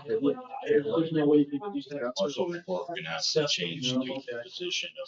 There's no way you can use that. Also, we're gonna have to change the position of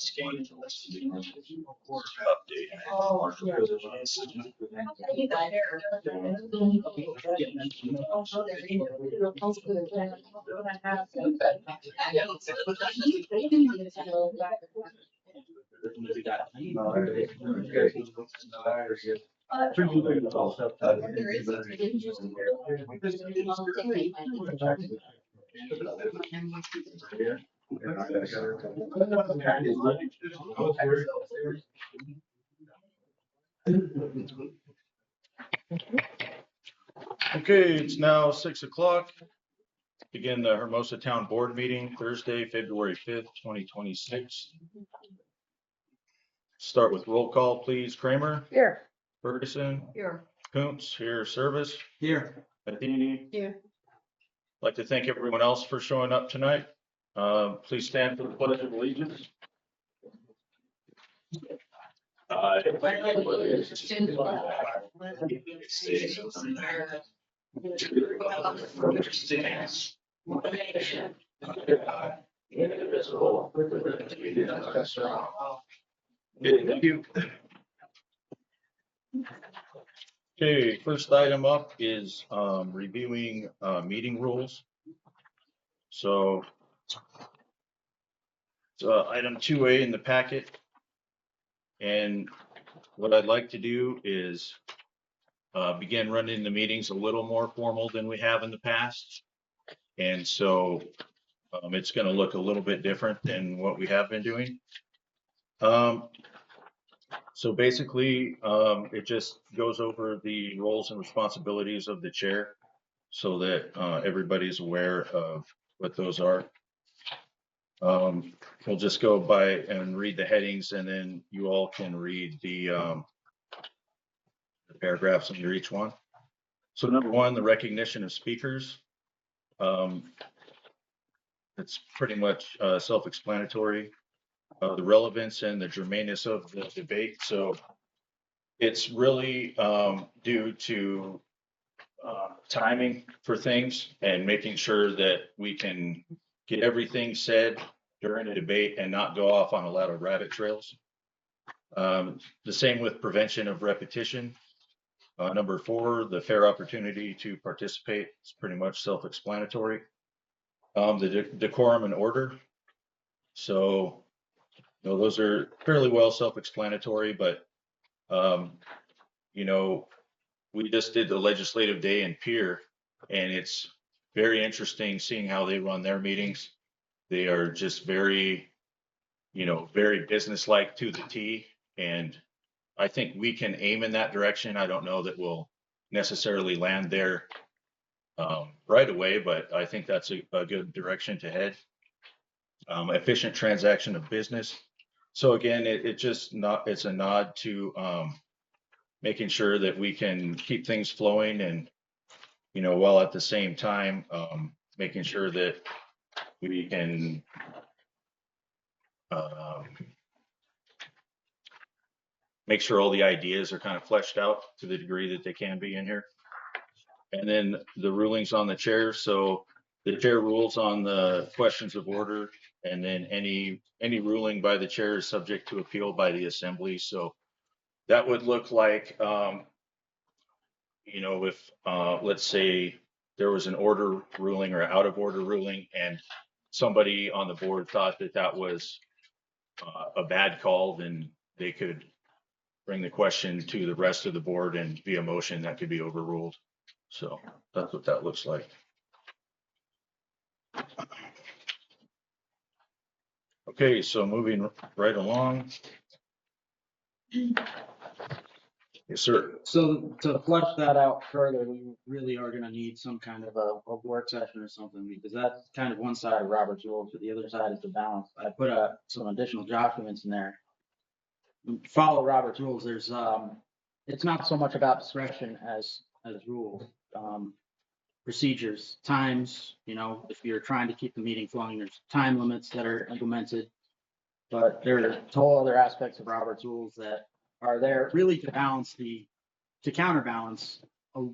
Okay, it's now 6 o'clock. Begin the Hermosa Town Board meeting Thursday, February 5th, 2026. Start with roll call, please. Kramer? Here. Ferguson? Here. Koontz here. Service? Here. Atheny? Here. I'd like to thank everyone else for showing up tonight. Please stand for the Pledge of Allegiance. I pledge allegiance to the flag of the United States of America, to the republic for which it stands, one nation, under God, indivisible, with liberty and justice for all. Okay, thank you. Okay, first item up is reviewing meeting rules. So item 2A in the packet. And what I'd like to do is begin running the meetings a little more formal than we have in the past. And so it's going to look a little bit different than what we have been doing. So basically, it just goes over the roles and responsibilities of the chair so that everybody's aware of what those are. We'll just go by and read the headings, and then you all can read the paragraphs under each one. So number one, the recognition of speakers. It's pretty much self-explanatory. The relevance and the germaneness of the debate. So it's really due to timing for things and making sure that we can get everything said during a debate and not go off on a lot of rabbit trails. The same with prevention of repetition. Number 4, the fair opportunity to participate. It's pretty much self-explanatory. The decorum and order. So, you know, those are fairly well self-explanatory, but, you know, we just did the legislative day in Pierre, and it's very interesting seeing how they run their meetings. They are just very, you know, very businesslike to the T, and I think we can aim in that direction. I don't know that we'll necessarily land there right away, but I think that's a good direction to head. Efficient transaction of business. So again, it's a nod to making sure that we can keep things flowing, and you know, while at the same time making sure that we can make sure all the ideas are kind of fleshed out to the degree that they can be in here. And then the rulings on the chair. So the chair rules on the questions of order, and then any ruling by the chair is subject to appeal by the assembly. So that would look like, you know, if let's say there was an order ruling or out of order ruling, and somebody on the board thought that that was a bad call, then they could bring the question to the rest of the board and via motion that could be overruled. So that's what that looks like. Okay, so moving right along. Yes, sir. So to flesh that out further, we really are going to need some kind of a work session or something, because that's kind of one side of Robert's rules, but the other side is the balance. I put some additional documents in there. Follow Robert's rules. There's it's not so much about discretion as rules, procedures, times. You know, if you're trying to keep the meeting flowing, there's time limits that are implemented. But there are whole other aspects of Robert's rules that are there really to counterbalance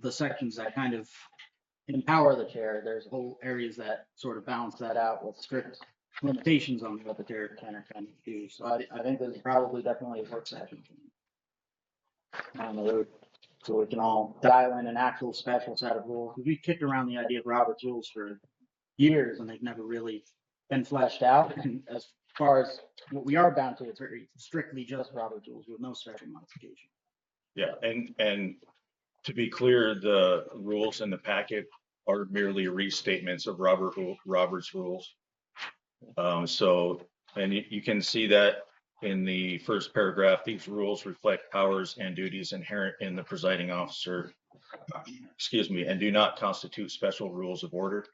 the sections that kind of empower the chair, there's whole areas that sort of balance that out with strict limitations on what the chair can or can't do. So I think there's probably definitely a work session on the road. So we can all dial in an actual special set of rules. We kicked around the idea of Robert's rules for years and they've never really been fleshed out. And as far as what we are bound to, it's very strictly just Robert's rules with no special modification. Yeah, and to be clear, the rules in the packet are merely restatements of Robert's rules. And you can see that in the first paragraph, these rules reflect powers and duties inherent in the presiding officer, excuse me, and do not constitute special rules of order.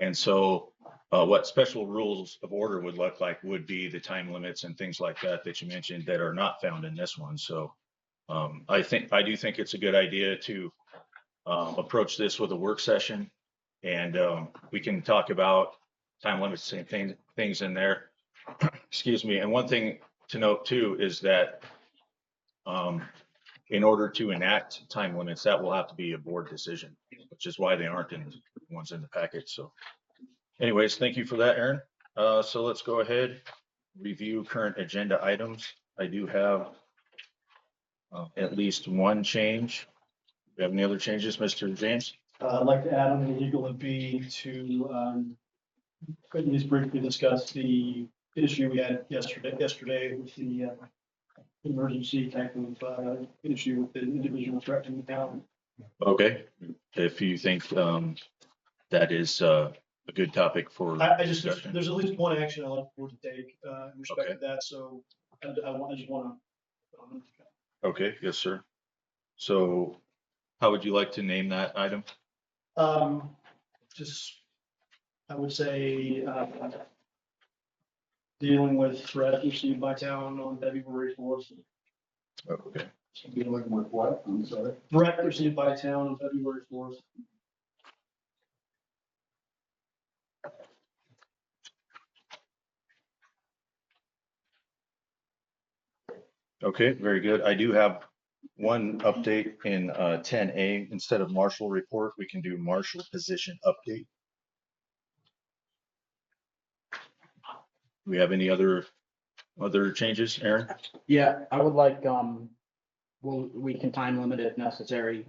And so what special rules of order would look like would be the time limits and things like that that you mentioned that are not found in this one. So I do think it's a good idea to approach this with a work session, and we can talk about time limits and things in there. Excuse me. And one thing to note too is that in order to enact time limits, that will have to be a board decision, which is why they aren't in the ones in the packet. So anyways, thank you for that, Aaron. So let's go ahead, review current agenda items. I do have at least one change. Do you have any other changes, Mr. James? I'd like to add on the legal and B to could you just briefly discuss the issue we had yesterday with the emergency type of issue with the individual threatening the town. Okay, if you think that is a good topic for I just, discussion. there's at least one action I'd like the board to take in respect Okay. to that, so I just want to. Okay, yes, sir. So how would you like to name that item? Just, I would say, dealing with threat received by town on February 4th. Okay, Dealing with what? I'm sorry. Threat received by town on February 4th. okay, very good. I do have one update in 10A. Instead of marshal report, we can do marshal position update. Do we have any other changes, Aaron? Yeah, I would like, we can time limit it if necessary.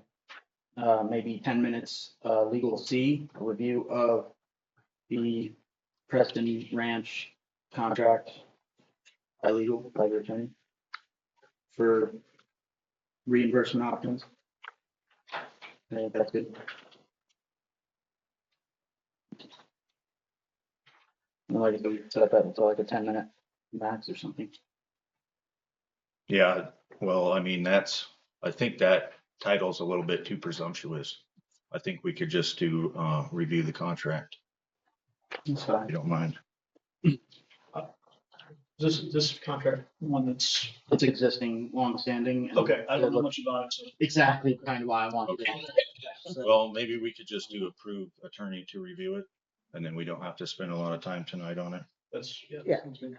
Maybe 10 minutes, legal C, a review of the Preston Ranch contract by legal, by the attorney for reimbursement options. I think that's good. I'd like to set that until like a 10-minute max or something. Yeah, well, I mean, I think that title's a little bit too presumptuous. I think we could just do review the contract, That's if fine. you don't mind. This contract, one that's, It's existing, long-standing. and okay, I don't know it much about it, so. Exactly kind of why I wanted Okay. it. So, Well, maybe we could just do approve attorney to review it, and then we don't have to spend a lot of time tonight on it. That's, yeah. Yeah. Sounds good.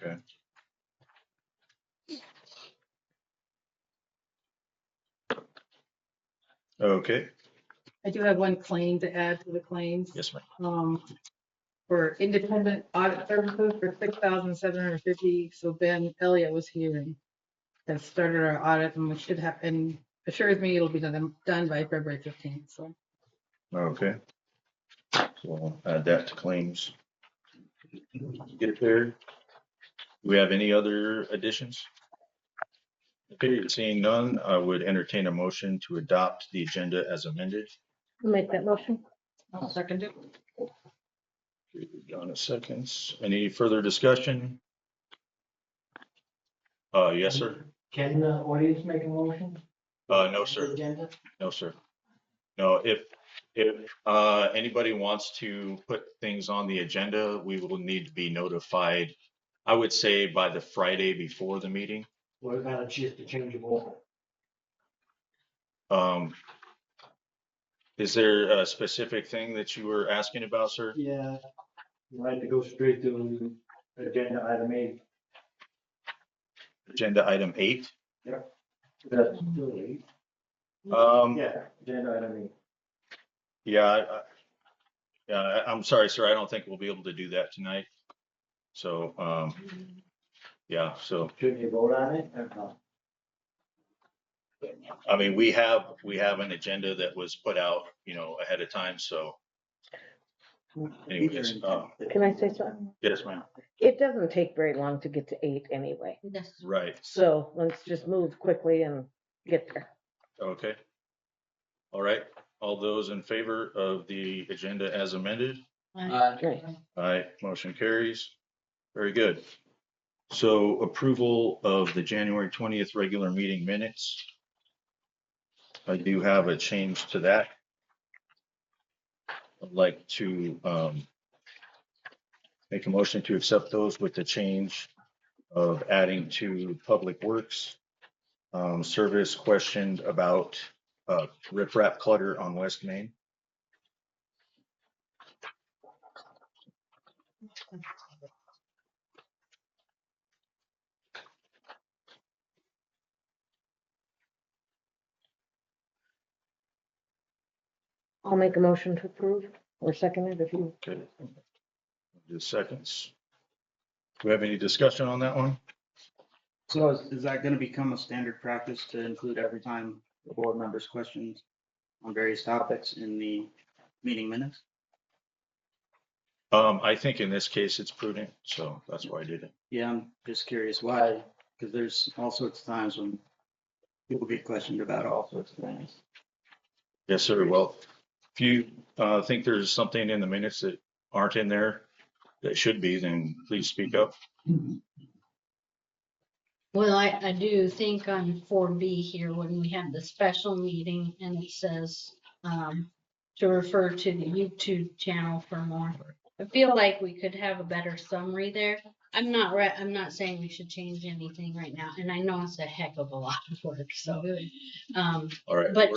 Okay. Okay, I do have one claim to add to the claims. yes, ma'am. For independent audit services for $6,750. So Ben Elliott was here and has started our audit and we should have, and assures me it'll be done by February 15th. So Okay. So we'll add that to claims. Get it there. Do we have any other additions? Okay, seeing none, I would entertain a motion to adopt the agenda as amended. make that motion. I'll second it. Donna seconds. Any further discussion? Yes, sir. Can the audience make a motion? No, sir. Agenda? No, sir. No, if anybody wants to put things on the agenda, we will need to be notified, I would say by the Friday before the meeting. What about just a changeable? Is there a specific thing that you were asking about, sir? Yeah. You like to go straight to agenda item 8. Agenda item 8? That's still 8. Um, Yeah, agenda item 8. Yeah, I'm sorry, sir. I don't think we'll be able to do that tonight. So, yeah, so, Shouldn't you vote on it or not? I mean, we have an agenda that was put out, ahead of time, so anyways, Can I say something? yes, ma'am. It doesn't take very long to get to 8 anyway. Right, So let's just move quickly and get there. okay. All right, all those in favor of the agenda as amended? Right. Aye, motion carries. Very good. So approval of the January 20th regular meeting minutes. I do have a change to that. I'd like to make a motion to accept those with the change of adding to Public Works. Service questioned about riprap clutter on West Main. I'll make a motion to approve or second it if you. Okay. Just seconds. Do we have any discussion on that one? So is that gonna become a standard practice to include every time the board members questions on various topics in the meeting minutes? I think in this case it's prudent, so that's why I did it. Yeah, I'm just curious why, because there's all sorts of times when people get questioned about all sorts of things. Yes, sir. Well, if you think there's something in the minutes that aren't in there that should be, then please speak up. Well, I do think on 4B here, when we have the special meeting and it says to refer to the YouTube channel for more. I feel like we could have a better summary there. I'm not saying we should change anything right now, and I know it's a heck of a lot of work, so. All right, But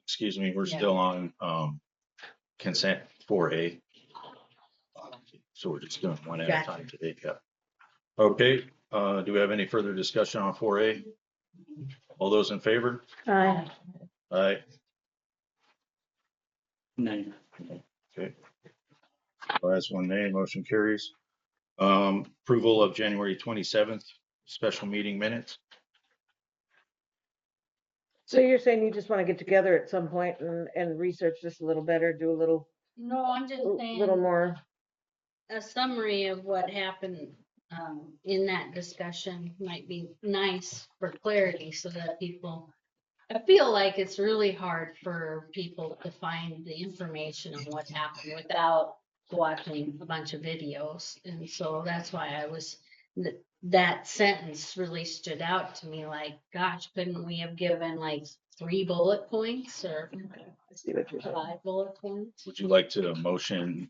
excuse me, we're Yeah. still on consent 4A. So we're just doing one at a Gotcha. time today. Yeah. Okay, do we have any further discussion on 4A? All those in favor? Aye. Aye. No. Okay. Last one, nay, motion carries. Approval of January 27th special meeting minutes. So you're saying you just want to get together at some point and research this a little better, do a little, No, I'm just little saying more. a summary of what happened in that discussion might be nice for clarity so that people. I feel like it's really hard for people to find the information on what happened without watching a bunch of videos. And so that's why that sentence really stood out to me, like, gosh, couldn't we have given like 3 bullet points or I see what you're saying. 5 bullet points? Would you like to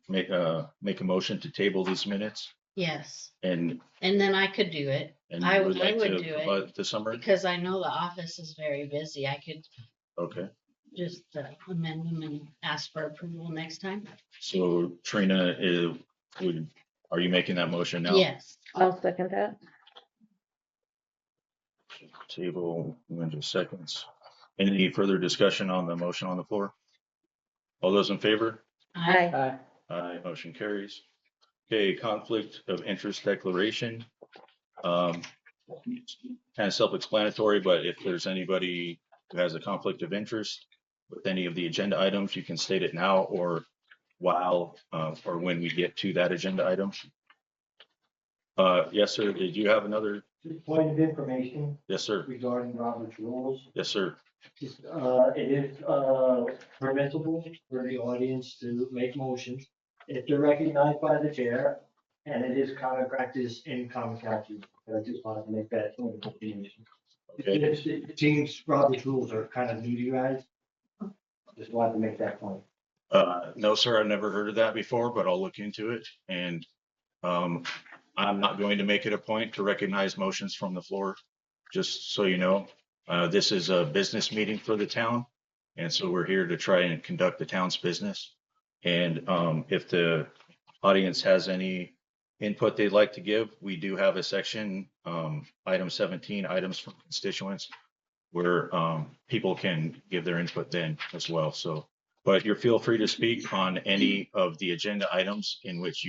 make a motion to table these minutes? Yes. And then I could do it. you would like would to do it. provide the summary? Because I know the office is very busy. I could Okay, just amend them and ask for approval next time. so Trina, are you making that motion now? Yes. I'll second that. Table in just seconds. Any further discussion on the motion on the floor? All those in favor? Aye. Aye, motion carries. Okay, conflict of interest declaration. Kind of self-explanatory, but if there's anybody who has a conflict of interest with any of the agenda items, you can state it now or while or when we get to that agenda item. Yes, sir. Did you have another? Point of information Yes, sir. regarding Robert's rules. Yes, sir. It is permissible for the audience to make motions if they're recognized by the chair, and it is common practice in common council. I just wanted to make that point of information. Okay. It seems Robert's rules are kind of new to you guys. Just wanted to make that point. No, sir. I've never heard of that before, but I'll look into it. And I'm not going to make it a point to recognize motions from the floor. Just so you know, this is a business meeting for the town. And so we're here to try and conduct the town's business. And if the audience has any input they'd like to give, we do have a section, item 17, items from constituents, where people can give their input then as well. So But you're feel free to speak on any of the agenda items in which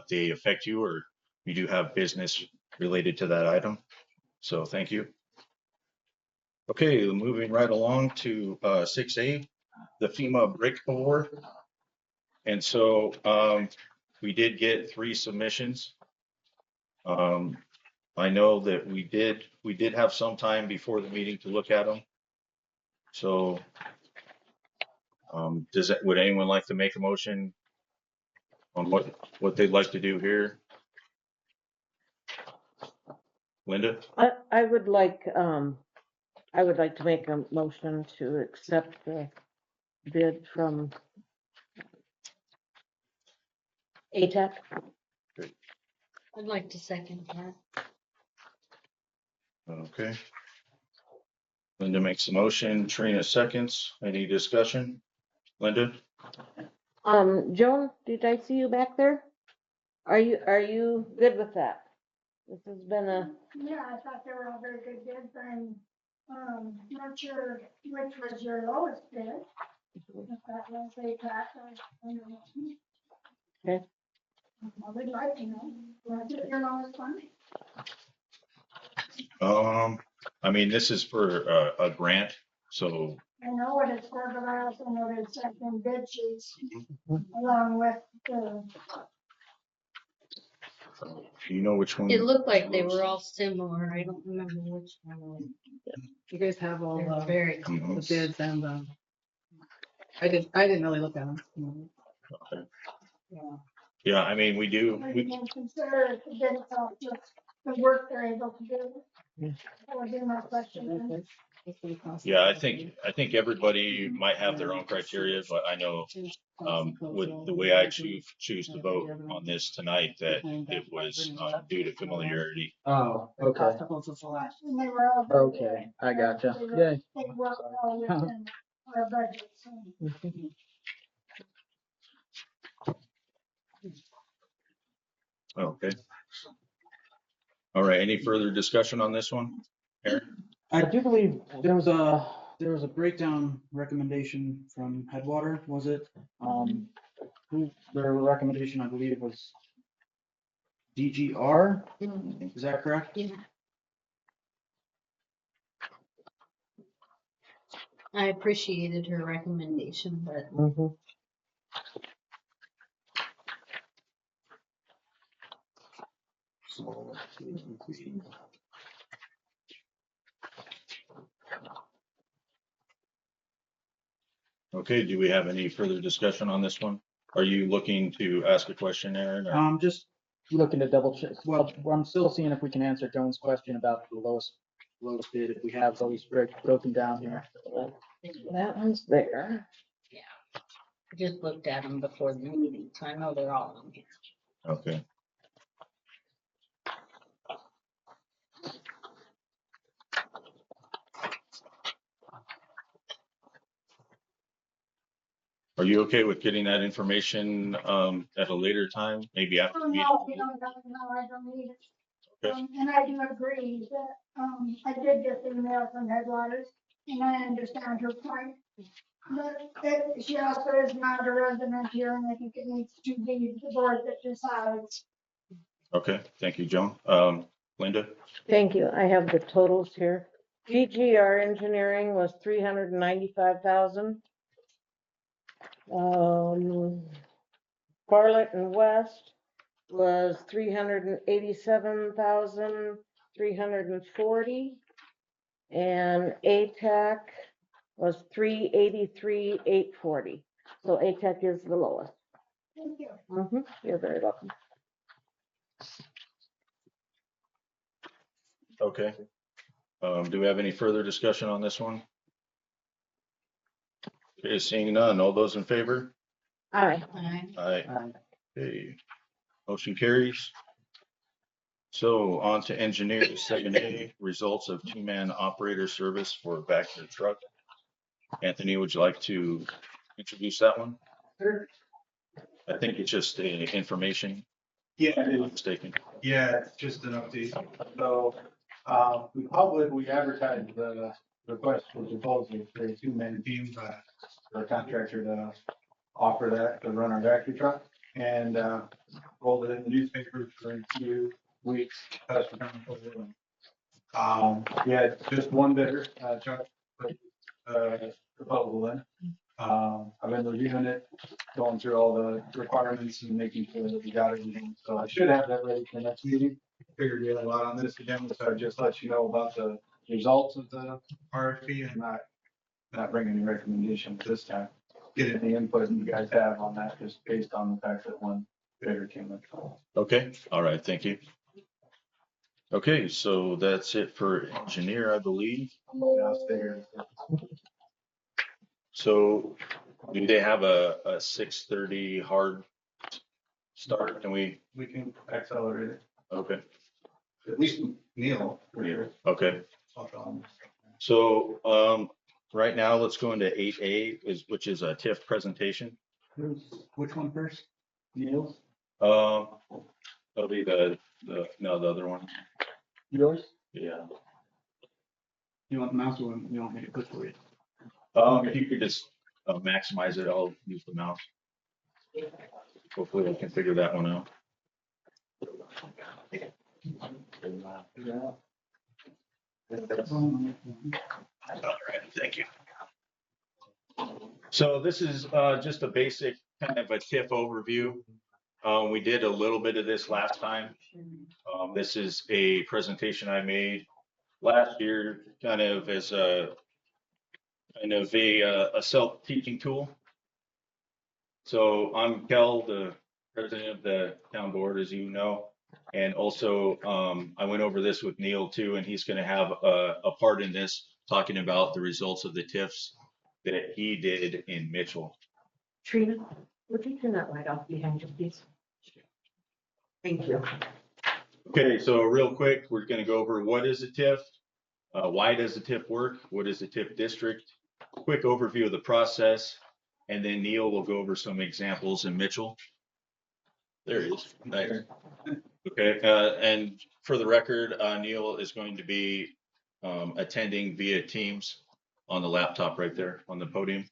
they affect you, or you do have business related to that item. So thank you. Okay, moving right along to 6A, the FEMA brick award. And so we did get 3 submissions. I know that we did have some time before the meeting to look at them. So would anyone like to make a motion on what they'd like to do here? Linda? I would like to make a motion to accept the bid from ATAC. I'd like to second that. Okay. Linda makes the motion, Trina seconds. Any discussion? Linda? Joan, did I see you back there? Are you good with that? This has been a, Yeah, I thought they were all very good bids. I'm, not sure which was your lowest bid. If that was a tax, I don't know. Okay. I would like to know, was it your lowest one? I mean, this is for a grant, so I know what it's for, but I also know there's second bid sheets along with the, do you know which one? It looked like they were all similar. I don't remember which one. You guys have all They were the very the close. bids and I didn't really look at them. Okay. Yeah. Yeah, I mean, we do. you can consider the bid itself, just the work they're able to do. That would be my question. Yeah, I think everybody might have their own criteria, but I know with the way I choose to vote on this tonight, that it was due to familiarity. Oh, okay. And they were all. very good. Okay, I gotcha. They were- Yay. They were all within our budget, so. Okay. All right, any further discussion on this one? Aaron? I do believe there was a breakdown recommendation from Headwater, was it? Their recommendation, I believe, was DGR, is that correct? Yeah. I appreciated her recommendation, but Okay, do we have any further discussion on this one? Are you looking to ask a question, Aaron? Or? Just looking to double check. Well, I'm still seeing if we can answer Joan's question about the lowest bid, if we have those broken down here. that one's there. I just looked at them before the meeting, so I know they're all in here. Okay. Are you okay with getting that information at a later time, maybe after the meeting? No, I don't need it. Okay. And I do agree that, I did get the email from Headwaters, and I understand her point. But she also is not a resident here, and I think it needs to be the board that decides. Okay, thank you, Joan. Linda? Thank you. I have the totals here. GGR engineering was 395,000. Bartlett and West was 387,340. And ATAC was 383,840. So ATAC is the lowest. Thank you. You're very welcome. Okay. Do we have any further discussion on this one? Okay, seeing none, all those in favor? Aye. Aye. Okay, motion carries. So on to engineer 7A, results of 2-man operator service for vacuum truck. Anthony, would you like to introduce that one? Sure. I think it's just the information. Yeah, if I'm not mistaken. yeah, it's just an update. So, we advertised the request for proposal for a 2-man team, the contractor to offer that to run our factory truck. And rolled it in the newspaper for a few weeks. Test return over. We had just one bidder, Chuck, put, proposal in. I've been reviewing it, going through all the requirements and making sure that we got everything. So I should have that ready for the next meeting. Figured we had a lot on this agenda, so I just let you know about the results of the RFP and not bring any recommendations this time. Get any input you guys have on that, just based on the fact that one bidder came in. Okay, all right, thank you. Okay, so that's it for engineer, I believe. Now stay here. So do they have a 6:30 hard start? Can we, We can accelerate it. okay, At least Neil. for yeah, sure. okay. So, right now, let's go into 8A, which is a TIF presentation. Which one first? Neil's? That'll be the other one. Yours? Yeah. You want the mouse or you want me to click for you? If you could just maximize it, I'll use the mouse. Hopefully we can figure that one out. All right, thank you. So this is just a basic kind of a TIF overview. We did a little bit of this last time. This is a presentation I made last year, kind of as a self-teaching tool. So I'm Kel, the president of the town board, as you know. And also, I went over this with Neil too, and he's going to have a part in this, talking about the results of the TIFs that he did in Mitchell. Trina, would you turn that light off behind you, please? Thank you. Okay, so real quick, we're going to go over what is a TIF, why does a TIF work, what is a TIF district, quick overview of the process, and then Neil will go over some examples in Mitchell. There he is. Nice. Okay, and for the record, Neil is going to be attending via Teams on the laptop right there on the podium.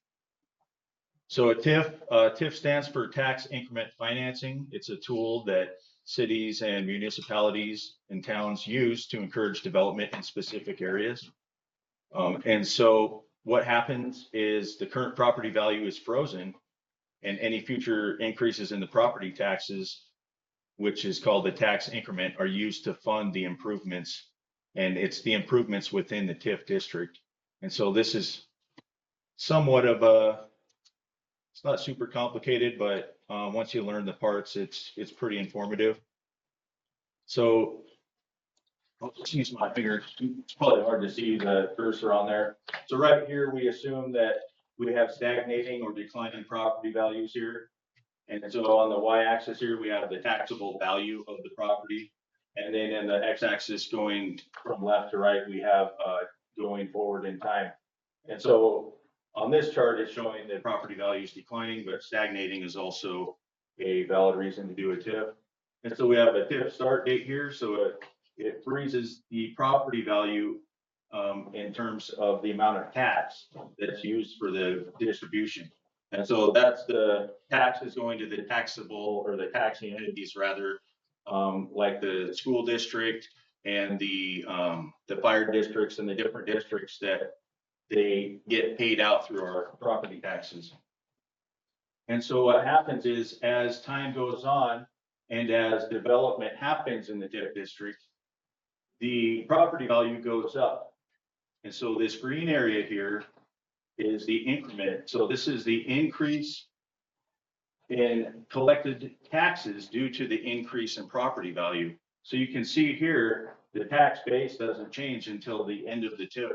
So a TIF stands for tax increment financing. It's a tool that cities and municipalities and towns use to encourage development in specific areas. And so what happens is the current property value is frozen, and any future increases in the property taxes, which is called the tax increment, are used to fund the improvements, and it's the improvements within the TIF district. And so this is somewhat of a, it's not super complicated, but once you learn the parts, it's pretty informative. So I'll just use my fingers. It's probably hard to see the cursor on there. So right here, we assume that we have stagnating or declining property values here. And so on the y-axis here, we have the taxable value of the property. And then in the x-axis going from left to right, we have going forward in time. And so on this chart, it's showing that property value is declining, but stagnating is also a valid reason to do a TIF. And so we have a TIF start date here. So it freezes the property value in terms of the amount of tax that's used for the distribution. And so that's the taxes going to the taxable or the taxing entities rather, like the school district and the fire districts and the different districts that they get paid out through our property taxes. And so what happens is as time goes on and as development happens in the TIF district, the property value goes up. And so this green area here is the increment. So this is the increase in collected taxes due to the increase in property value. So you can see here, the tax base doesn't change until the end of the TIF.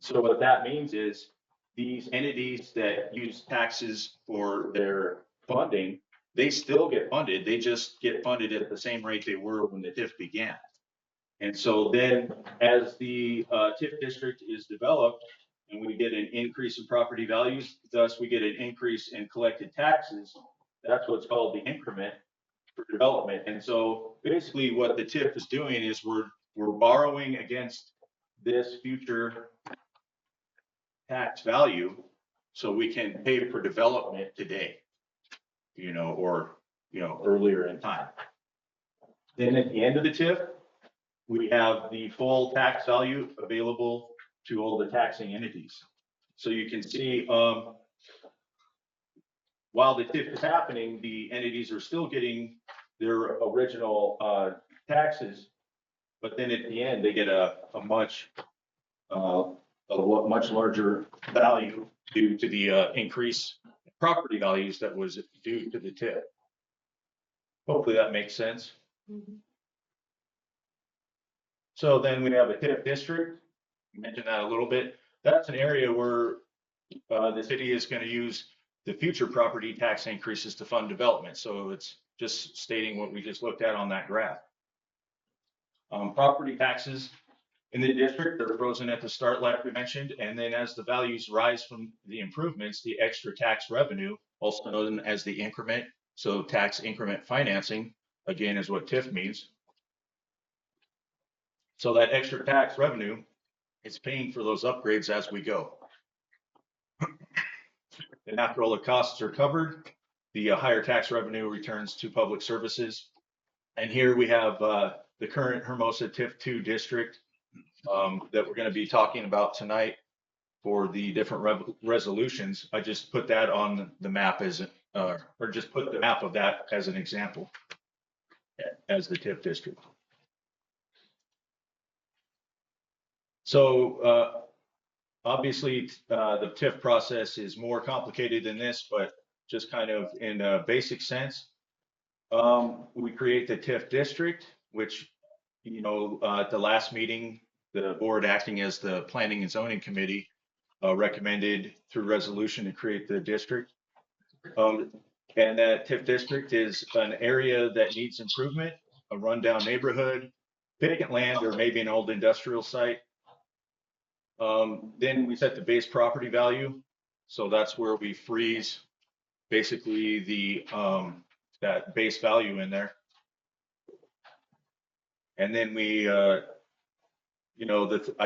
So what that means is these entities that use taxes for their funding, they still get funded. They just get funded at the same rate they were when the TIF began. And so then as the TIF district is developed and we get an increase in property values, thus we get an increase in collected taxes. That's what's called the increment for development. And so basically what the TIF is doing is we're borrowing against this future tax value So we can pay for development today, or, earlier in time. Then at the end of the TIF, we have the full tax value available to all the taxing entities. So you can see, while the TIF is happening, the entities are still getting their original taxes, but then at the end, they get a much larger value due to the increase in property values that was due to the TIF. Hopefully that makes sense. So then we have a TIF district. You mentioned that a little bit. That's an area where the city is going to use the future property tax increases to fund development. So it's just stating what we just looked at on that graph. Property taxes in the district, they're frozen at the start, like we mentioned, and then as the values rise from the improvements, the extra tax revenue, also known as the increment, so tax increment financing, again, is what TIF means. So that extra tax revenue is paying for those upgrades as we go. And after all the costs are covered, the higher tax revenue returns to public services. And here we have the current Hermosa TIF 2 district that we're going to be talking about tonight for the different resolutions. I just put that on the map as, or just put the map of that as an example as the TIF district. So obviously the TIF process is more complicated than this, but just kind of in a basic sense, we create the TIF district, which, at the last meeting, the board acting as the planning and zoning committee recommended through resolution to create the district. And that TIF district is an area that needs improvement, a rundown neighborhood, vacant land, or maybe an old industrial site. Then we set the base property value. So that's where we freeze basically the that base value in there. And then we, I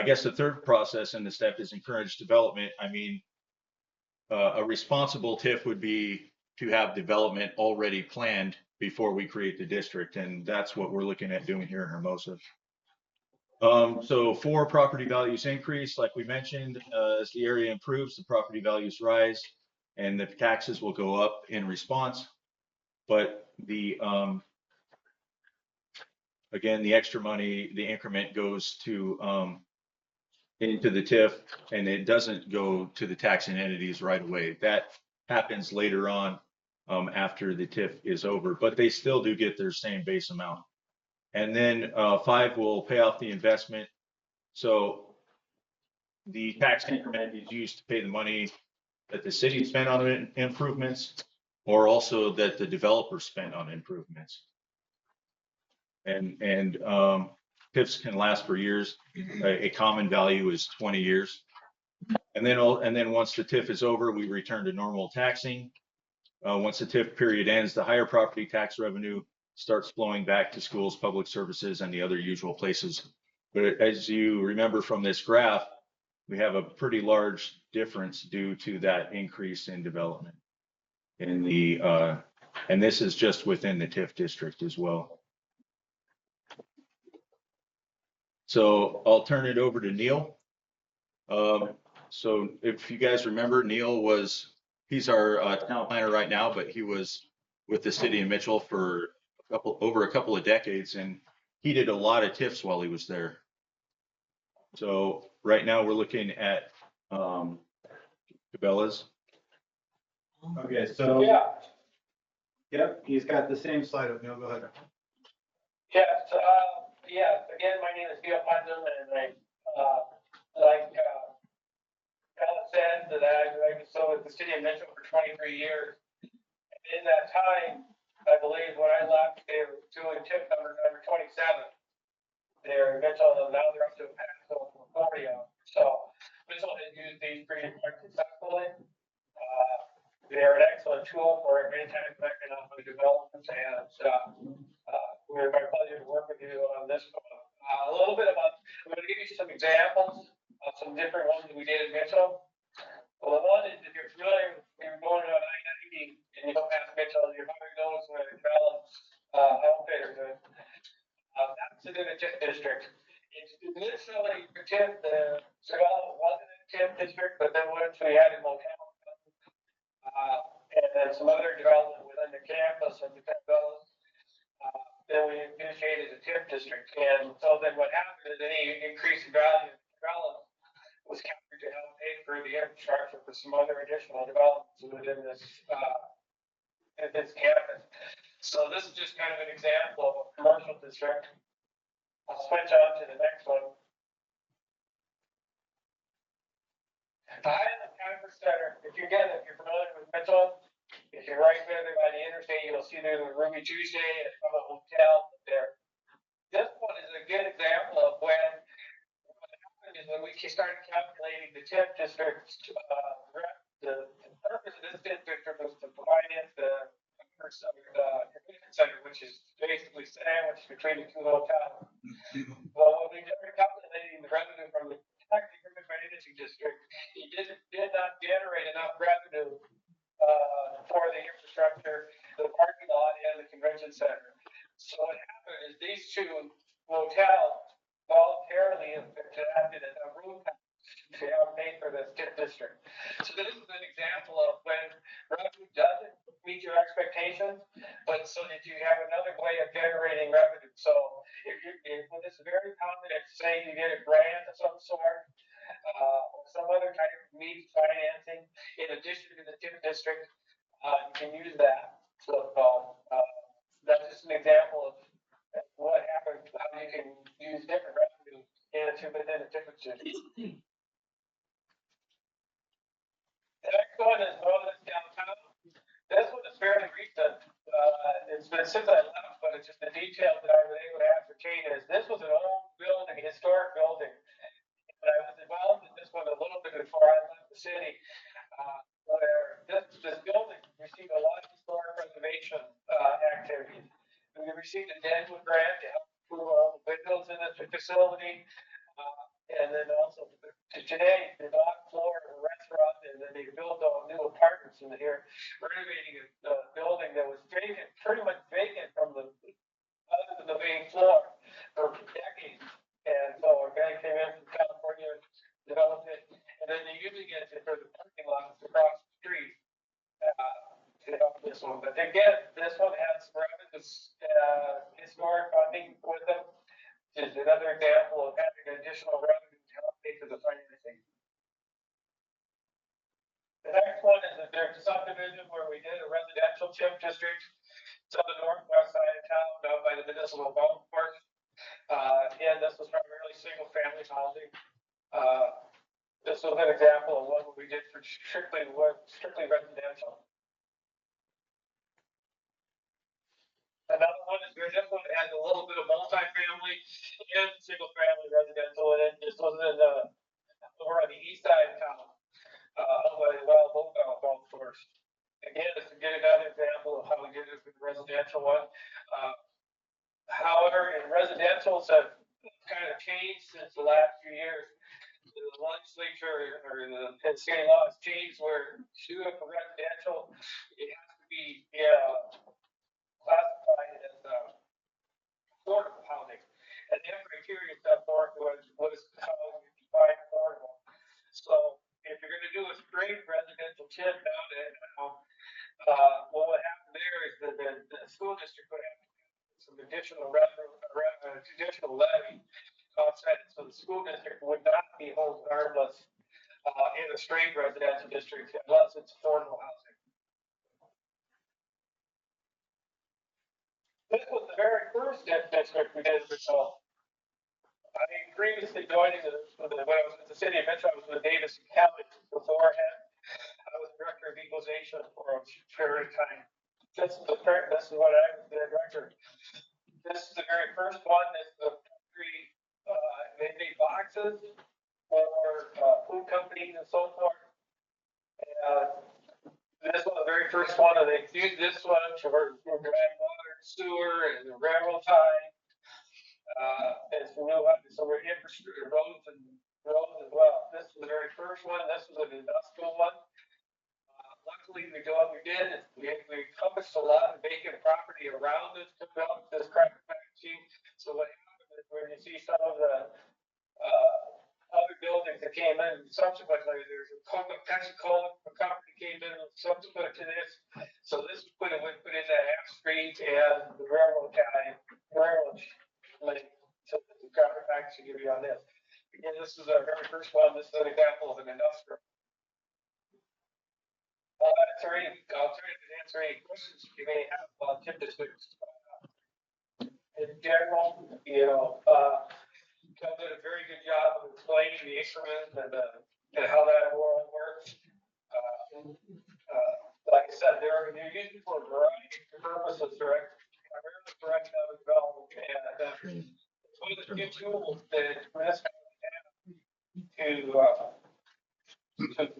guess the third process in the step is encourage development. I mean, a responsible TIF would be to have development already planned before we create the district. And that's what we're looking at doing here in Hermosa. So for property values increase, like we mentioned, as the area improves, the property values rise and the taxes will go up in response. But the, again, the extra money, the increment goes to, into the TIF, and it doesn't go to the taxing entities right away. That happens later on after the TIF is over, but they still do get their same base amount. And then 5 will pay off the investment. So the tax increment is used to pay the money that the city spent on improvements, or also that the developer spent on improvements. And TIFs can last for years. A common value is 20 years. And then once the TIF is over, we return to normal taxing. Once the TIF period ends, the higher property tax revenue starts flowing back to schools, public services, and the other usual places. But as you remember from this graph, we have a pretty large difference due to that increase in development in the, and this is just within the TIF district as well. So I'll turn it over to Neil. So if you guys remember, Neil he's our town planner right now, but he was with the city of Mitchell for over a couple of decades, and he did a lot of TIFs while he was there. So right now we're looking at Cabela's. Okay, so. Yeah. Yep, he's got the same slide up. No, go ahead. Yes, again, my name is Neil Putnam, and like Alan said, that I was still with the city of Mitchell for 23 years. And in that time, I believe when I left, they were doing TIF number 27 there in Mitchell, and now they're up to a maximum of 40 of them. So Mitchell has used these pretty quite successfully. They're an excellent tool for any-time economic development, and we're my pleasure to work with you on this. A little bit about, I'm going to give you some examples of some different ones that we did in Mitchell. Well, the one is, if you're familiar developed, outfitter. That's in a TIF district. It's initially the TIF, the development wasn't in TIF district, but then once we added motel, and then some other development within the campus of the development, then we initiated a TIF district. And so then what happened is any increase in value of the development was captured to help pay for the infrastructure for some other additional developments within this campus. So this is just kind of an example of a commercial district. I'll switch on to the next one. The Highland Campus Center, if you're familiar with Mitchell, if you're right there by the interstate, you'll see there's a Ruby Tuesday and a hotel there. This one is a good example of what happened is when we started calculating the TIF district, the purpose of this district was to finance the convention center, which is basically sandwiched between the two hotels. Well, when we started calculating the revenue from the tax increment financing district, it did not generate enough revenue for the infrastructure, the parking lot, and the convention center. So what happened is these two hotels voluntarily adapted a room to help pay for this TIF district. So this is an example of when revenue doesn't meet your expectations, but so that you have another way of generating revenue. So when it's very common, if say you get a grant of some sort, or some other type of means financing in addition to the TIF district, you can use that. So that's just an example of what happens, how you can use different revenue within a TIF district. The next one is Wellness Downtown. This one is fairly recent. It's been since I left, but it's just the details that I was able to ascertain is this was an old building, a historic building. But I was involved in this one a little bit before I left the city, where this building received a lot of historic preservation activities. And we received a Deadwood grant to help improve all the windows in the facility. And then also today, the dock floor of a restaurant, and then they built all new apartments in here, renovating a building that was vacant, pretty much vacant from the other than the main floor for decades. And so a guy came in from California, developed it, and then they're using it for the parking lots across the street to help this one. But again, this one has historic funding with them. Is another example of having additional revenue to help pay for the financing. The next one is there's a subdivision where we did a residential TIF district. It's on the northwest side of town, down by the municipal golf course. And this was primarily single family housing. This was an example of what we did for strictly residential. Another one is this one has a little bit of multifamily and single family residential in it. This was in over on the east side of town, over by the Wild Bull Golf Course. Again, this is another example of how we did it for the residential one. However, in residentials have kind of changed since the last few years. The legislature or the state law has changed where to do it for residential, it has to be classified as affordable housing. And the criteria set forth was how you define affordable. So if you're going to do a straight residential TIF now, what would happen there is that the school district would have to put some additional additional levy offset, so the school district would not be held harmless in a straight residential district unless it's affordable housing. This was the very first TIF district we did, so I mean, previously joining when I was at the city of Mitchell, I was with Davis County beforehand. I was director of equalization for a period of time. This is what I was the director. This is the very first one. It's the factory. They made boxes for food companies and so forth. This was the very first one, and they used this one for driving water, sewer, and the railroad tie. And so we're infrastructure, roads as well. This is the very first one. This was an industrial one. luckily we do what we did, we encompassed a lot of vacant property around this, developed this crack packaging. So what happened is when you see some of the, other buildings that came in subsequently, there's a Coca-Cola company came in subsequent to this. So this was put in that half street and the railroad lane. So the crack packaging give you on this. Again, this is our very first one. This is an example of an industrial. I'll try to answer any questions you may have on tip districts. In general, Kel did a very good job of explaining the instrument and how that world works. Like I said, they're used for a variety of purposes, primarily for economic development. And it's one of the few tools that municipalities have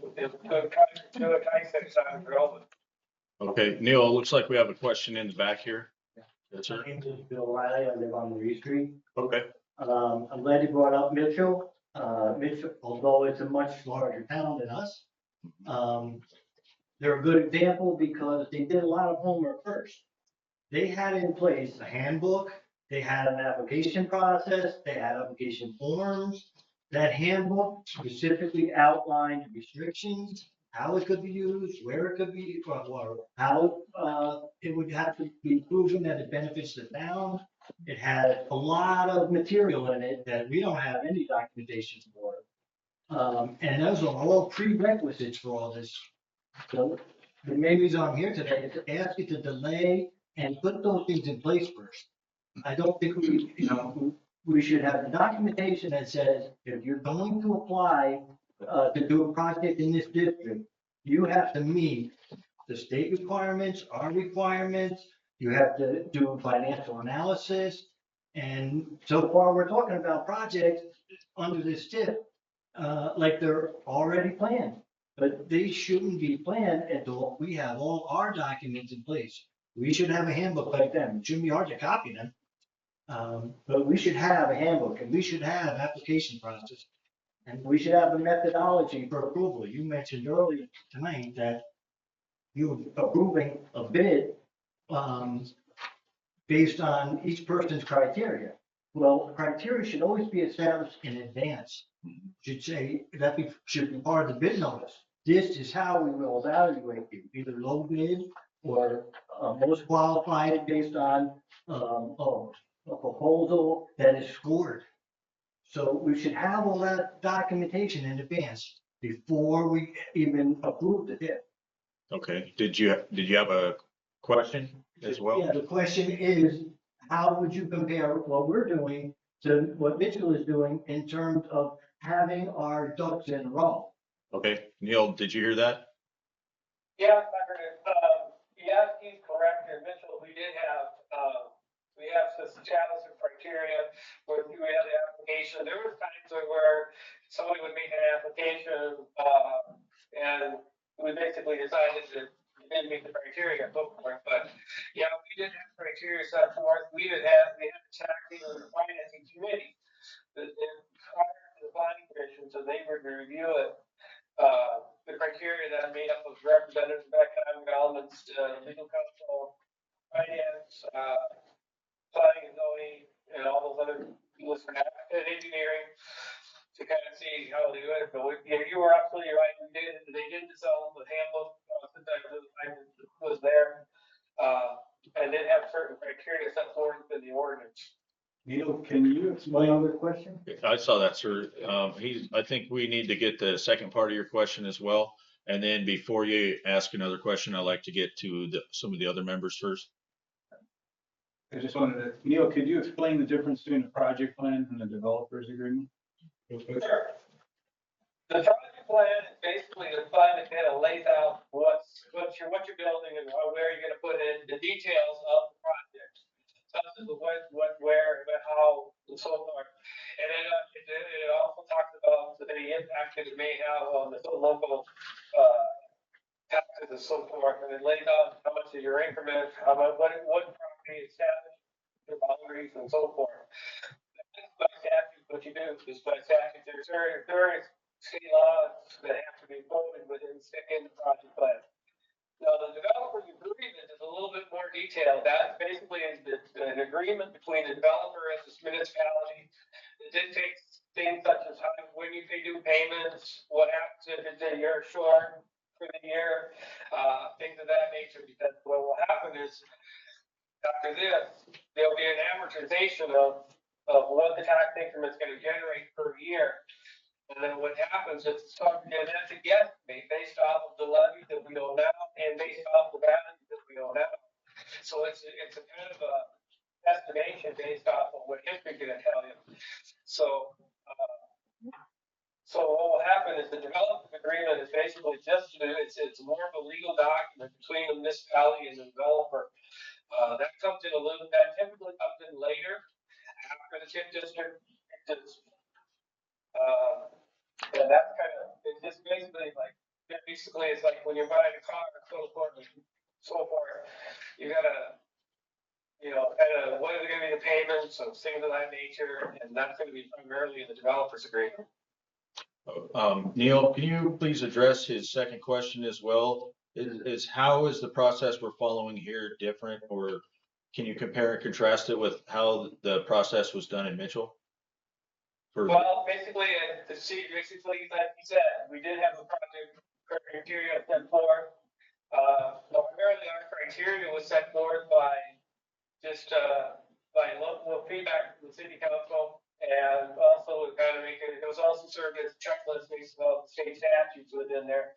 to entice economic development. Okay, Neil, it looks like we have a question in the back here. Yes, sir. My name is Bill Riley. I live on Marie Street. Okay. I'm glad you brought up Mitchell. Mitchell, although it's a much larger town than us, they're a good example because they did a lot of homework first. They had in place a handbook, they had an application process, they had application forms. That handbook specifically outlined restrictions, how it could be used, where it could be, or how it would have to be proven that it benefits the town. It had a lot of material in it that we don't have any documentation for. And those are all prerequisites for all this. So the main reason I'm here today is to ask you to delay and put those things in place first. I don't think we should have the documentation that says, if you're going to apply to do a project in this district, you have to meet the state requirements, our requirements, you have to do financial analysis. And so far, we're talking about projects under this tip, like they're already planned. But they shouldn't be planned until we have all our documents in place. We should have a handbook like them. It shouldn't be hard to copy them. But we should have a handbook and we should have application process. And we should have a methodology for approval. You mentioned earlier tonight that you were approving a bid based on each person's criteria. Well, criteria should always be established in advance. Should say, should be part of the bid notice. This is how we will evaluate you, either low bid or most qualified based on a proposal that is scored. So we should have all that documentation in advance before we even approve the bid. Okay, did you have a question as well? Yeah, the question is, how would you compare what we're doing to what Mitchell is doing in terms of having our ducks in a row? Okay, Neil, did you hear that? Yeah, I heard it. Yeah, he's correct. In Mitchell, we have some challenge and criteria where we had the application. There was times where somebody would make an application, and we basically decided that we didn't meet the criteria and so forth. But yeah, we did have criteria set forth. We had the taxing or the financing committee that prior to the planning commission, so they would review it. The criteria that are made up of representatives of economic elements, legal counsel, finance, planning and zoning, and all those other lists for that, and engineering, to kind of see how they do it. But you were absolutely right. They did sell the handbook, since I was there, and did have certain criteria set forth in the ordinance. Neil, can you explain the question? I saw that, sir. I think we need to get the second part of your question as well. And then before you ask another question, I'd like to get to some of the other members first. I just wanted to, Neil, could you explain the difference between a project plan and a developer's agreement? Sure. The project plan is basically the plan that kind of lays out what you're building and where you're going to put in the details of the project. Such as the what, where, how, and so forth. And then it also talks about the impact that it may have on the local taxes and so forth. And it lays out how much of your increment, what property is established, the boundaries, and so forth. By statute, what you do is by statute, there are state laws that have to be voted within the project plan. detail. That basically is an agreement between the developer and this municipality. It dictates things such as how, when you pay due payments, what happens if it's a year short for the year, things of that nature, because what will happen is after this, there'll be an amortization of what the tax increment's gonna generate per year. And then what happens is it's talking, and that's a guesstimate based off of the levy that we know now and based off the value that we know now. So it's a kind of a estimation based off of what history's gonna tell you. So, so what will happen is the development agreement is basically just, it's more of a legal document between the municipality and the developer. That comes in that typically comes in later after the TIF district is, and that's kind of, it's just basically like, it's like when you're buying a car and so forth, you gotta, kind of, what are gonna be the payments and things of that nature, and that's gonna be primarily in the developer's agreement. Neil, can you please address his second question as well? Is how is the process we're following here different, or can you compare and contrast it with how the process was done in Mitchell? Well, basically, like you said, we did have a project criteria set forth. Primarily our criteria was set forth by just, by local feedback from the city council. And also it was also served as a checklist based on the state statutes within there.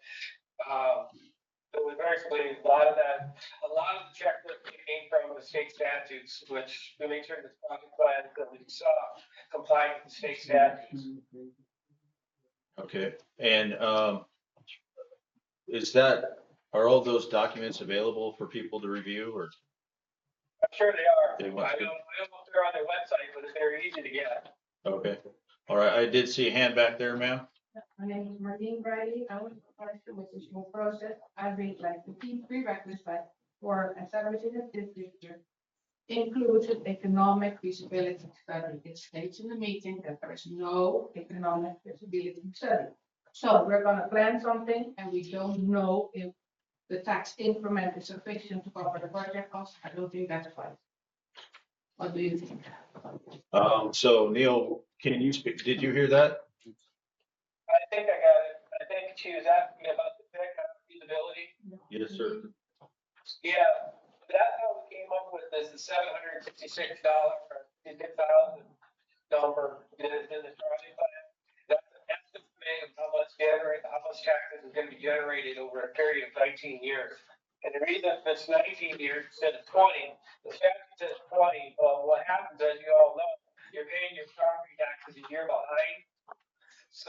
It was basically a lot of the checklist came from the state statutes, which we made sure this project plan that we saw complied with the state statutes. Okay, and are all those documents available for people to review, or? I'm sure they are. They I want don't know if they're on their website, but it's very easy to get. Okay, all right, I did see a hand back there, ma'am. My name is Marlene Bradley. I was a question with this whole process. I read like the key prerequisites for a subdivision district includes an economic feasibility study. It states in the meeting that there is no economic feasibility study. So we're gonna plan something and we don't know if the tax increment is sufficient to cover the project costs. I don't think that's right. What do you think? So Neil, can you speak? Did you hear that? I think I got it. I think she was asking about the feasibility. Yes, sir. Yeah, that's how we came up with this $766 or $56,000 number in the project plan. That's an estimate of how much taxes is going to be generated over a period of 19 years. And the reason it's 19 years instead of 20, the statute says 20, but what happens, as you all know, you're paying your property taxes a year behind. So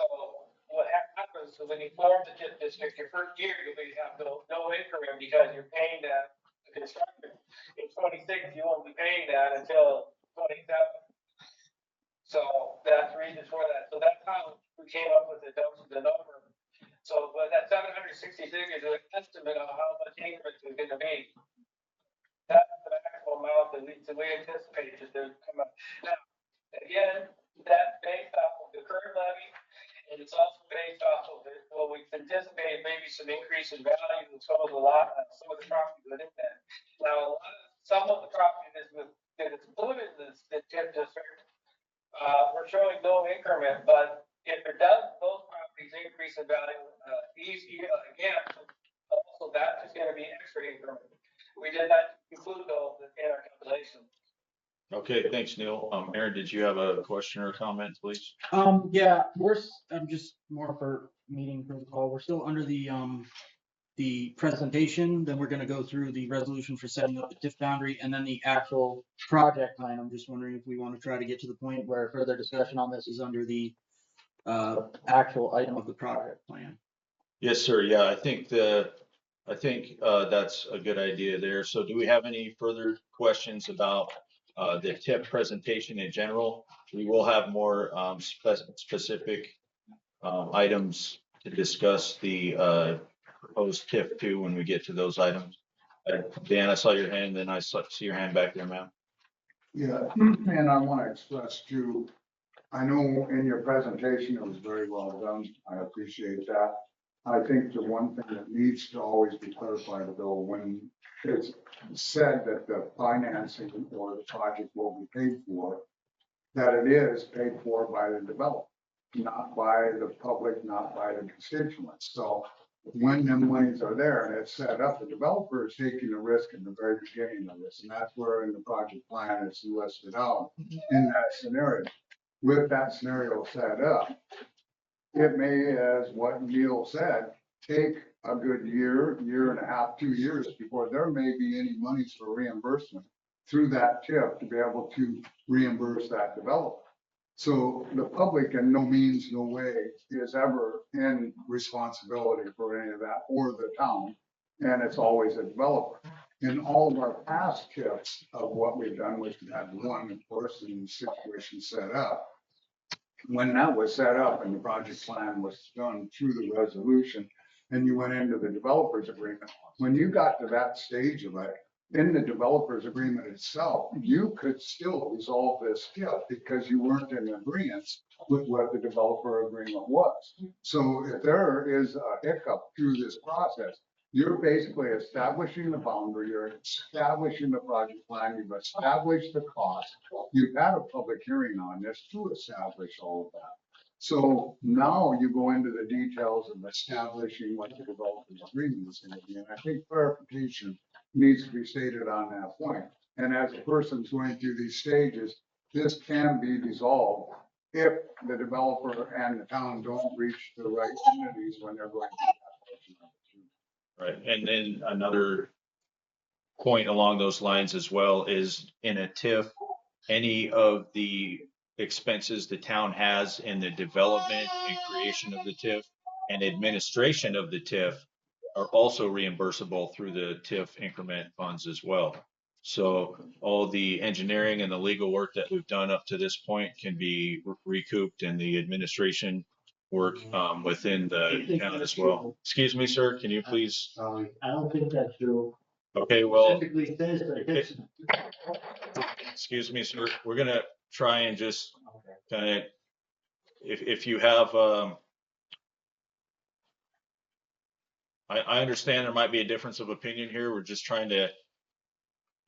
what happens is when you form the TIF district, your first year you'll have no increment because you're paying that construction. In 26, you won't be paying that until 27. So that's the reason for that. So that's how we came up with the number. So but that 766 is an estimate of how much increment is going to be. That's the maximum amount that we anticipate to come up. Now, again, that's based off of the current levy. And it's also based off of it. Well, we anticipate maybe some increase in value in some of the property within that. Now, some of the property that is included in the TIF district, we're showing no increment, but if it does, those properties increase in value, again, also that's just going to be extra increment. We did not include those in our calculation. Okay, thanks, Neil. Aaron, did you have a question or a comment, please? Yeah, I'm just more for meeting protocol. We're still under the presentation, then we're gonna go through the resolution for setting up the TIF boundary and then the actual project plan. I'm just wondering if we want to try to get to the point where further discussion on this is under the actual item of the project plan. Yes, sir. Yeah, I think that's a good idea there. So do we have any further questions about the TIF presentation in general? We will have more specific items to discuss the proposed TIF too when we get to those items. Dan, I saw your hand, then I see your hand back there, ma'am. Yeah, and I want to express too, I know in your presentation, it was very well done. I appreciate that. I think the one thing that needs to always be clarified, though, when it's said that the financing or the project will be paid for, that it is paid for by the developer, not by the public, not by the constituents. So when the monies are there and it's set up, the developer is taking the risk in the very beginning of this. And that's where in the project plan it's listed out in that scenario. With that scenario set up, it may, as what Neil said, take a good year, year and a half, 2 years before there may be any monies for reimbursement through that TIF to be able to reimburse that developer. So the public in no means, no way is ever in responsibility for any of that or the town. And it's always a developer. In all of our past TIFs of what we've done, which we had one, of course, in the situation set up, when that was set up and the project plan was done through the resolution and you went into the developer's agreement, when you got to that stage of it, in the developer's agreement itself, you could still resolve this TIF because you weren't in agreement with what the developer agreement was. So if there is a hiccup through this process, you're basically establishing the boundary, you're establishing the project plan, you've established the cost. You've had a public hearing on this to establish all of that. So now you go into the details of establishing what the developer's agreement is going to be. And I think clarification needs to be stated on that point. And as a person's going through these stages, this can be resolved if the developer and the town don't reach the right entities when they're going through that portion of it. Right. And then another point along those lines as well is in a TIF, any of the expenses the town has in the development and creation of the TIF and administration of the TIF are also reimbursable through the TIF increment funds as well. So all the engineering and the legal work that we've done up to this point can be recouped in the administration work within the town as well. Excuse me, sir, can you please? I don't think that's true. Okay, well, Specifically says that it's. excuse me, sir, we're gonna try and just kind of, if you have, I understand there might be a difference of opinion here. We're just trying to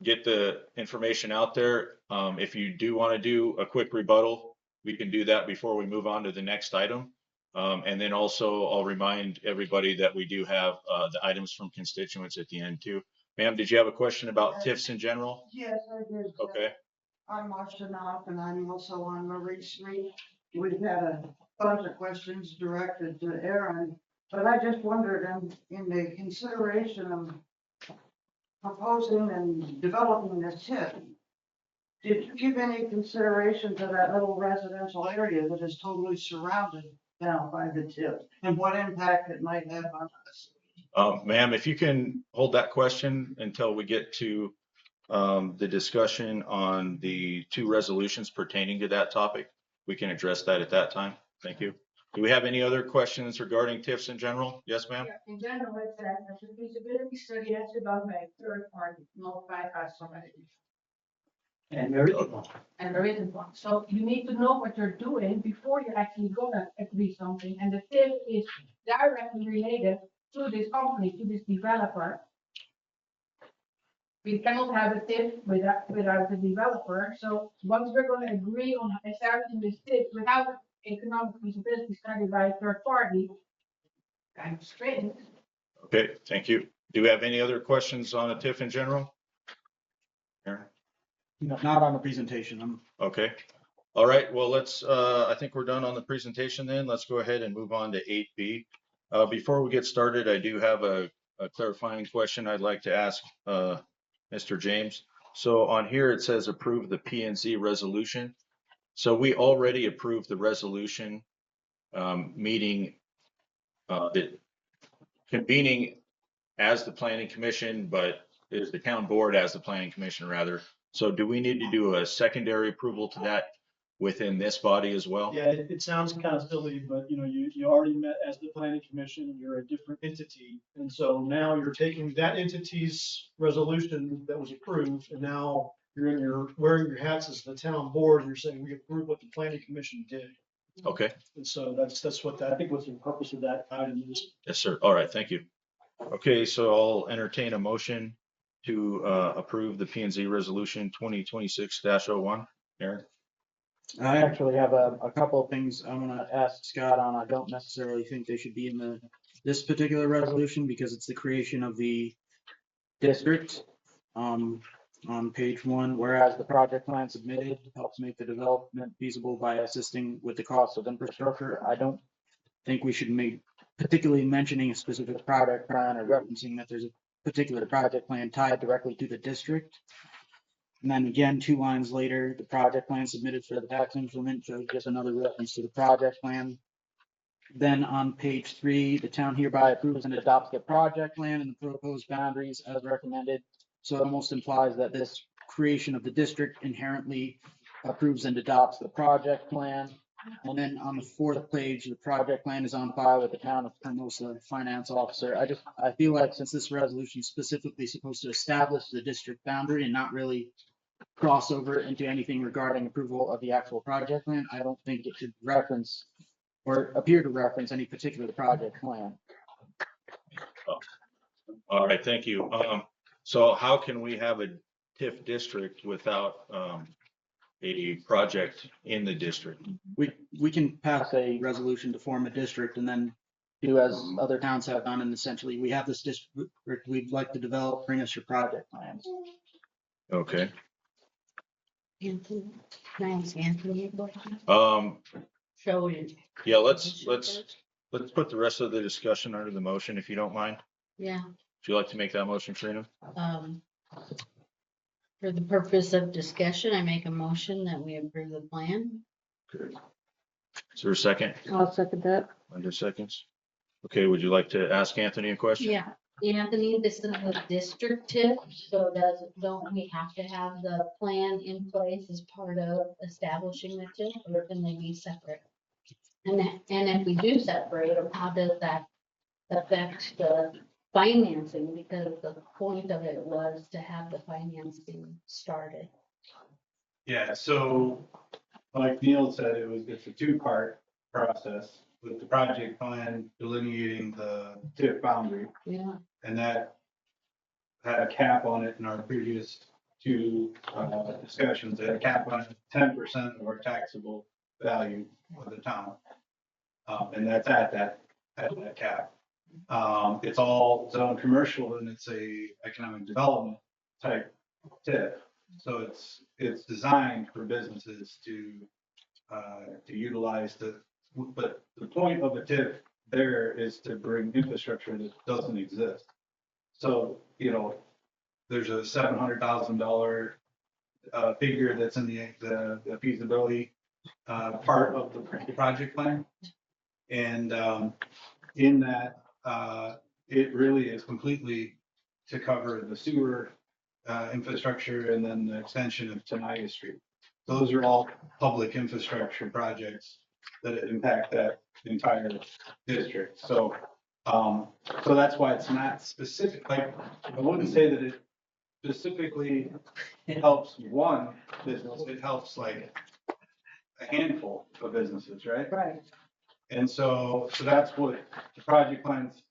get the information out there. If you do want to do a quick rebuttal, we can do that before we move on to the next item. And then also I'll remind everybody that we do have the items from constituents at the end too. Ma'am, did you have a question about TIFs in general? Yes, I did. Okay. I'm Marcia Knopf and I'm also on Marie Street. We've had a bunch of questions directed to Aaron, but I just wondered in the consideration of proposing and developing this TIF, did you give any consideration to that little residential area that is totally surrounded now by the TIF and what impact it might have on us? Ma'am, if you can hold that question until we get to the discussion on the two resolutions pertaining to that topic, we can address that at that time. Thank you. Do we have any other questions regarding TIFs in general? Yes, ma'am? Yeah, in general, it says that the feasibility study has to be done by a third party, not by us already. And there is one. And there isn't one. So you need to know what you're doing before you're actually gonna agree something. And the TIF is directly related to this company, to this developer. We cannot have a TIF without the developer. So once we're gonna agree on establishing this TIF without economic feasibility study by a third party, kind of strange. Okay, thank you. Do we have any other questions on a TIF in general? Aaron? No, not on the presentation. Okay. All right, well, let's, I think we're done on the presentation then. Let's go ahead and move on to 8B. Before we get started, I do have a clarifying question I'd like to ask Mr. James. So on here, it says approve the P&Z resolution. So we already approved the resolution meeting, the convening as the planning commission, but is the town board as the planning commission rather. So do we need to do a secondary approval to that within this body as well? Yeah, it sounds kind of silly, but you already met as the planning commission, you're a different entity. And so now you're taking that entity's resolution that was approved, and now you're wearing your hats as the town board, and you're saying we approve what the planning commission did. Okay. And so that's what I think was the purpose of that item is. Yes, sir. All right, thank you. Okay, so I'll entertain a motion to approve the P and Z resolution 2026-01. Aaron? I actually have a couple of things I want to ask Scott on. I don't necessarily think they should be in this particular resolution because it's the creation of the district. On page 1, whereas the project plan submitted helps make the development feasible by assisting with the cost of infrastructure. I don't think we should make particularly mentioning a specific project plan or referencing that there's a particular project plan tied directly to the district. And then again, 2 lines later, the project plan submitted for the tax increment shows just another reference to the project plan. Then on page 3, the town hereby approves and adopts the project plan and the proposed boundaries as recommended. So it almost implies that this creation of the district inherently approves and adopts the project plan. And then on the 4th page, the project plan is on file with the town of Hermosa finance officer. I feel like since this resolution is specifically supposed to establish the district boundary and not really cross over into anything regarding approval of the actual project plan, I don't think it should reference or appear to reference any particular project plan. All right, thank you. So how can we have a TIF district without a project in the district? We can pass a resolution to form a district and then do as other towns have done, and essentially we have this district we'd like to develop, bring us your project plans. Okay. Anthony, can I ask Anthony a question? Shall we? Yeah, let's put the rest of the discussion under the motion, if you don't mind. Yeah, Would you like to make that motion, Trina? for the purpose of discussion, I make a motion that we approve the plan. Good. Is there a second? I'll second that. Under seconds. Okay, would you like to ask Anthony a question? Yeah, Anthony, this is a district tip, so don't we have to have the plan in place as part of establishing the tip, or can they be separate? And if we do separate them, how does that affect the financing? Because the point of it was to have the financing started. Yeah, so like Neil said, it's a 2-part process with the project plan delineating the TIF boundary. Yeah. And that had a cap on it in our previous 2 discussions. It had a cap on 10% of our taxable value of the town. And that's at that cap. It's all zone commercial and it's a economic development type TIF. So it's designed for businesses to utilize but the point of a TIF there is to bring infrastructure that doesn't exist. So, there's a $700,000 figure that's in the feasibility part of the project plan. And in that, it really is completely to cover the sewer infrastructure and then the extension of Tenaya Street. Those are all public infrastructure projects that impact that entire district. So that's why it's not specific. Like, I wouldn't say that it specifically helps one business. It helps like a handful of businesses, right? Right. And so that's what the project plan's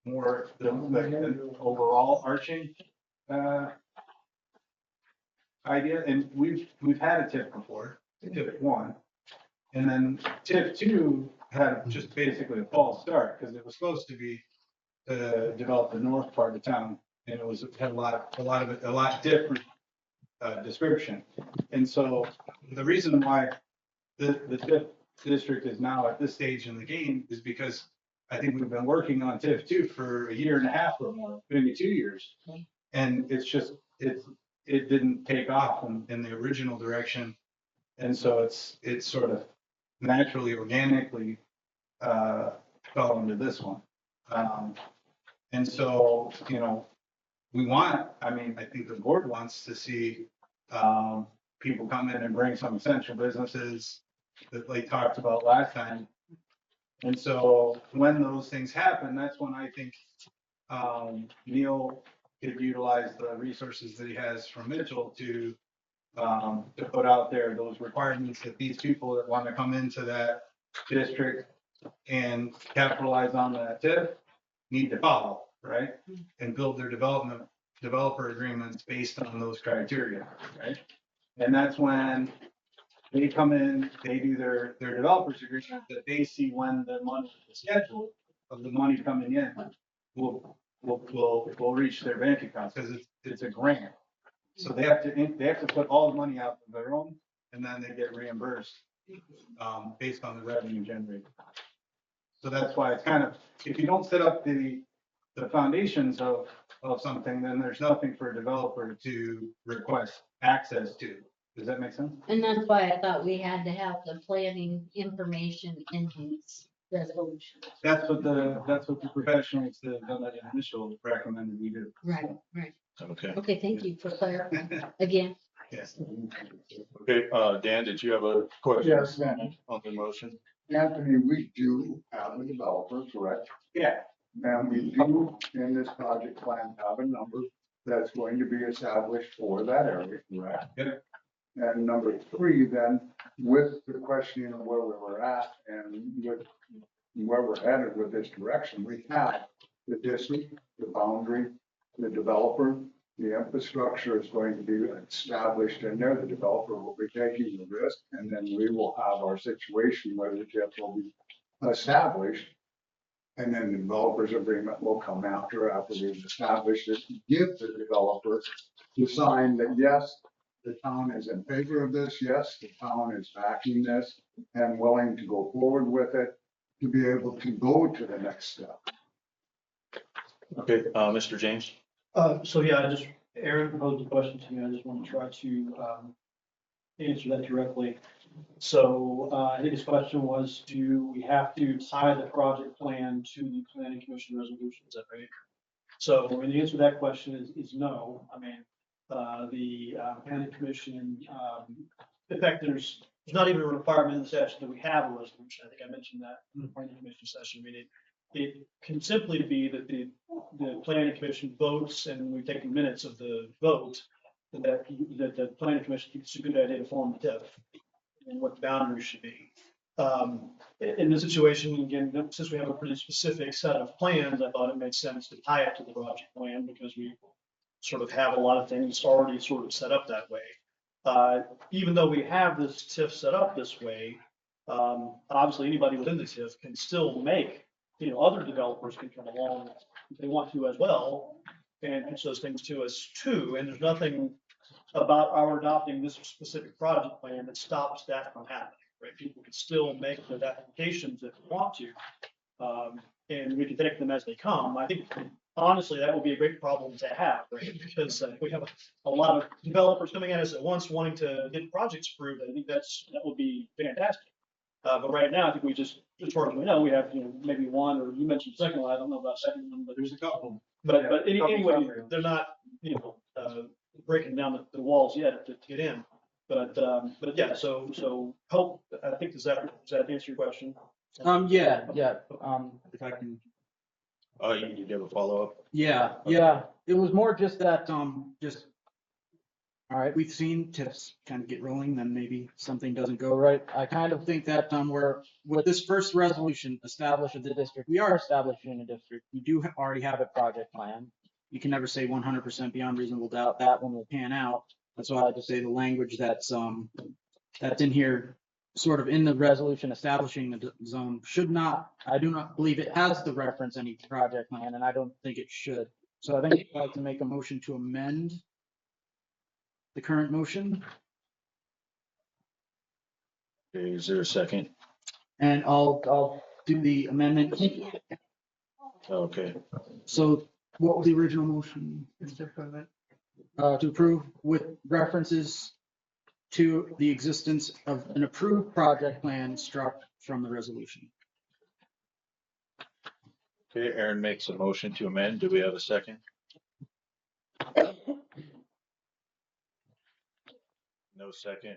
more the overall arching idea. And we've had a TIF before, TIF 1, and then TIF 2 had just basically a false start because it was supposed to be to develop the north part of town, and had a lot different description. And so the reason why the TIF district is now at this stage in the game is because I think we've been working on TIF 2 for 1.5 years or more, maybe 2 years. And it didn't take off in the original direction. And so it's sort of naturally, organically fell into this one. And so, I think the board wants to see people come in and bring some essential businesses that they talked about last time. And so when those things happen, that's when I think Neil could utilize the resources that he has from Mitchell to put out there those requirements that these people that want to come into that district and capitalize on that TIF need to follow, right? And build their development developer agreements based on those criteria, right? And that's when they come in, they do their developers agreement, that they see when the money, the schedule of the money coming in will reach their bank accounts, because it's a grant. So they have to put all the money out of their own, and then they get reimbursed, based on the revenue generated. So that's why it's kind of, if you don't set up the foundations of something, then there's nothing for a developer to request access to. Does that make sense? And that's why I thought we had to have the planning information in these resolutions. That's what the professionals that have done that initial recommended we do. Right, right. Okay. Okay, thank you for clarifying again. Yes. Okay, Dan, did you have a question? Yes. On the motion? Anthony, we do have a developer, correct? Yeah. And we do, in this project plan, have a number that's going to be established for that area, correct? Yep. And number three, then, with the questioning of where we were at and with where we're headed with this direction, we have the district, the boundary, the developer, the infrastructure is going to be established in there. The developer will be taking the risk, and then we will have our situation where the TIF will be established. And then the developer's agreement will come after we've established it, give the developer the sign that, yes, the town is in favor of this, yes, the town is backing this and willing to go forward with it, to be able to go to the next step. Okay, Mr. James? So yeah, Aaron posed a question to me. I just want to try to answer that directly. So I think his question was, do we have to tie the project plan to the planning commission resolution? Is that right? So the answer to that question is no. I mean, the planning commission, in fact, there's not even a requirement in the session that we have a resolution. I think I mentioned that in the planning commission session. I mean, it can simply be that the planning commission votes, and we take minutes of the vote, that the planning commission thinks it's a good idea to form a TIF and what the boundaries should be. In this situation, again, since we have a pretty specific set of plans, I thought it made sense to tie it to the project plan, because we sort of have a lot of things already sort of set up that way. Even though we have this TIF set up this way, obviously anybody within the TIF can still make, other developers can come along if they want to as well, and pitch those things to us too. And there's nothing about our adopting this specific project plan that stops that from happening, right? People can still make those applications if they want to, and we can take them as they come. I think, honestly, that would be a great problem to have, right? Because we have a lot of developers coming at us at once wanting to get projects approved. I think that would be fantastic. But right now, I think we just, as far as we know, we have, maybe one, or you mentioned the second one. I don't know about the second one, but there's a couple. But anyway, they're not, breaking down the walls yet to get in. But yeah, so hope, I think, does that answer your question? Yeah, if I can. You have a follow-up? Yeah. It was more just that, all right, we've seen TIFs kind of get rolling, then maybe something doesn't go right. I kind of think that, we're, with this first resolution, establish the district, we are establishing a district. We do already have a project plan. You can never say 100% beyond reasonable doubt that one will pan out. That's why I just say the language that's in here, sort of in the resolution establishing the zone, I do not believe it has to reference any project plan, and I don't think it should. So I think I'd like to make a motion to amend the current motion. Okay, is there a second? And I'll do the amendment. Okay, So what was the original motion? To approve with references to the existence of an approved project plan struck from the resolution. okay, Aaron makes a motion to amend. Do we have a second? No second.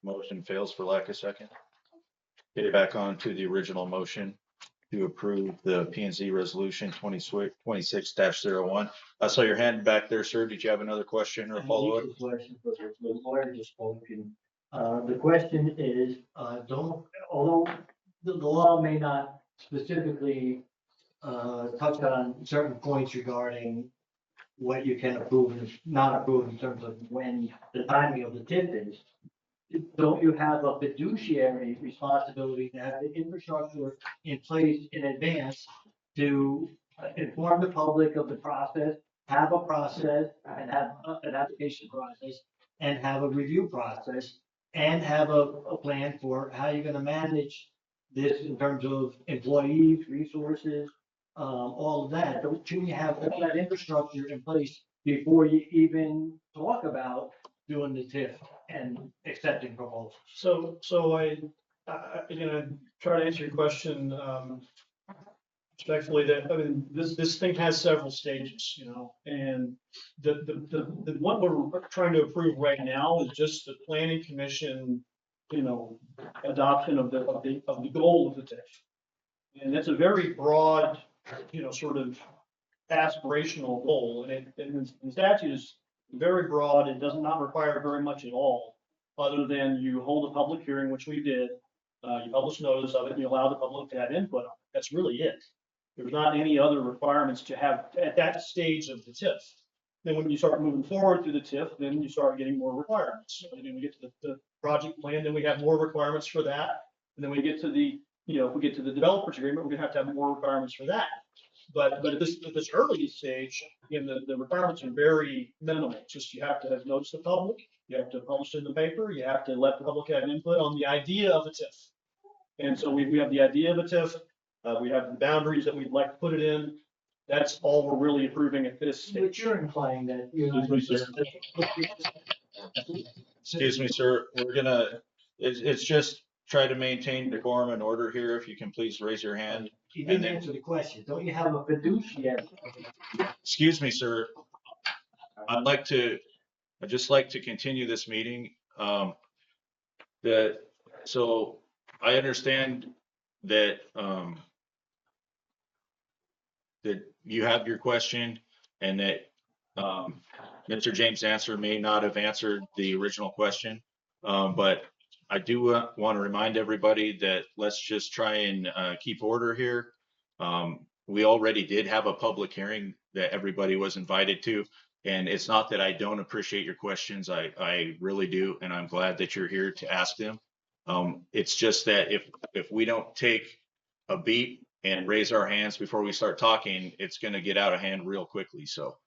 Motion fails for lack of second. Get it back on to the original motion to approve the P and Z resolution 26-01. I saw your hand back there, sir. Did you have another question or follow-up? Question for the lawyer just spoken. The question is, although the law may not specifically touch on certain points regarding what you can approve and not approve in terms of when the timing of the TIF is, don't you have a fiduciary responsibility to have the infrastructure in place in advance to inform the public of the process, have a process, and have an application process, and have a review process, and have a plan for how you're gonna manage this in terms of employees, resources, all of that. Shouldn't you have all that infrastructure in place before you even talk about doing the TIF and accepting proposals? So again, try to answer your question, respectfully, that, I mean, this thing has several stages, you know, and the what we're trying to approve right now is just the planning commission, you know, adoption of the goal of the TIF. And it's a very broad, you know, sort of aspirational goal, and the statute is very broad. It does not require very much at all, other than you hold a public hearing, which we did. You publish notice of it, and you allow the public to have input on it. That's really it. There's not any other requirements to have at that stage of the TIF. Then when you start moving forward through the TIF, then you start getting more requirements. And then we get to the project plan, then we have more requirements for that. And then we get to the, you know, if we get to the developer's agreement, we're gonna have more requirements for that. But at this early stage, again, the requirements are very minimal. It's just you have to have notice to the public, you have to publish it in the paper, you have to let the public have input on the idea of a TIF. And so we have the idea of a TIF, we have the boundaries that we'd like to put it in. That's all we're really approving at this stage. But you're implying that you're not. Excuse me, sir, we're gonna, it's just try to maintain decorum and order here. If you can please raise your hand. You didn't answer the question. Don't you have a fiduciary? Excuse me, sir. I'd just like to continue this meeting. So I understand that, that you have your question and that, Mr. James Answer may not have answered the original question. But I do want to remind everybody that let's just try and keep order here. We already did have a public hearing that everybody was invited to. And it's not that I don't appreciate your questions. I really do. And I'm glad that you're here to ask them. It's just that if we don't take a beat and raise our hands before we start talking, it's going to get out of hand real quickly. So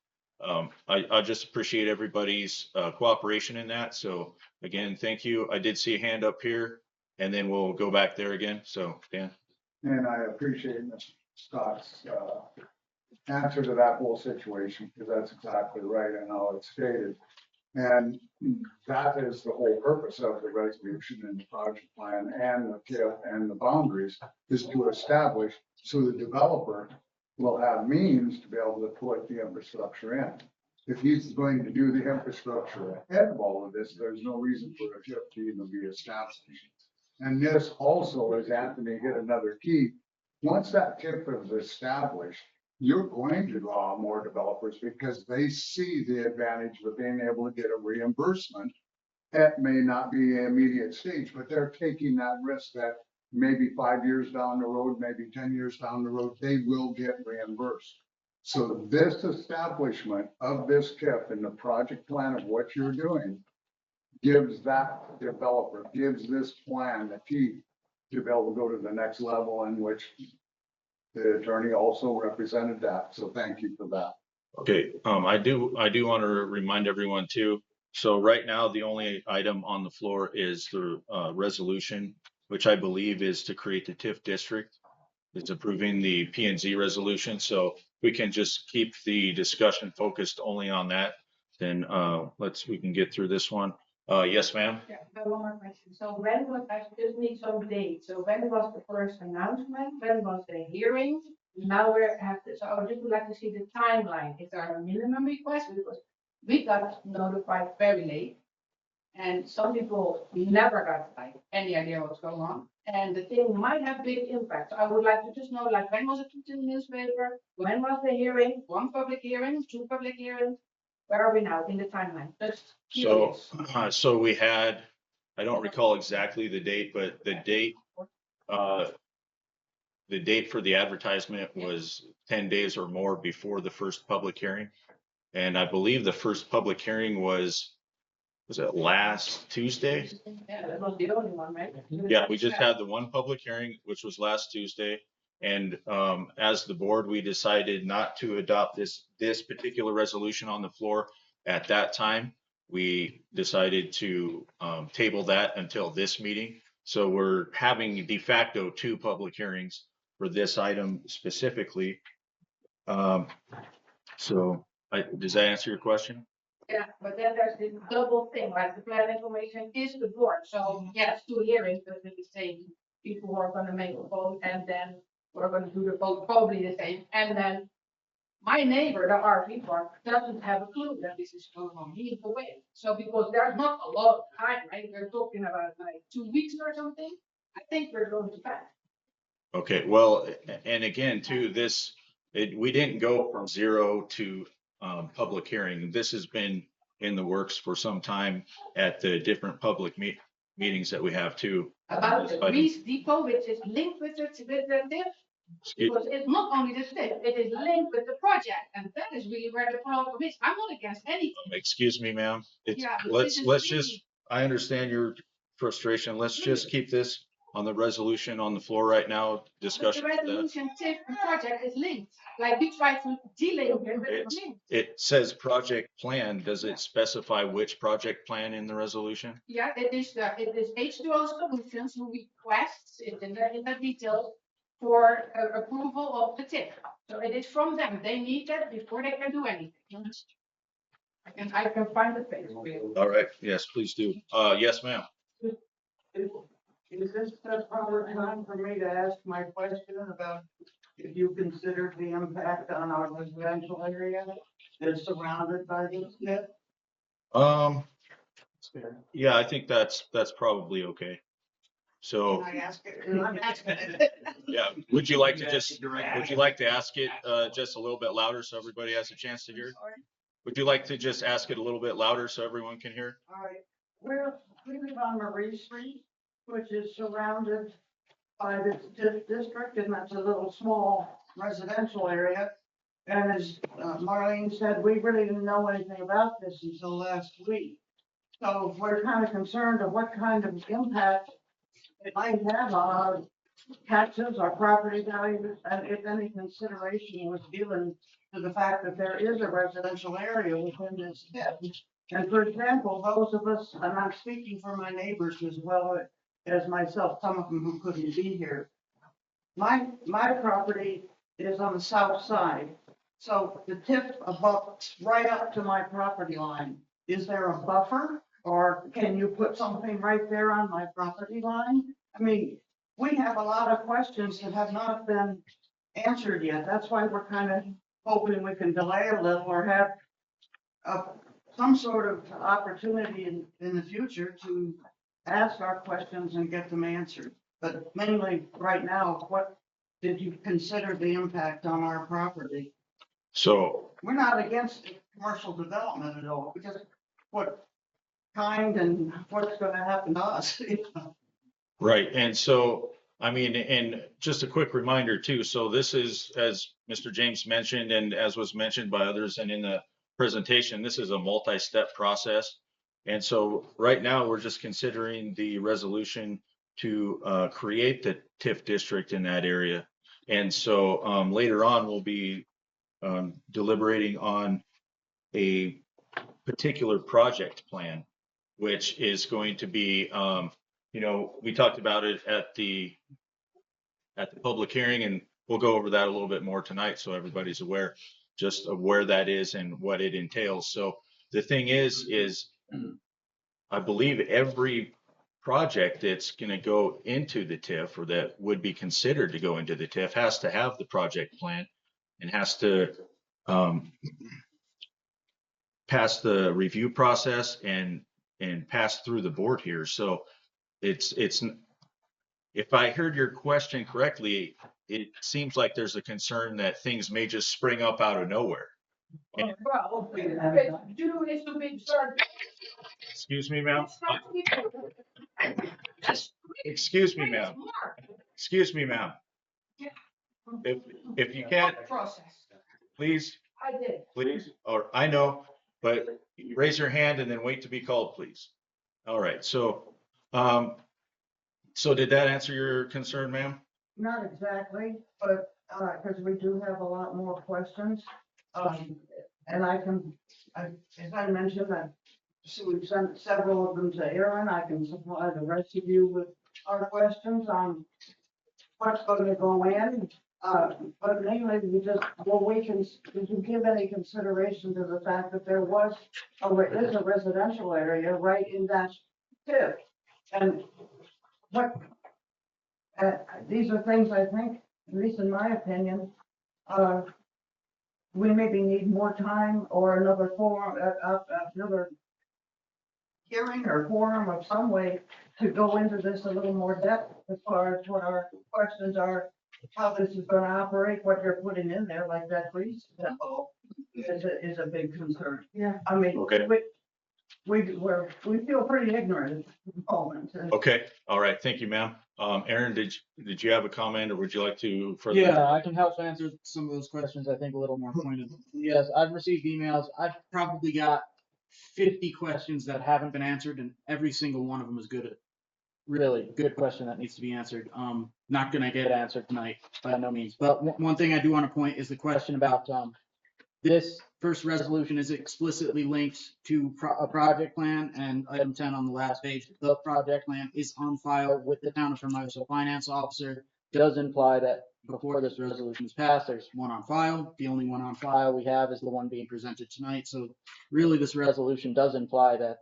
I just appreciate everybody's cooperation in that. So again, thank you. I did see a hand up here and then we'll go back there again. So Dan. And I appreciate Mr. Scott's answer to that whole situation, because that's exactly right and how it's stated. And that is the whole purpose of the resolution and the project plan and the TIF and the boundaries, is to establish so the developer will have means to be able to put the infrastructure in. If he's going to do the infrastructure ahead of all of this, there's no reason for a TIF to even be established. And this also, as Anthony hit another key, once that TIF is established, you're going to draw more developers because they see the advantage of being able to get a reimbursement. It may not be an immediate stage, but they're taking that risk that maybe 5 years down the road, maybe 10 years down the road, they will get reimbursed. So this establishment of this TIF and the project plan of what you're doing gives that developer, gives this plan the key to be able to go to the next level, in which the attorney also represented that. So thank you for that. Okay, I do want to remind everyone too. So right now, the only item on the floor is the resolution, which I believe is to create the TIF district. It's approving the P and Z resolution. So we can just keep the discussion focused only on that. Then we can get through this one. Yes, ma'am. Yeah, but one more question. So when was, I just need some dates. So when was the first announcement? When was the hearing? Now we're at this, so I would just like to see the timeline. Is there a minimum request? Because we got notified very late. And some people never got like any idea what's going on. And the thing might have big impact. So I would like to just know, like, when was it put in the newspaper? When was the hearing? 1 public hearing, 2 public hearings? Where are we now in the timeline? Just curious. So we had, I don't recall exactly the date, but the date for the advertisement was 10 days or more before the first public hearing. And I believe the first public hearing was it last Tuesday? Yeah, that was the only one, right? Yeah, we just had the one public hearing, which was last Tuesday. And as the board, we decided not to adopt this particular resolution on the floor at that time. We decided to table that until this meeting. So we're having de facto 2 public hearings for this item specifically. So does that answer your question? Yeah, but then there's this double thing, like the planning commission is the board, so yes, 2 hearings, but it's the same people who are gonna make a vote, and then we're gonna do the vote probably the same, and then my neighbor, the RV park, doesn't have a clue that this is going on, he's away. So because there's not a lot of time, right, we're talking about like 2 weeks or something, I think we're going to pass. Okay, well, and again, too, we didn't go from 0 to public hearing. This has been in the works for some time at the different public meetings that we have too. About the Grease Depot, which is linked with the TIF, because it's not only the TIF, it is linked with the project, and that is really where the problem is. I'm not against anything. Excuse me, ma'am. Yeah, Let's just, I understand your frustration. Let's just keep this on the resolution on the floor right now, But the discussion. resolution TIF and project is linked, like we try to delink it, but it's linked. It says project plan. Does it specify which project plan in the resolution? Yeah, it is H2O Solutions who requests it in the details for approval of the TIF. So it is from them. They need that before they can do anything. I can find the page for you. All right, yes, please do. Yes, ma'am. Is this the proper time for me to ask my question about if you consider the impact on our residential area that's surrounded by this pit? Yeah, I think that's probably okay. So, Can I ask it? I'm asking it. yeah, would you like to ask it just a little bit louder so everybody has a chance to hear? Would you like to just ask it a little bit louder so everyone can hear? All right, we live on Marie Street, which is surrounded by this district, and that's a little small residential area. And as Marlene said, we really didn't know anything about this until last week. So we're kind of concerned of what kind of impact it might have on our taxes, our property values, and if any consideration was given to the fact that there is a residential area within this tip. And for example, those of us, and I'm speaking for my neighbors as well as myself, some of them who couldn't be here. My property is on the south side. So the tip abuts right up to my property line. Is there a buffer, or can you put something right there on my property line? I mean, we have a lot of questions that have not been answered yet. That's why we're kind of hoping we can delay a little or have some sort of opportunity in the future to ask our questions and get them answered. But mainly right now, what did you consider the impact on our property? So, We're not against commercial development at all, because what kind and what's gonna happen to us. right, and so, I mean, and just a quick reminder too, so this is, as Mr. James mentioned, and as was mentioned by others and in the presentation, this is a multi-step process. And so right now, we're just considering the resolution to create the TIF district in that area. And so later on, we'll be deliberating on a particular project plan, which is going to be, we talked about it at the public hearing, and we'll go over that a little bit more tonight so everybody's aware just of where that is and what it entails. So the thing is I believe every project that's going to go into the TIF or that would be considered to go into the TIF has to have the project plan and has to pass the review process and pass through the board here. So it's if I heard your question correctly, it seems like there's a concern that things may just spring up out of nowhere. Well, do is to be served. Excuse me, ma'am. Excuse me, ma'am. Excuse me, ma'am. If you can't, Process. please I did. please? Or I know, but raise your hand and then wait to be called, please. All right, so did that answer your concern, ma'am? Not exactly, but, because we do have a lot more questions. And as I mentioned, we've sent several of them to Aaron. I can supply the rest of you with our questions on what's going to go in. But mainly did you give any consideration to the fact that there is a residential area right in that tip? And what, these are things I think, at least in my opinion, we maybe need more time or another forum, another hearing or forum of some way to go into this a little more depth as far as what our questions are, how this is gonna operate, what you're putting in there, like that freeze depot is a big concern. Yeah. I mean, Okay. we feel pretty ignorant at the moment. Okay, all right, thank you, ma'am. Aaron, did you have a comment or would you like to further? Yeah, I can help answer some of those questions, I think, a little more pointed. Yes, I've received emails. I've probably got 50 questions that haven't been answered, and every single one of them is good. Really good question that needs to be answered. Not gonna get answered tonight by no means. But one thing I do want to point is the question about this first resolution is explicitly linked to a project plan, and item 10 on the last page, the project plan is on file with the town of Hermosa finance officer. Does imply that before this resolution is passed, there's one on file. The only one on file we have is the one being presented tonight. So really, this resolution does imply that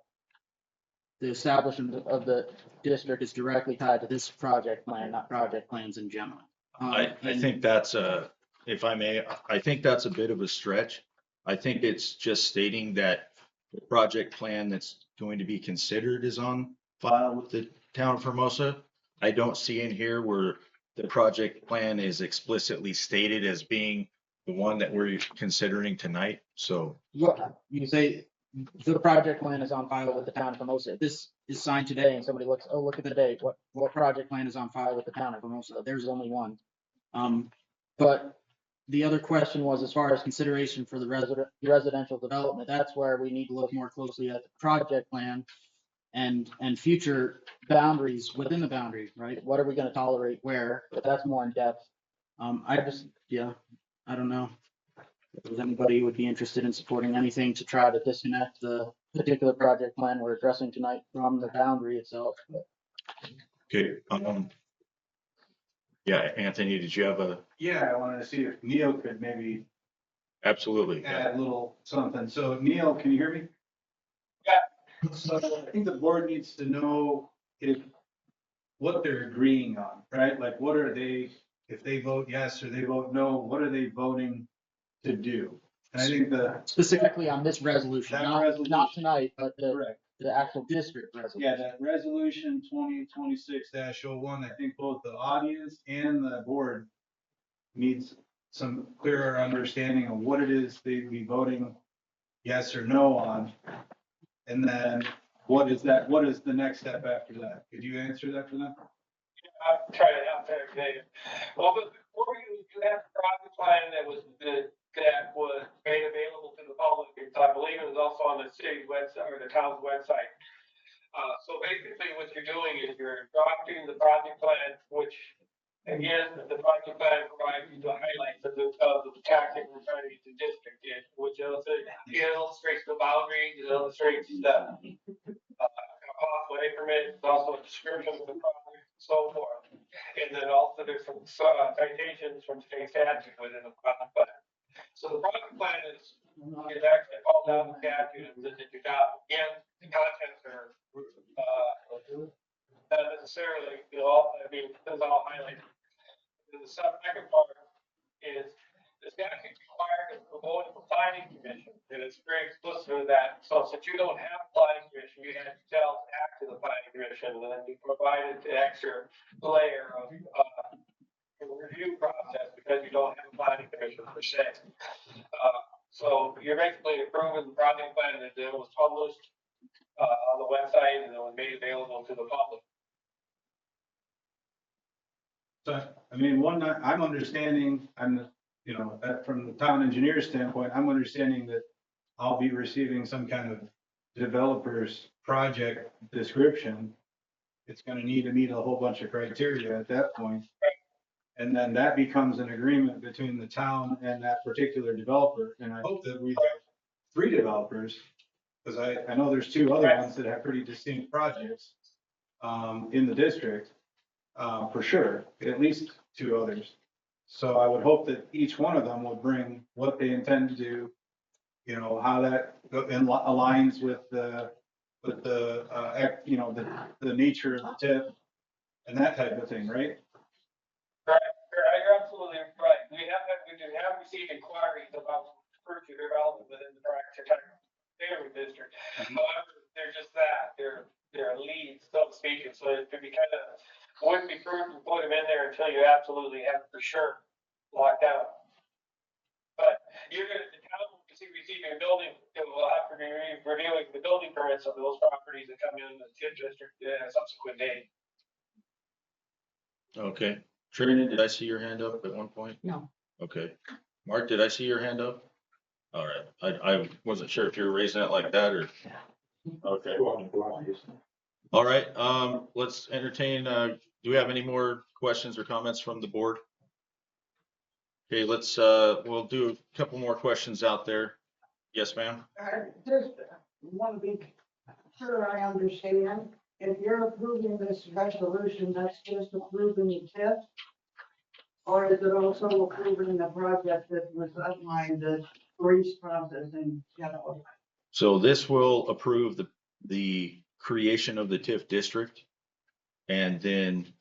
the establishment of the district is directly tied to this project plan, not project plans in general. I think that's if I may, I think that's a bit of a stretch. I think it's just stating that the project plan that's going to be considered is on file with the town of Hermosa. I don't see in here where the project plan is explicitly stated as being the one that we're considering tonight, so. What you say, the project plan is on file with the town of Hermosa. This is signed today and somebody looks, oh, look at the date. What project plan is on file with the town of Hermosa? There's only one. But the other question was as far as consideration for the residential development, that's where we need to look more closely at the project plan and future boundaries within the boundary, right? What are we gonna tolerate where? But that's more in depth. I don't know. If there's anybody who would be interested in supporting anything to try to disconnect the particular project plan we're addressing tonight from the boundary itself. Okay, yeah, Anthony, did you have a? Yeah, I wanted to see if Neil could maybe Absolutely. Yeah. add a little something. So Neil, can you hear me? Yeah. So I think the board needs to know what they're agreeing on, right? Like what are they, if they vote yes or they vote no, what are they voting to do? And I think Specifically on this resolution, not tonight, but correct. the actual district resolution. Yeah, that resolution 2026-01, I think both the audience and the board needs some clearer understanding of what it is they'd be voting yes or no on. And then what is the next step after that? Could you answer that for them? I'm trying to help there, Dave. Well, but before you had a project plan that was made available to the public. I believe it was also on the city's website or the town's website. So basically what you're doing is you're adopting the project plan, which again, the project plan provides you the highlights of the tactic we're trying to get the district in, which illustrates the boundaries, it illustrates the possible increment, also a description of the project, and so forth. And then also there's some citations from state statute within the project plan. So the project plan is actually called out in statute that you got, again, the contents are not necessarily, I mean, it's all highlighted. And the second part is the statute required to vote at the planning commission, and it's very explicit of that. So since you don't have a planning commission, you have to tell to act to the planning commission, and then you provided the extra layer of review process because you don't have a planning commission per se. So you're basically approving the project plan that it was published on the website and it was made available to the public. So, I mean, I'm understanding, from the town engineer's standpoint, I'm understanding that I'll be receiving some kind of developer's project description. It's gonna need to meet a whole bunch of criteria at that point. And then that becomes an agreement between the town and that particular developer. And I hope that we have 3 developers, because I know there's 2 other ones that have pretty distinct projects in the district, for sure, at least 2 others. So I would hope that each one of them would bring what they intend to do, how that aligns with the nature of the tip and that type of thing, right? Right, you're absolutely right. We have received inquiries about further development within the Taylor district. However, they're just that, they're leads, so to speak, and so it could be wouldn't be prudent to put them in there until you absolutely have it for sure locked out. But the town will be receiving a building, it will have to be reviewing the building permits of those properties that come in the TIF district at a subsequent date. Okay. Trina, did I see your hand up at one point? No. Okay. Mark, did I see your hand up? All right. I wasn't sure if you were raising it like that or. Okay. All right. Let's entertain, do we have any more questions or comments from the board? Okay, we'll do a couple more questions out there. Yes, ma'am. I just want to be sure I understand. If you're approving this resolution, that's just approving the TIF? Or is it also approving the project that was outlined, the grease processing, So this will approve the creation of the TIF district. And then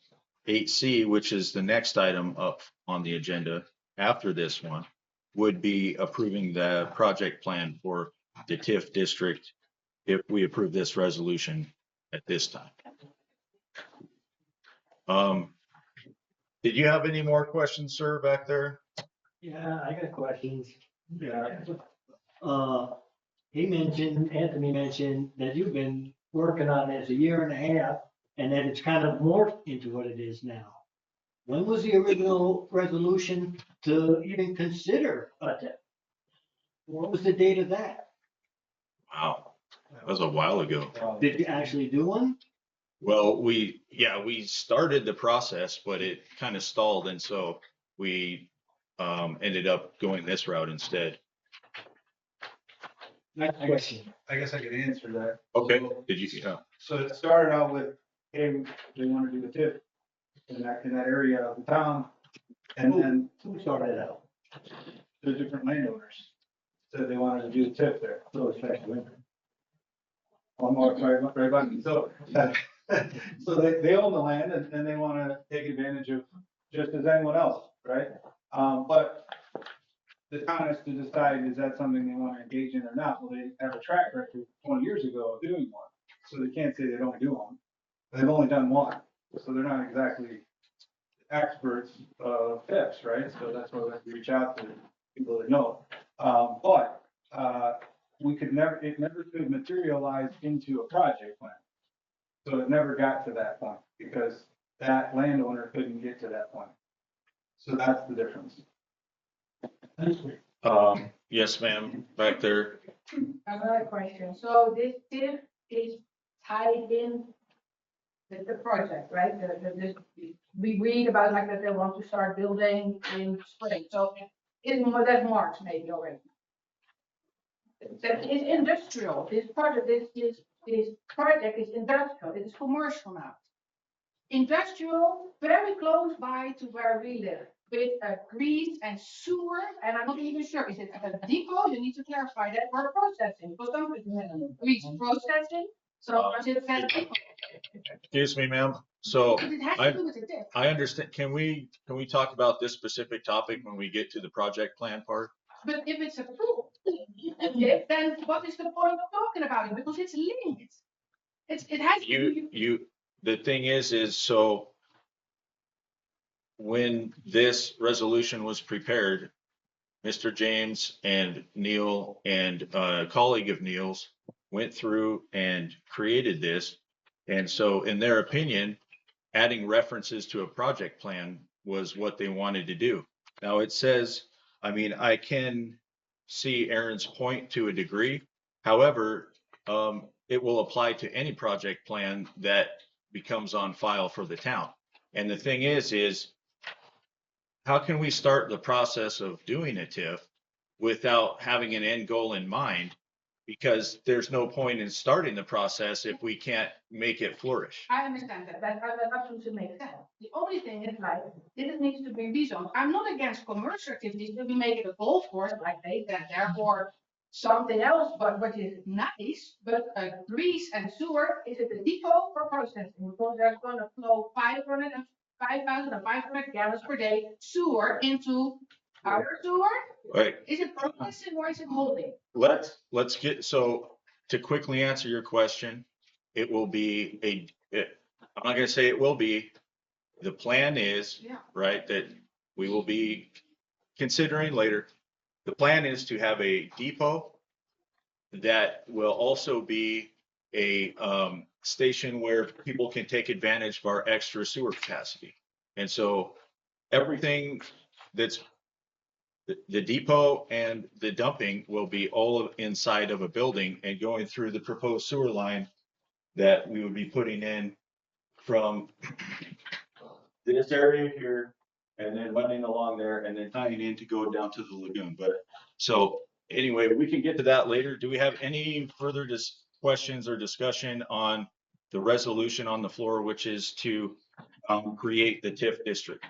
8C, which is the next item up on the agenda after this one, would be approving the project plan for the TIF district if we approve this resolution at this time. Did you have any more questions, sir, back there? Yeah, I got questions. Yeah. Anthony mentioned that you've been working on this a year and a half and that it's kind of morphed into what it is now. When was the original resolution to even consider a TIF? What was the date of that? Wow, that was a while ago. Did you actually do one? Well, we started the process, but it kind of stalled. And so we ended up going this route instead. Next question. I guess I could answer that. Okay. So, Did you? So it started out with, hey, they want to do the TIF in that area of the town. And then Who started out? the different landowners said they wanted to do the TIF there. So it's special. Almost right by me. So they own the land and they want to take advantage of just as anyone else, right? But the town has to decide, is that something they want to engage in or not? Well, they have a track record 20 years ago of doing one. So they can't say they don't do one. They've only done one. So they're not exactly experts of TIFs, right? So that's why we have to reach out to people that know. But it never could materialize into a project plan. So it never got to that point because that landowner couldn't get to that point. So that's the difference. Yes, ma'am, back there. Another question. So this TIF is tied in the project, right? We read about like that they want to start building in spring. So it's more than March maybe already. That is industrial. This project is industrial. It is commercial now. Industrial, very close by to where we live, with grease and sewer, and I'm not even sure, is it a depot? You need to clarify that, or processing, because some people have grease processing, so is it a depot? Excuse me, ma'am. So It has to do with the TIF. I understand. Can we talk about this specific topic when we get to the project plan part? But if it's approved, then what is the point of talking about it? Because it's linked. It has to. The thing is so when this resolution was prepared, Mr. James and Neil and a colleague of Neil's went through and created this. And so in their opinion, adding references to a project plan was what they wanted to do. Now it says, I mean, I can see Aaron's point to a degree. However, it will apply to any project plan that becomes on file for the town. And the thing is how can we start the process of doing a TIF without having an end goal in mind? Because there's no point in starting the process if we can't make it flourish. I understand that absolutely makes sense. The only thing is like, this needs to be rezoned. I'm not against commercial activities, if we make it a golf course, like they can therefore something else, but what is nice, but grease and sewer, is it a depot for processing? Because there's gonna flow 5,500 gallons per day sewer into our sewer? Right. Is it processing or is it holding? Let's get, so to quickly answer your question, it will be I'm not gonna say it will be, the plan is, Yeah. right, that we will be considering later. The plan is to have a depot that will also be a station where people can take advantage of our extra sewer capacity. And so everything that's the depot and the dumping will be all inside of a building and going through the proposed sewer line that we would be putting in from this area here and then running along there and then tying in to go down to the lagoon. But so anyway, we can get to that later. Do we have any further questions or discussion on the resolution on the floor, which is to create the TIF district?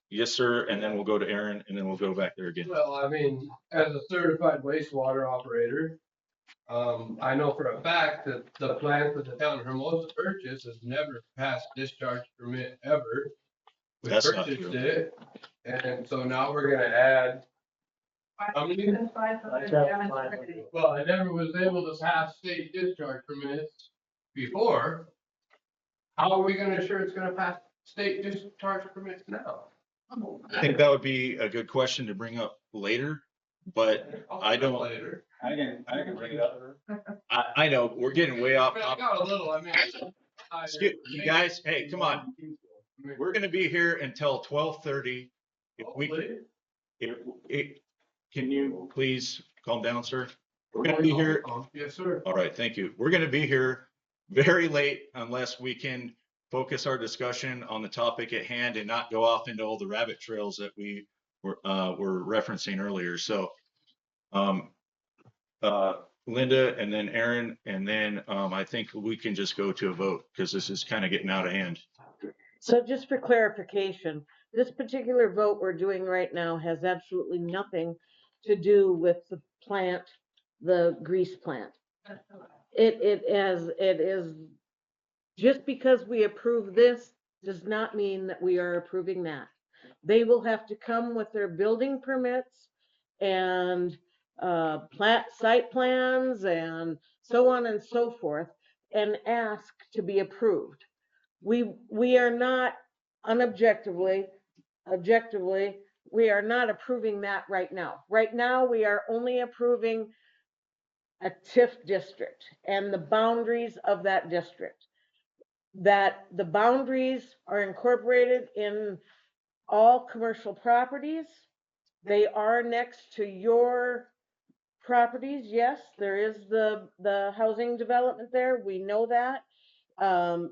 Yes, sir. And then we'll go to Aaron and then we'll go back there again. Well, I mean, as a certified wastewater operator, I know for a fact that the plant that the town of Hermosa purchased has never passed discharge permit ever. We That's not purchased true. it, and so now we're gonna add, how many? 500 gallons per day. Well, I never was able to pass state discharge permits before. How are we gonna ensure it's gonna pass state discharge permits now? I think that would be a good question to bring up later, but I don't. Later. I can bring it up. I know, we're getting way off. I got a little, I mean. You guys, hey, come on. We're gonna be here until 12:30. If we can you please calm down, sir? We're gonna be here. Yes, sir. All right, thank you. We're gonna be here very late unless we can focus our discussion on the topic at hand and not go off into all the rabbit trails that we were referencing earlier. So, Linda and then Aaron, and then I think we can just go to a vote because this is kind of getting out of hand. So just for clarification, this particular vote we're doing right now has absolutely nothing to do with the plant, the grease plant. It is, just because we approve this does not mean that we are approving that. They will have to come with their building permits and site plans and so on and so forth and ask to be approved. We are not objectively, we are not approving that right now. Right now, we are only approving a TIF district and the boundaries of that district. That the boundaries are incorporated in all commercial properties. They are next to your properties. Yes, there is the housing development there. We know that.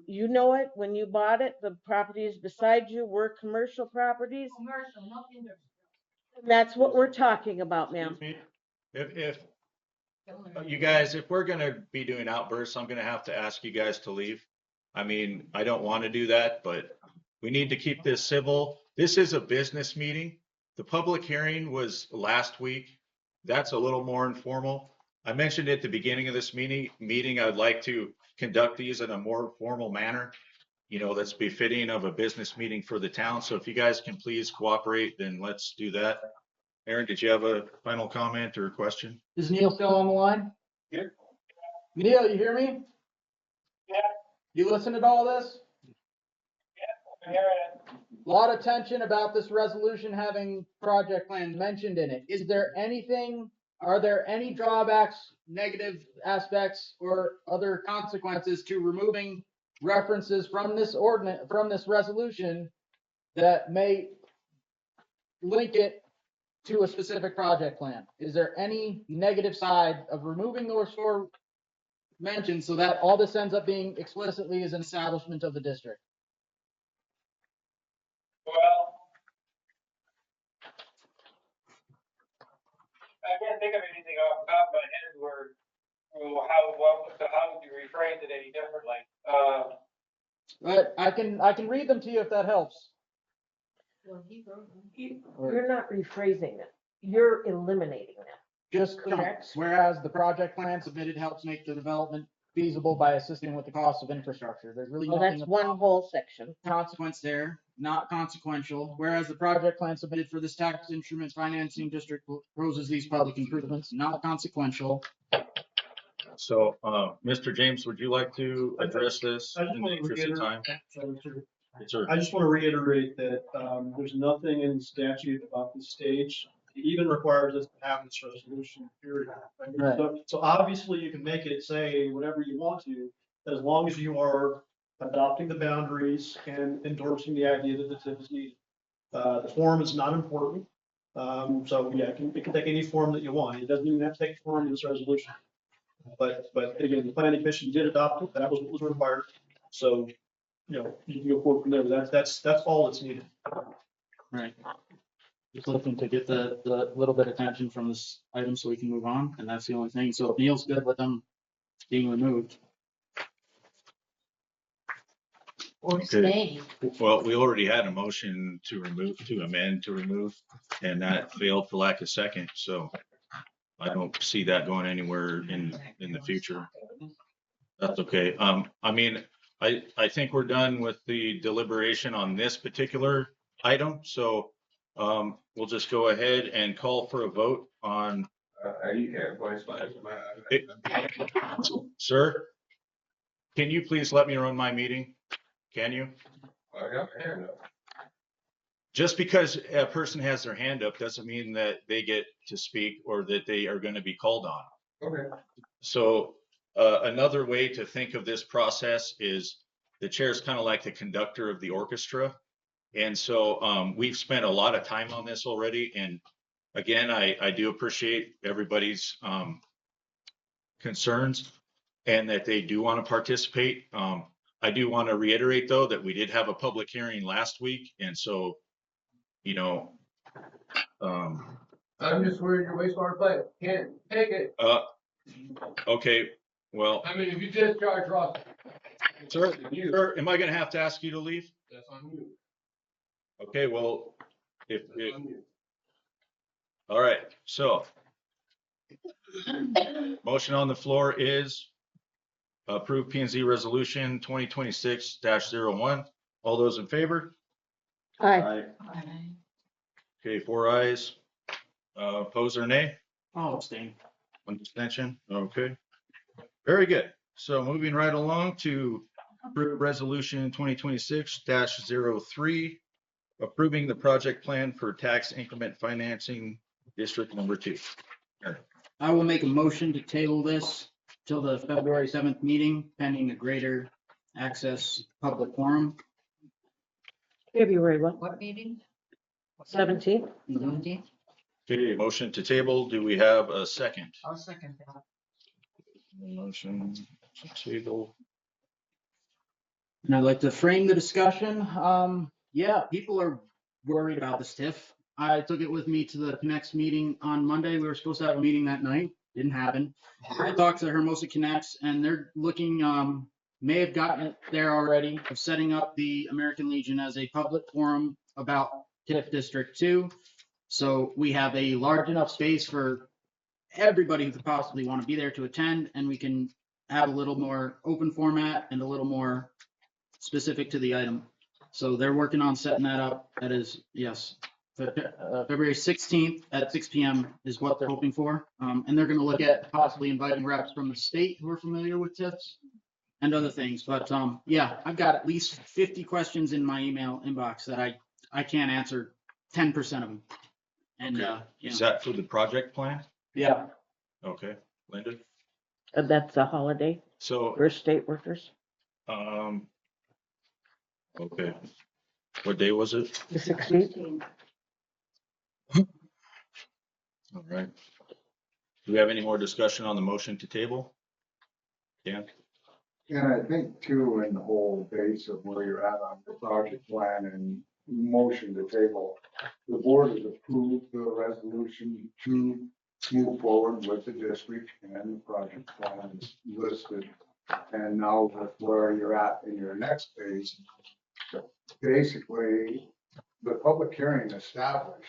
You know it when you bought it. The properties beside you were commercial properties. Commercial, not industrial. That's what we're talking about, ma'am. If you guys, if we're gonna be doing outbursts, I'm gonna have to ask you guys to leave. I mean, I don't want to do that, but we need to keep this civil. This is a business meeting. The public hearing was last week. That's a little more informal. I mentioned at the beginning of this meeting, I'd like to conduct these in a more formal manner, you know, that's befitting of a business meeting for the town. So if you guys can please cooperate, then let's do that. Aaron, did you have a final comment or question? Is Neil still on the line? Yeah. Neil, you hear me? Yeah. You listen to all this? Yeah, A lot of tension about this resolution having project plans mentioned in it. Are there any drawbacks, negative aspects, or other consequences to removing references from this resolution that may link it to a specific project plan. Is there any negative side of removing those four mentioned so that all this ends up being explicitly as an establishment of the district? Well, I can't think of anything off the top of my head where, well, how would you rephrase it any differently? But I can read them to you if that helps. Well, he wrote them. You're not rephrasing it, you're eliminating it. Just Correct. whereas the project plan submitted helps make the development feasible by assisting with the cost of infrastructure. There's really Well, nothing that's of one whole section. consequence there, not consequential. Whereas the project plan submitted for this tax instrument financing district proposes these public improvements, not consequential. So, Mr. James, would you like to address this I just in the want to interest of reiterate, time? sorry, sir. Yes, sir. I just want to reiterate that, there's nothing in the statute about this stage that even requires us to have this resolution, period. Right. So obviously you can make it say whatever you want to, as long as you are adopting the boundaries and endorsing the idea that the TIF is needed. The form is not important. So yeah, it can take any form that you want. It doesn't even have to take the form of this resolution. But again, the planning commission did adopt it. That was what was required. So, you know, you can go forward from there. But that's all that's needed. Right. Just looking to get the little bit of attention from this item so we can move on, and that's the only thing. So if Neil's good with them being removed. Or Okay. staying. Well, we already had a motion to remove, to amend, to remove, and that failed for lack of second. So I don't see that going anywhere in the future. That's okay. I mean, I think we're done with the deliberation on this particular item. So we'll just go ahead and call for a vote on. Sir, can you please let me run my meeting? Can you? Just because a person has their hand up doesn't mean that they get to speak or that they are going to be called on. Okay. So another way to think of this process is the chair is kind of like the conductor of the orchestra. And so we've spent a lot of time on this already. And again, I do appreciate everybody's concerns and that they do want to participate. I do want to reiterate, though, that we did have a public hearing last week. And so, you know, I'm just worried your wastewater plant can't take it. okay, well. I mean, if you discharge Ross. Sir, am I going to have to ask you to leave? That's on you. Okay, well, all right, so motion on the floor is approve P&Z resolution 2026-01. All those in favor? Aye. Okay, 4 ayes. Oppose or nay? I'll abstain. 1 abstention. Okay. Very good. So moving right along to approve resolution 2026-03, approving the project plan for tax increment financing district number 2. I will make a motion to table this till the February 7th meeting, pending a greater access public forum. February what? What meeting? 17th? 17th? Okay, motion to table. Do we have a second? I'll second that. Motion to table. And I'd like to frame the discussion. Yeah, people are worried about this TIF. I took it with me to the next meeting on Monday. We were supposed to have a meeting that night. Didn't happen. I talked to Hermosa Connects and they're looking, may have gotten it there already, of setting up the American Legion as a public forum about TIF District 2. So we have a large enough space for everybody who could possibly want to be there to attend, and we can have a little more open format and a little more specific to the item. So they're working on setting that up. That is, yes, February 16th at 6 p.m. is what they're hoping for. And they're going to look at possibly inviting reps from the state who are familiar with TIFs and other things. But yeah, I've got at least 50 questions in my email inbox that I can't answer 10% of them. And Okay. yeah. Is that for the project plan? Yeah. Okay, Linda. That's a holiday So, for state workers. okay. What day was it? The 16th. All right. Do we have any more discussion on the motion to table? Dan? And I think too, in the whole base of where you're at on the project plan and motion to table, the board has approved the resolution to move forward with the district and the project plan is listed. And now with where you're at in your next phase, basically, the public hearing established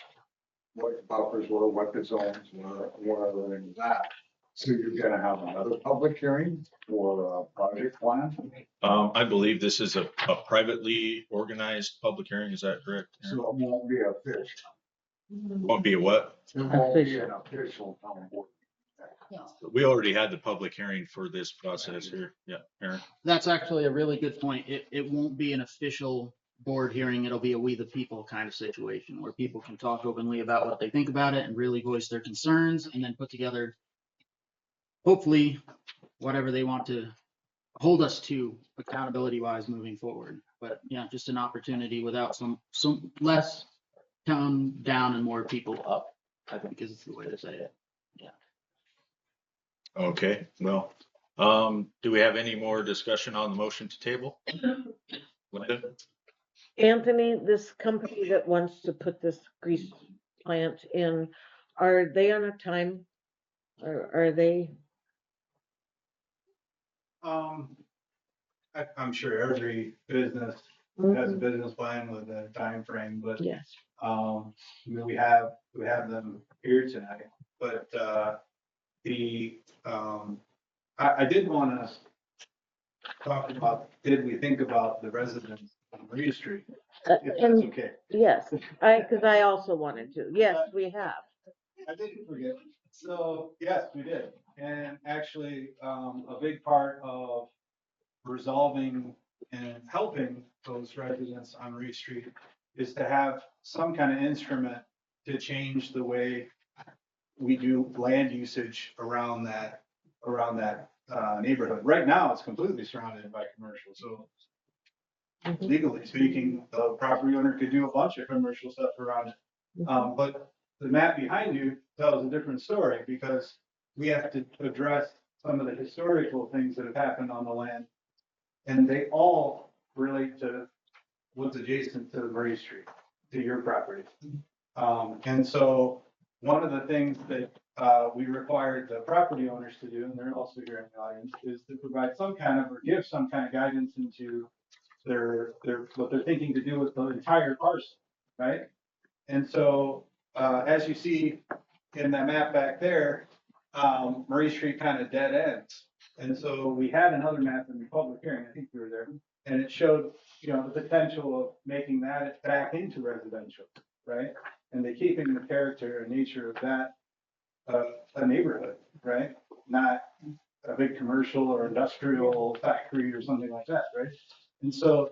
what buffers were, what the zones were and that. So you're gonna have another public hearing for a project plan? I believe this is a privately organized public hearing. Is that correct? So it won't be official. Won't be a what? It won't be an official town board. We already had the public hearing for this process here. Yeah, Aaron. That's actually a really good point. It won't be an official board hearing. It'll be a we the people kind of situation where people can talk openly about what they think about it and really voice their concerns and then put together, hopefully, whatever they want to hold us to accountability wise moving forward. But yeah, just an opportunity without some less tone down and more people up, I think is the way to say it. Yeah. Okay, well, do we have any more discussion on the motion to table? Linda? Anthony, this company that wants to put this grease plant in, are they on a time? Or are they? I'm sure every business has a business plan with a time frame, but Yes. I mean, we have them here tonight, but I did want to talk about, did we think about the residents on Maria Street? If And that's okay. yes, because I also wanted to. Yes, we have. I didn't forget. So, yes, we did. And actually, a big part of resolving and helping those residents on Reed Street is to have some kind of instrument to change the way we do land usage around that neighborhood. Right now, it's completely surrounded by commercial. So legally speaking, the property owner could do a bunch of commercial stuff around it. But the map behind you tells a different story because we have to address some of the historical things that have happened on the land. And they all relate to what's adjacent to Murray Street, to your property. And so one of the things that we required the property owners to do, and they're also here in the audience, is to provide some kind of, or give some kind of guidance into what they're thinking to do with the entire parcel, right? And so, as you see in that map back there, Murray Street kind of dead ends. And so we had another map in the public hearing, I think you were there, and it showed, the potential of making that back into residential, right? And they keeping the character and nature of that, a neighborhood, right? Not a big commercial or industrial factory or something like that, right? And so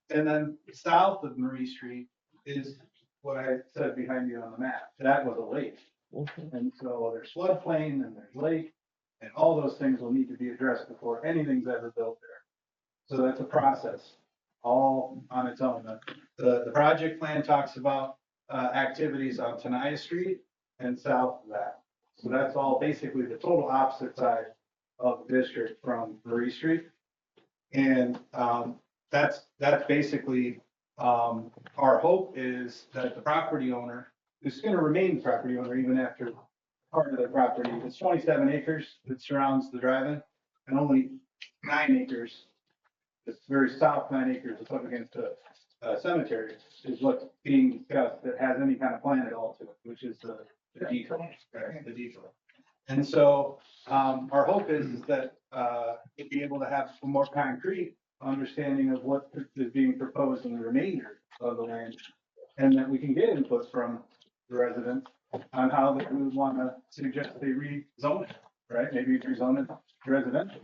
and then south of Murray Street is what I said behind you on the map. That was a lake. And so there's floodplain and there's lake, and all those things will need to be addressed before anything's ever built there. So that's a process, all on its own. The project plan talks about activities on Tenaya Street and south of that. So that's all basically the total opposite side of the district from Murray Street. And that's basically our hope is that the property owner is going to remain the property owner even after part of the property. It's 27 acres that surrounds the drive-in and only 9 acres. It's very south 9 acres. It's up against a cemetery is what's being discussed that has any kind of plan at all to it, which is the detail, right? The detail. And so our hope is that we'll be able to have some more concrete understanding of what is being proposed in the remainder of the land, and that we can get input from the residents on how we would want to suggest they rezone it, right? Maybe rezone it to residential.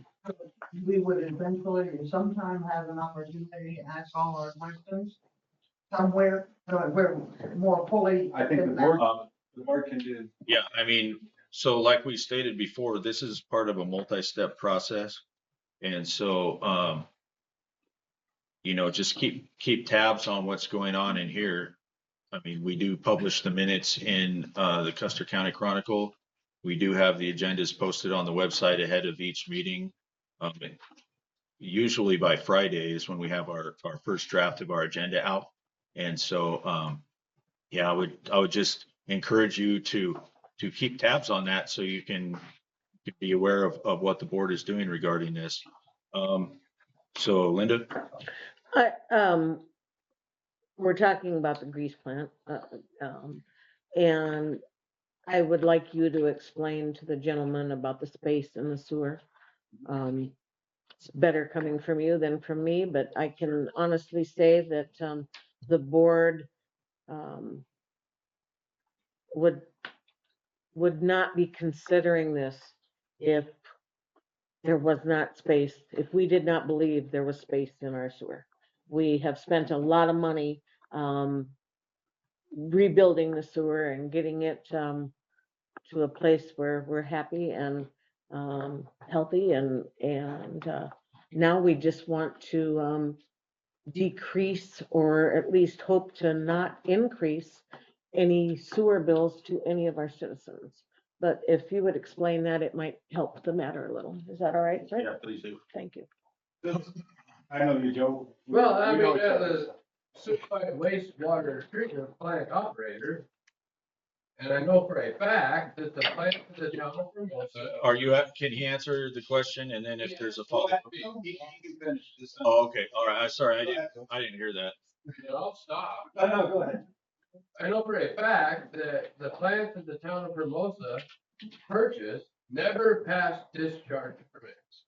We would eventually sometime have an opportunity to ask all our questions somewhere, we're more fully. I think the board can do. Yeah, I mean, so like we stated before, this is part of a multi-step process. And so, just keep tabs on what's going on in here. I mean, we do publish the minutes in the Custer County Chronicle. We do have the agendas posted on the website ahead of each meeting. Usually by Friday is when we have our first draft of our agenda out. And so, yeah, I would just encourage you to keep tabs on that so you can be aware of what the board is doing regarding this. So Linda? We're talking about the grease plant, and I would like you to explain to the gentleman about the space in the sewer. It's better coming from you than from me, but I can honestly say that, the board, would not be considering this if there was not space, if we did not believe there was space in our sewer. We have spent a lot of money, rebuilding the sewer and getting it, to a place where we're happy and, healthy, and now we just want to, decrease, or at least hope to not increase any sewer bills to any of our citizens. But if you would explain that, it might help the matter a little. Is that all right, sir? Yeah, please do. Thank you. I know you, Joe. Well, I We know mean, each as other. a certified wastewater treatment plant operator, and I know for a fact that the plant for the town of Hermosa. Are you, can he answer the question and then if there's a follow-up? He can finish this. Oh, okay, all right, I'm sorry, I didn't hear that. I'll stop. No, go ahead. I know for a fact that the plant that the town of Hermosa purchased never passed discharge permits.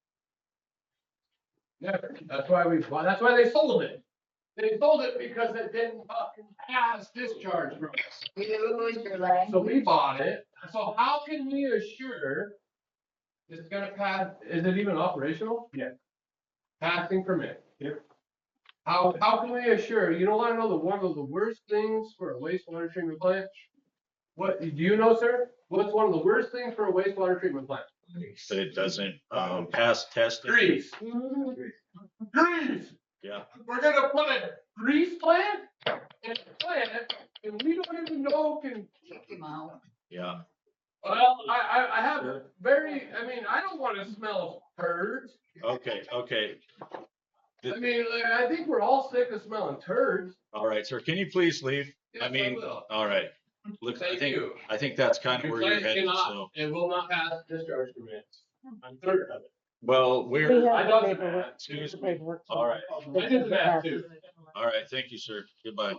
Never. That's why they sold it. They sold it because it didn't fucking pass discharge permits. So we bought it. So how can we assure it's gonna pass? Is it even operational? Yeah. Passing permit. Yep. How can we assure, you don't wanna know one of the worst things for a wastewater treatment plant? What, do you know, sir? What's one of the worst things for a wastewater treatment plant? That it doesn't pass testing. Grease. Grease. Yeah. We're gonna put a grease plant in a plant and we don't even know can kick him out. Yeah. Well, I have I don't wanna smell turds. Okay. I mean, I think we're all sick of smelling turds. All right, sir. Can you please leave? Yes, I mean, will. all right. Look, Thank you. I think that's kind of Your where you're plant headed. cannot, So, it will not pass discharge permits. I'm certain of it. well, We we're, have I the know the paperwork. math. excuse The me. paperwork. All right. I did the math too. All right. Thank you, sir. Goodbye.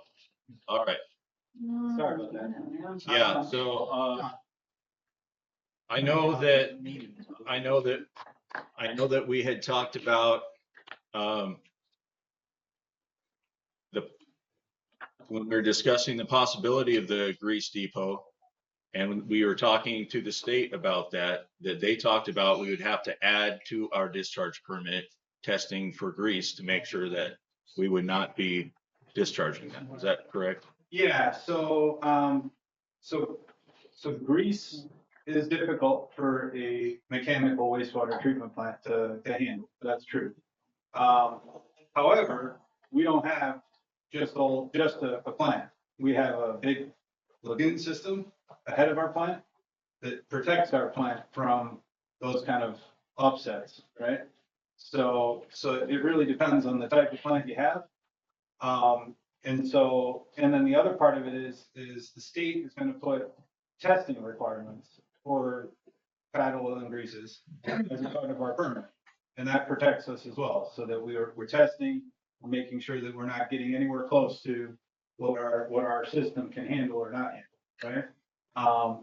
All right. Sorry about that. Yeah. So, I know that we had talked about, when we were discussing the possibility of the grease depot, and we were talking to the state about that they talked about we would have to add to our discharge permit testing for grease to make sure that we would not be discharging that. Is that correct? Yeah, so grease is difficult for a mechanical wastewater treatment plant to handle. That's true. However, we don't have just a plant. We have a big lagoon system ahead of our plant that protects our plant from those kind of upsets, right? So it really depends on the type of plant you have. And then the other part of it is the state is going to put testing requirements for fat oil and greases as a part of our permit. And that protects us as well, so that we're testing, we're making sure that we're not getting anywhere close to what our system can handle or not handle, right?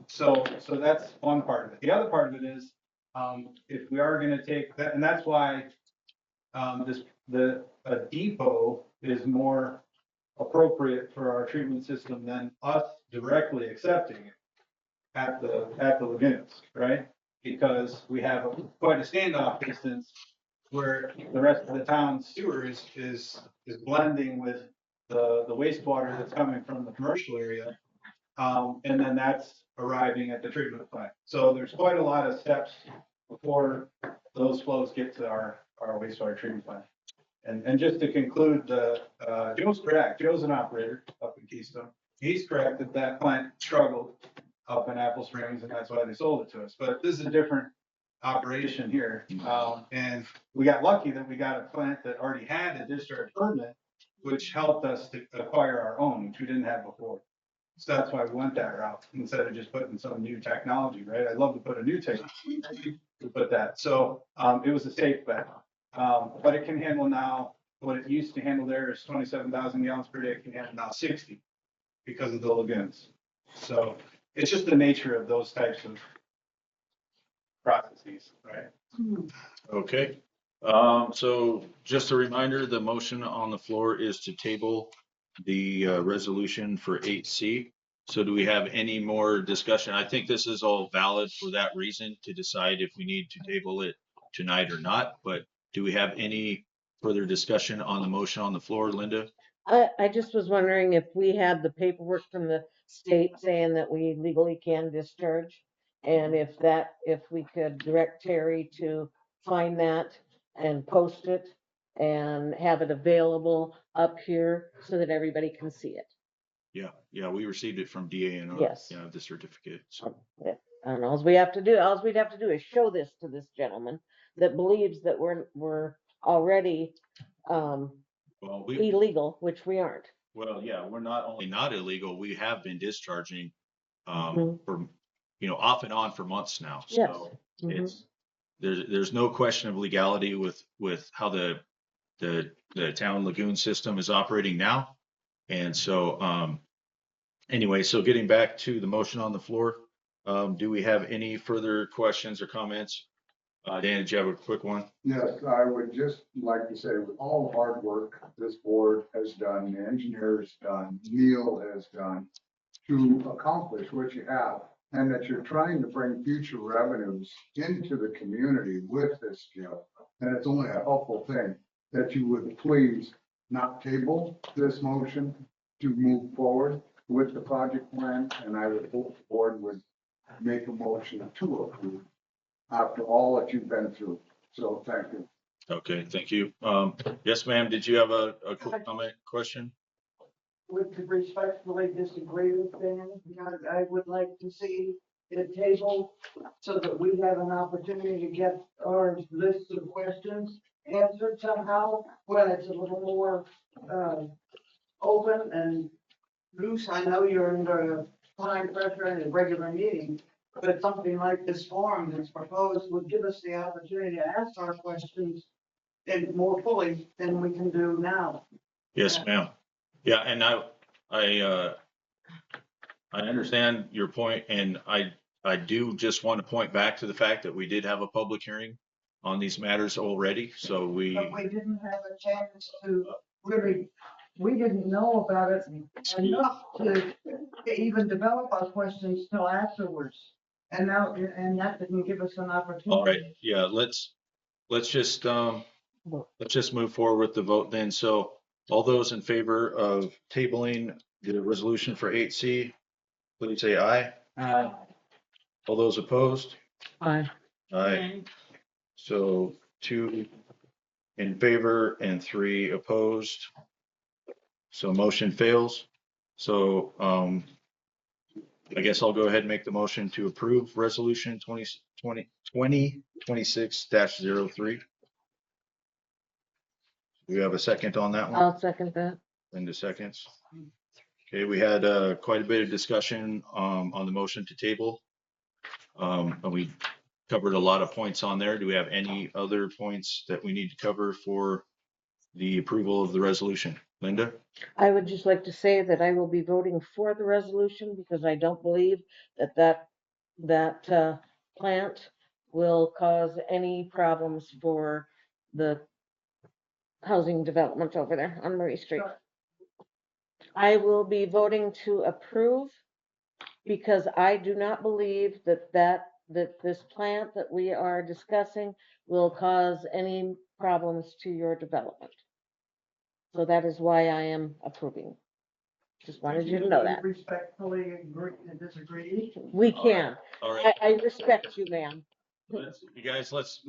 So that's one part of it. The other part of it is, if we are going to take that, and that's why a depot is more appropriate for our treatment system than us directly accepting it at the lagoons, right? Because we have quite a standoff distance where the rest of the town's sewer is blending with the wastewater that's coming from the commercial area. And then that's arriving at the treatment plant. So there's quite a lot of steps before those flows get to our wastewater treatment plant. And just to conclude, Joe's correct. Joe's an operator up in Keystone. he's correct that that plant struggled up in Apple Springs, and that's why they sold it to us. But this is a different operation here. And we got lucky that we got a plant that already had a discharge permit, which helped us to acquire our own, which we didn't have before. So that's why we went that route instead of just putting some new technology, right? I'd love to put a new technology to put that. So it was a safe bet. But it can handle now, what it used to handle there is 27,000 gallons per day. It can handle now 60 because of the lagoons. So it's just the nature of those types of processes, right? Okay. So just a reminder, the motion on the floor is to table the resolution for 8C. So do we have any more discussion? I think this is all valid for that reason to decide if we need to table it tonight or not. But do we have any further discussion on the motion on the floor, Linda? I just was wondering if we had the paperwork from the state saying that we legally can discharge. And if we could direct Terry to find that and post it and have it available up here so that everybody can see it. Yeah, we received it from DANR. Yes. Yeah, the certificate. So, And all we'd have to do is show this to this gentleman that believes that we're already well, illegal, which we aren't. well, yeah, we're not only not illegal, we have been discharging Mhm. for, off and on for months now. Yes. So Mhm. it's, there's no question of legality with how the town lagoon system is operating now. And so, anyway, so getting back to the motion on the floor, do we have any further questions or comments? Dan, did you have a quick one? Yes, I would just like to say with all the hard work this board has done, the engineers done, Neil has done to accomplish what you have, and that you're trying to bring future revenues into the community with this, Jim. And it's only a helpful thing that you would please not table this motion to move forward with the project plan, and I would hope the board would make a motion to approve after all that you've been through. So thank you. Okay, thank you. Yes, ma'am, did you have a quick comment, question? Would respectfully disagree with Dan. I would like to see it tabled so that we have an opportunity to get our list of questions answered somehow, when it's a little more, open and loose. I know you're under time pressure in a regular meeting, but something like this forum that's proposed would give us the opportunity to ask our questions and more fully than we can do now. Yes, ma'am. Yeah, and I understand your point, and I do just want to point back to the fact that we did have a public hearing on these matters already, so But we, we didn't have a chance to really, we didn't know about it enough to even develop our questions till afterwards. And now, and that didn't give us an opportunity. all right, yeah, let's just move forward with the vote then. So all those in favor of tabling the resolution for 8C, please say aye. All those opposed? Aye. Aye. So 2 in favor and 3 opposed. So motion fails. So I guess I'll go ahead and make the motion to approve resolution 2026-03. Do we have a second on that one? I'll second that. Linda seconds. Okay, we had quite a bit of discussion on the motion to table. And we covered a lot of points on there. Do we have any other points that we need to cover for the approval of the resolution? Linda? I would just like to say that I will be voting for the resolution because I don't believe that plant will cause any problems for the housing development over there on Murray Street. I will be voting to approve because I do not believe that this plant that we are discussing will cause any problems to your development. So that is why I am approving. Just wanted you to know that. Respectfully agree and disagree. We can. All right. I respect you, ma'am. You guys, let's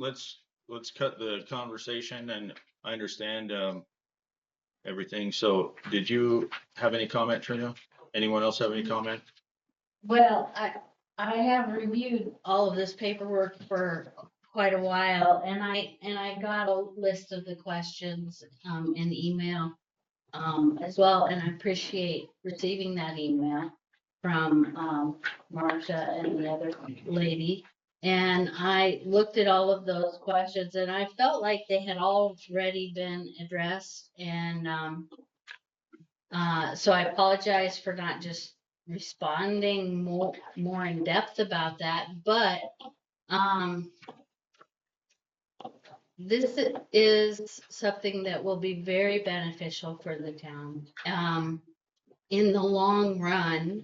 cut the conversation, and I understand everything. So did you have any comment, Trina? Anyone else have any comment? Well, I have reviewed all of this paperwork for quite a while, and I got a list of the questions in email as well, and I appreciate receiving that email from Marcia and the other lady. And I looked at all of those questions, and I felt like they had already been addressed. And so I apologize for not just responding more in depth about that, but this is something that will be very beneficial for the town in the long run.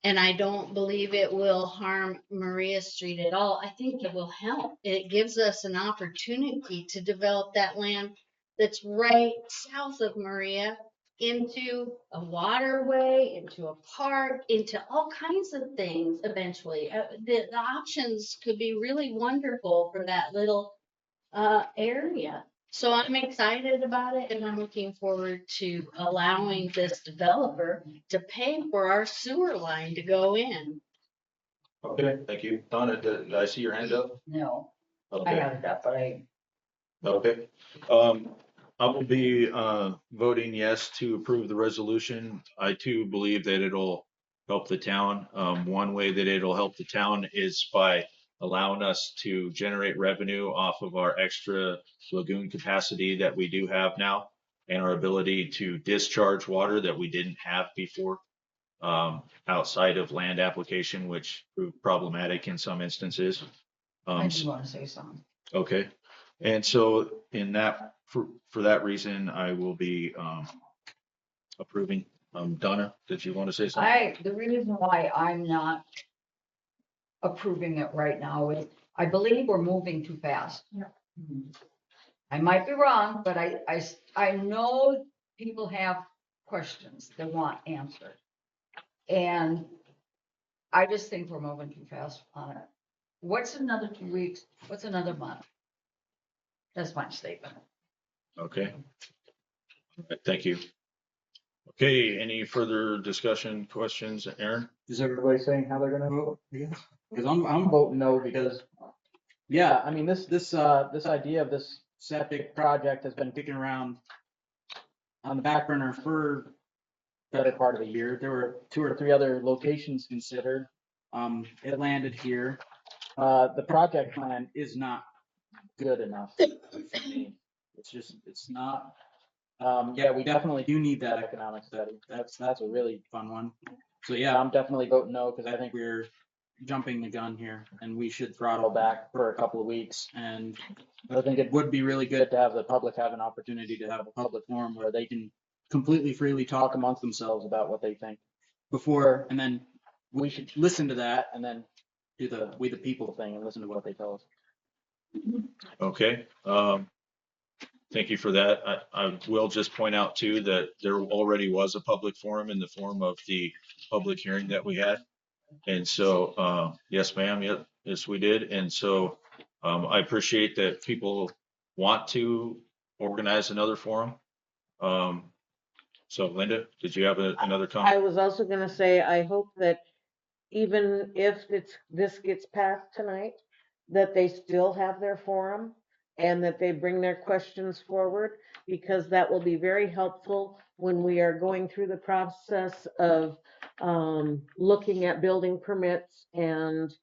And I don't believe it will harm Maria Street at all. I think it will help. It gives us an opportunity to develop that land that's right south of Maria into a waterway, into a park, into all kinds of things eventually. The options could be really wonderful for that little area. So I'm excited about it, and I'm looking forward to allowing this developer to pay for our sewer line to go in. Okay, thank you. Donna, did I see your hand up? No, I Okay, have it up, but okay. I will be voting yes to approve the resolution. I too believe that it'll help the town. One way that it'll help the town is by allowing us to generate revenue off of our extra lagoon capacity that we do have now, and our ability to discharge water that we didn't have before, outside of land application, which proved problematic in some instances. I do want to say something. Okay, and so in that, for that reason, I will be approving. Donna, did you want to say something? The reason why I'm not approving it right now is I believe we're moving too fast. I might be wrong, but I know people have questions they want answered. And I just think we're moving too fast on it. What's another 2 weeks? What's another month? That's my statement. Okay. All right, thank you. Okay, any further discussion, questions, Aaron? Is everybody saying how they're gonna vote? Because I'm voting no because, yeah, I mean, this idea of this septic project has been kicking around on the back burner for better part of a year. There were 2 or 3 other locations considered. It landed here. The project plan is not good enough for me. It's not. Yeah, we definitely do need that economic study. That's a really fun one. So yeah, I'm definitely voting no because I think we're jumping the gun here and we should throttle back for a couple of weeks. And I think it would be really good to have the public have an opportunity to have a public forum where they can completely freely talk amongst themselves about what they think before, and then we should listen to that and then do the we the people thing and listen to what they tell us. Okay, thank you for that. I will just point out too that there already was a public forum in the form of the public hearing that we had. And so, yes, ma'am, yes, we did. And so, I appreciate that people want to organize another forum. So Linda, did you have another I comment? was also gonna say, I hope that even if this gets passed tonight, that they still have their forum and that they bring their questions forward, because that will be very helpful when we are going through the process of looking at building permits and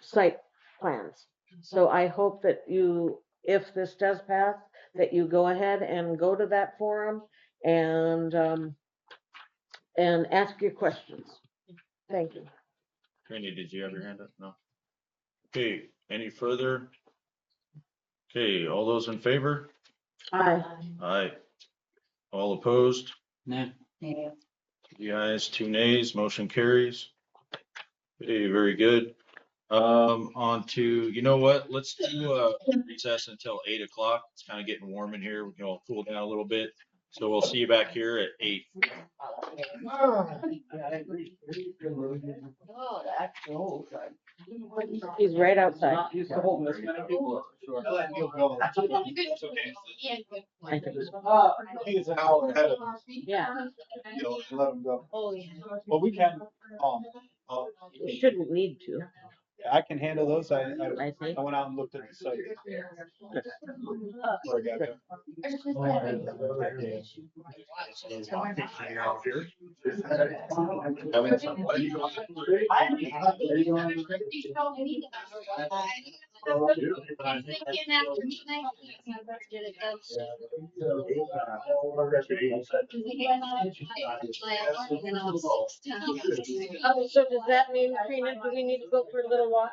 site plans. So I hope that you, if this does pass, that you go ahead and go to that forum and ask your questions. Thank you. Randy, did you have your hand up? No. Okay, any further? Okay, all those in favor? Aye. Aye. All opposed? Nah. Yeah. 3 ayes, 2 nays, motion carries. Okay, very good. On to, you know what, let's do a recess until 8 o'clock. It's kind of getting warm in here. We can all cool down a little bit. So we'll see you back here at 8. Oh, that's so good. He's right outside. Used to hold this many people. Sure. It's okay. I think. He's an hour ahead of us. Yeah, You'll let him go. Oh, yeah. Well, we can, you shouldn't need to, I can handle those. I I think. went out and looked at the site. Before I got there. So does that mean, Trina, do we need to go for a little walk?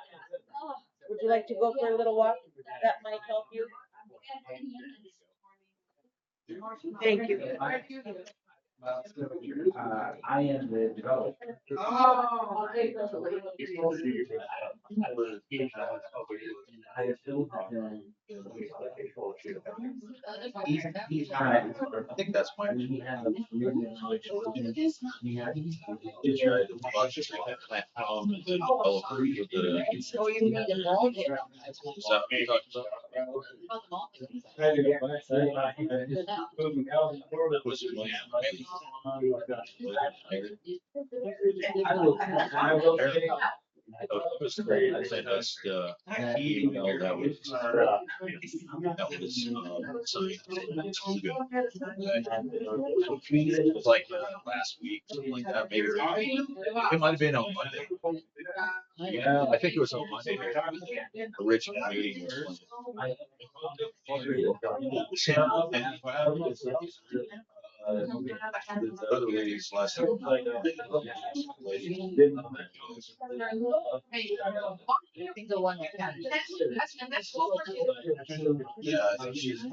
Would you like to go for a little walk? That might help you. Thank you. I am the developer. Oh, okay. I have still he's trying. I think that's my. We have a Oh, you need them all here. Sent us the email that was signed. It was like last week, something like that, maybe. It might have been on Monday. Yeah, I think it was on Monday. The original meeting was the other lady's last name. The one that got it. Yeah, I think she's.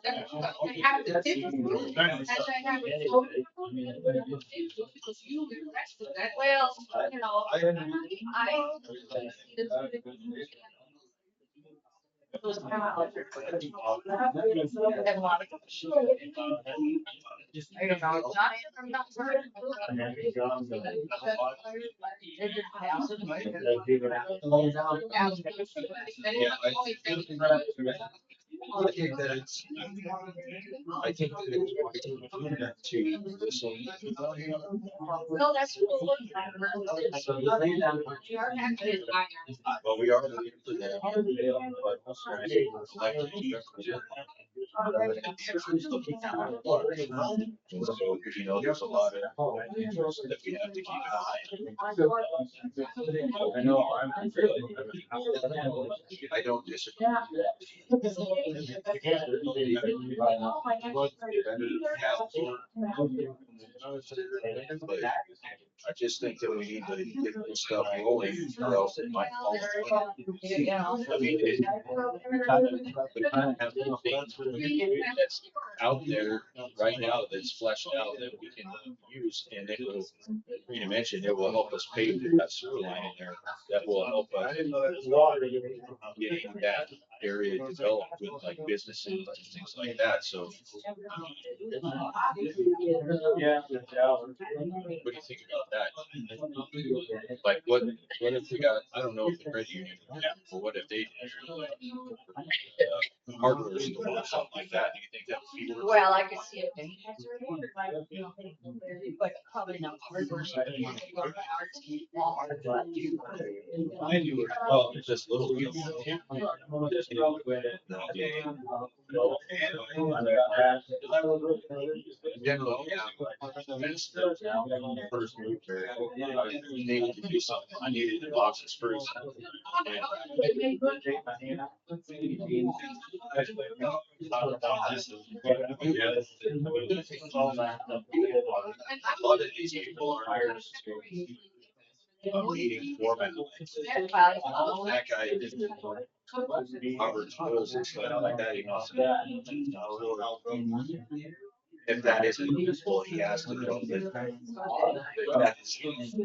They have to tip you. That's why I have it. Because you the rest of that. Well, you know, I don't know. I'm not certain. I think that it's, I think that it's to listen. No, that's cool. Well, we are looking for them. But also elected and so, you know, there's a lot of that we have to keep an eye on. I don't disagree. But I just think that we need to get this stuff rolling, or else it might fall. I mean, we kind of have things that's out there right now that's fleshed out that we can use, and it will, you mentioned, it will help us pave that sewer line in there. That will help us getting that area developed with like businesses and things like that, so. Yeah. What do you think about that? Like, what if we got, I don't know if the credit union, or what if they hardware store or something like that, do you think that would be worth? Well, I could see it being. But probably not hardware. Well, just little. Generally, first move there, needed to do something, I needed to box of spruce. A lot of these people are. meeting format. That guy didn't Robert's rules and stuff like that, you know, so if that isn't useful, he has to know that. That is,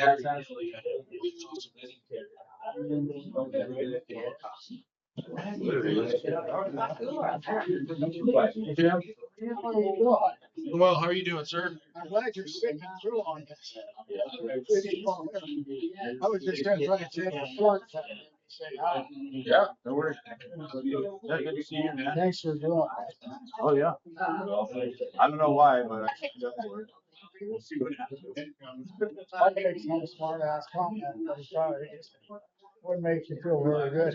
that's actually. Well, how are you doing, sir? I'm glad you're sitting through on this. I was just gonna try to take a short time and say hi. Yeah, no worries. Yeah, good to see you, man. Thanks for doing that. Oh, yeah. I don't know why, but I signed up for it. We'll see what happens. I make some smart ass comment, but sorry. What makes you feel very good?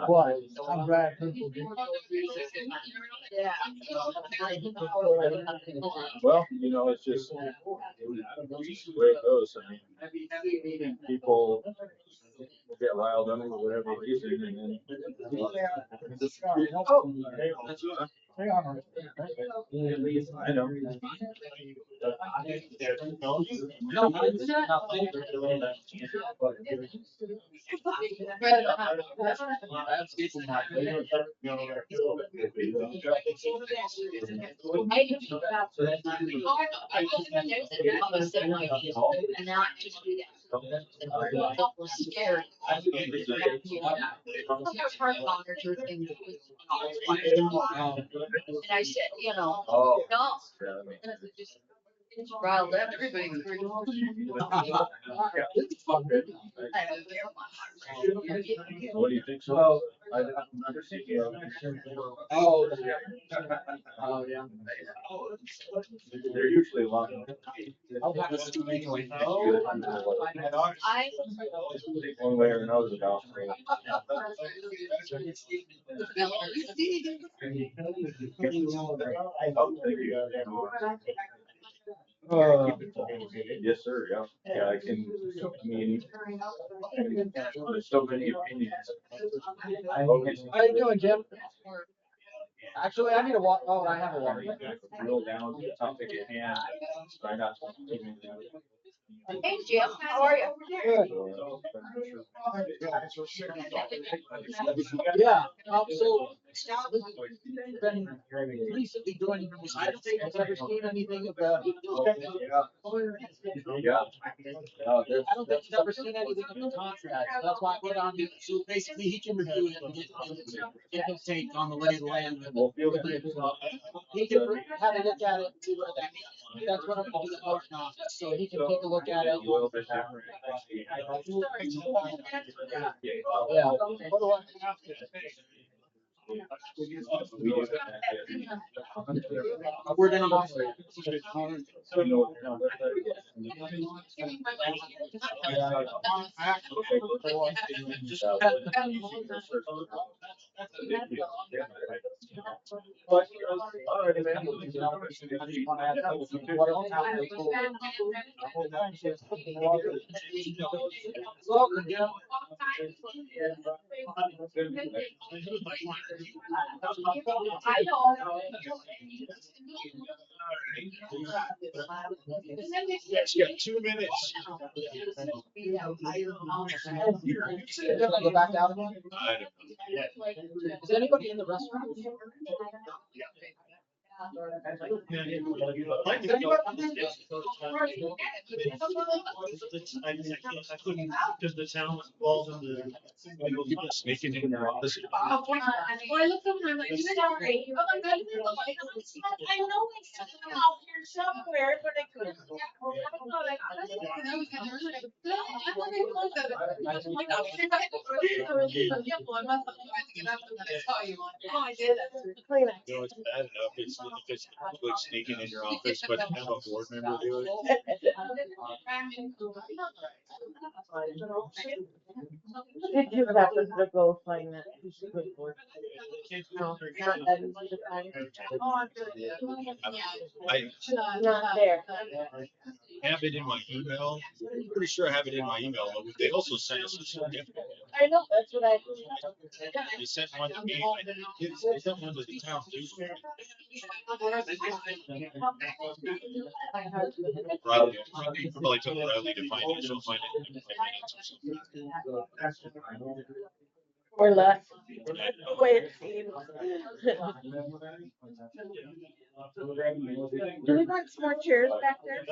But I'm glad people do. Well, you know, it's just the way it goes. I mean, people will get riled up for whatever reason, and then. Hang on. I know. And I said, you know, Oh. no. It's riled up everybody. What do you think so? I've never seen you. Oh, yeah. They're usually long. One way or another about. Yes, sir. Yeah. Yeah, I can. I mean, there's so many opinions. How you doing, Jim? Actually, I need a water. Oh, I have a water. Drill down to the topic at hand. Try not to. Hey, Jim, how are you? Good. Yeah, so Scott has been recently doing, I don't think I've ever seen anything of the. Yeah. I don't think he's ever seen anything of the contract, so that's why I put on, so basically he can review it and get his take on the lay of the land. He can have a look at it and see what that's what I'm going to post on, so he can take a look at it. Yeah. What do I have to? We're gonna. But, all right, man. Welcome, Jim. I know. Yes, you got 2 minutes. Should I go back out again? I don't know. Is anybody in the restaurant? I couldn't, because the town was involved in the, people sneaking in their office. When I looked over, I'm like, sorry. Oh my God, I know it's out here somewhere, but I couldn't. Oh, I did. You know, it's bad enough if it's the public sneaking in your office, but to have a board member do it. Did you happen to go find that piece of paper? No, not that easy to find. Not there. I have it in my email. I'm pretty sure I have it in my email, but they also sent us a certificate. I know, that's what I. They sent one to me. They sent one to the town too. Riley, probably took Riley to find it, she'll find it in 5 minutes or something. Or less, the way it seems. Do we want some more chairs back there?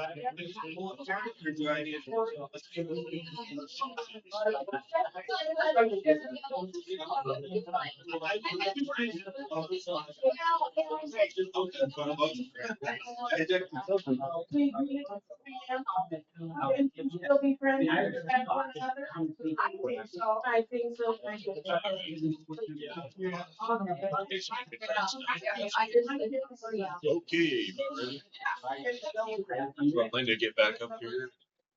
Still be friends and respect one another? I think so. Okay. Linda, get back up here.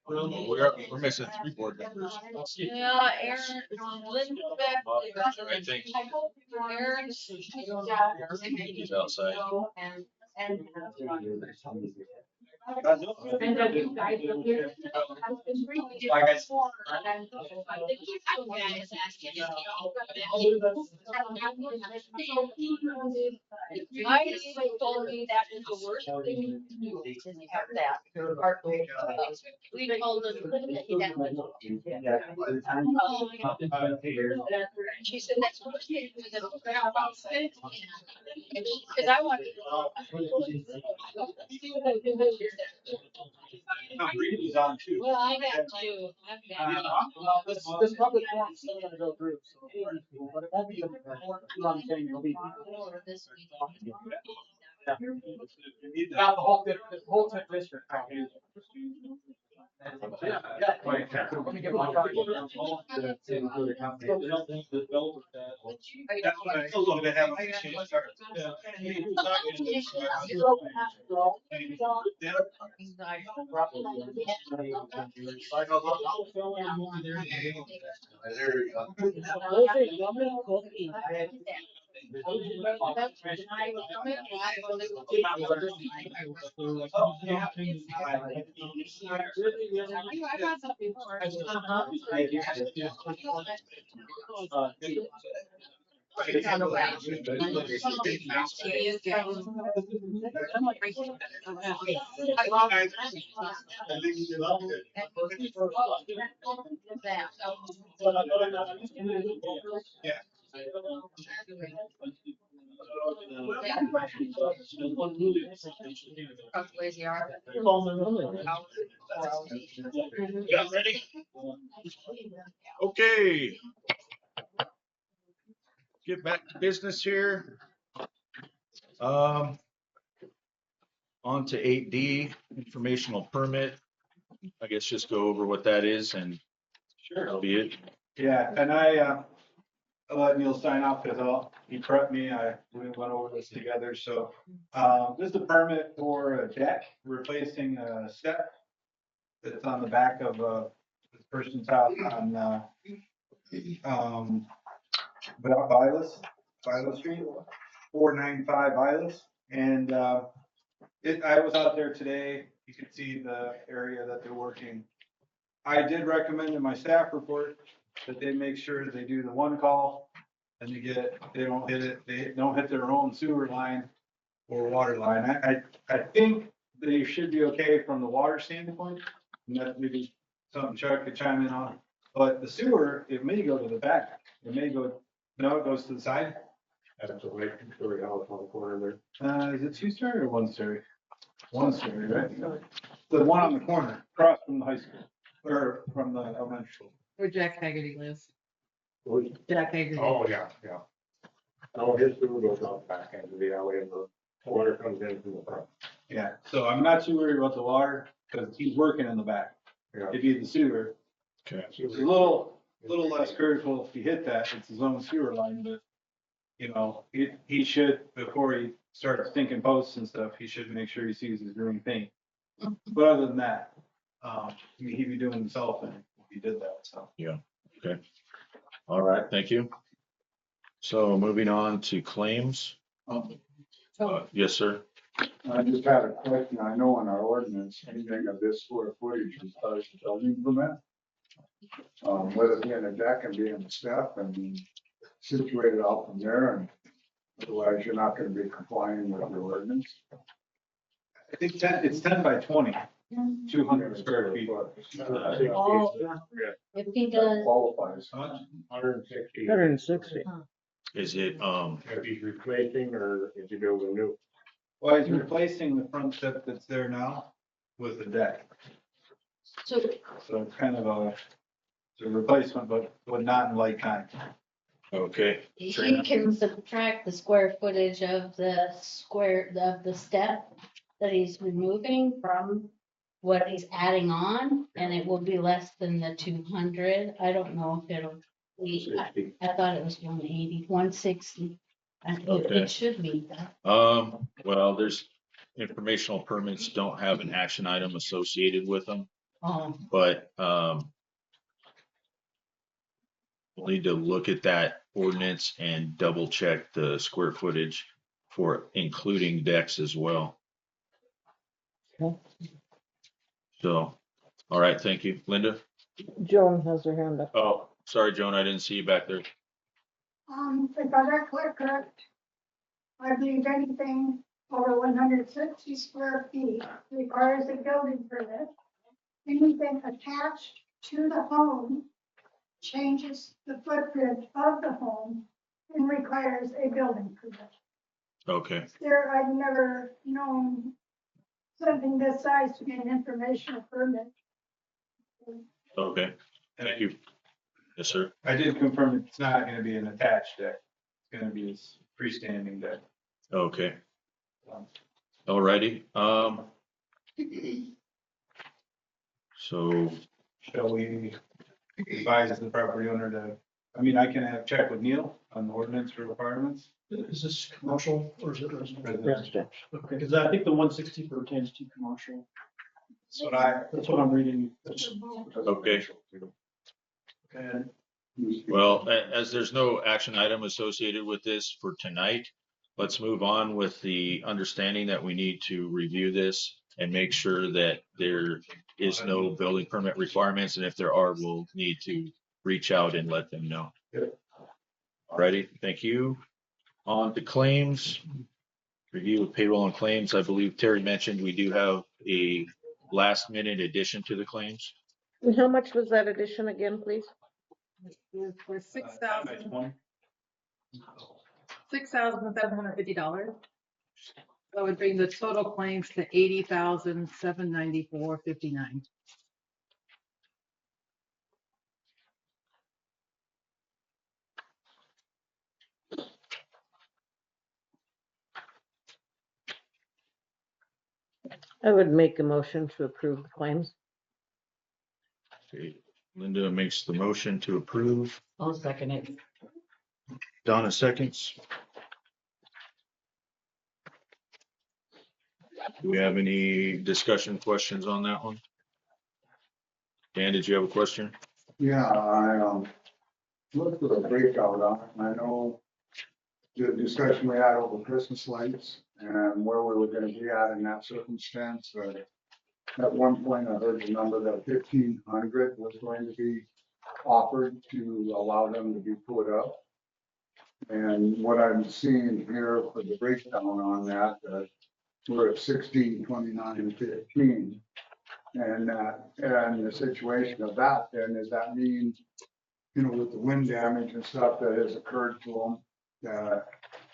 We're missing 3 board members. Yeah, Aaron, Linda back. I think Aaron's. he's outside. And. And then you guys are here. My even told me that is the worst thing you can do, is have that part way. We told him that he definitely. She said that's what she did. Cause I wanted. Reading's on too. Well, I got to. This public forum is still gonna go through, so. But it won't be, I'm saying it'll be. About the whole tip district. Yeah. Let me get one copy. That's a little bit have a change start. I got something for you. Yeah, ready? Okay. Get back to business here. On to 8D, informational permit. I guess just go over what that is and that'll be it. Yeah, and I let Neil sign off because he prepped me. We went over this together. So this is a permit for a deck replacing a step that's on the back of this person's house on Viola Street, 495 Viola. And I was out there today. You can see the area that they're working. I did recommend in my staff report that they make sure they do the one call and they don't hit their own sewer line or water line. I think they should be okay from the water standpoint. And that maybe something Chuck could chime in on. But the sewer, it may go to the back. It goes to the side. That's a lake story house on the corner there. Is it 2-story or 1-story? 1-story, right? The one on the corner, across from the high school, or from the elementary school. Where Jack Haggerty lives. Jack Haggerty. Oh, yeah. No, his sewer goes out back into the alley and the water comes in from the front. Yeah, so I'm not too worried about the water, because he's working in the back. Yeah. It'd be the sewer. Okay. It's a little less critical if he hit that, it's his own sewer line, but, he should, before he starts thinking posts and stuff, he should make sure he sees his green paint. But other than that, he'd be doing himself and if he did that, so. Yeah, okay. All right, thank you. So moving on to claims. Yes, sir. I just had a question. I know in our ordinance, anything of this square footage requires a building permit. With it being a deck and being a step and being situated out from there and Otherwise, you're not gonna be complying with the ordinance. I think it's 10 by 20, 200 square feet. Oh, if he does, Qualifies. How much? 160. 160. Is it, If he's replacing or if you build a new. Well, he's replacing the front step that's there now with the deck. so So it's kind of it's a replacement, but not in like kind. okay, he can subtract the square footage of the step that he's removing from what he's adding on, and it will be less than the 200. I don't know if it'll be, I thought it was 180, 160. Okay. It should be that. well, there's informational permits don't have an action item associated with them, Oh, but, we'll need to look at that ordinance and double check the square footage for including decks as well. Okay. So, all right, thank you. Linda? Joan has her hand up. Oh, sorry, Joan, I didn't see you back there. If I got clear correct, I believe anything over 160 square feet requires a building permit. Anything attached to the home changes the footprint of the home and requires a building permit. Okay, I've never known something this size to be an informational permit. okay, thank you. Yes, sir. I did confirm it's not going to be an attached deck. It's going to be a freestanding deck. Okay. All righty. So, Shall we advise the property owner to, I mean, I can have check with Neil on the ordinance requirements. Is this commercial or is it residential? Residential. Okay, because I think the 160 pertains to commercial. That's what I'm reading. okay. Okay. Well, as there's no action item associated with this for tonight, let's move on with the understanding that we need to review this and make sure that there is no building permit requirements. And if there are, we'll need to reach out and let them know. Alrighty, thank you. On to claims. Review of payroll and claims. I believe Terry mentioned we do have a last minute addition to the claims. And how much was that addition again, please? For $6,750. That would bring the total claims to $80,794.59. I would make a motion to approve the claims. Okay, Linda makes the motion to approve. I'll second it. Donna seconds. Do we have any discussion questions on that one? Dan, did you have a question? Yeah, I, looked at the breakout on it, and I know the discussion we had over Christmas lights and where we were gonna be at in that circumstance. At one point, I heard the number that 1,500 was going to be offered to allow them to be put up. And what I'm seeing here for the breakdown on that, we're at 1629.15. And and the situation of that then, does that mean, you know, with the wind damage and stuff that has occurred to them, that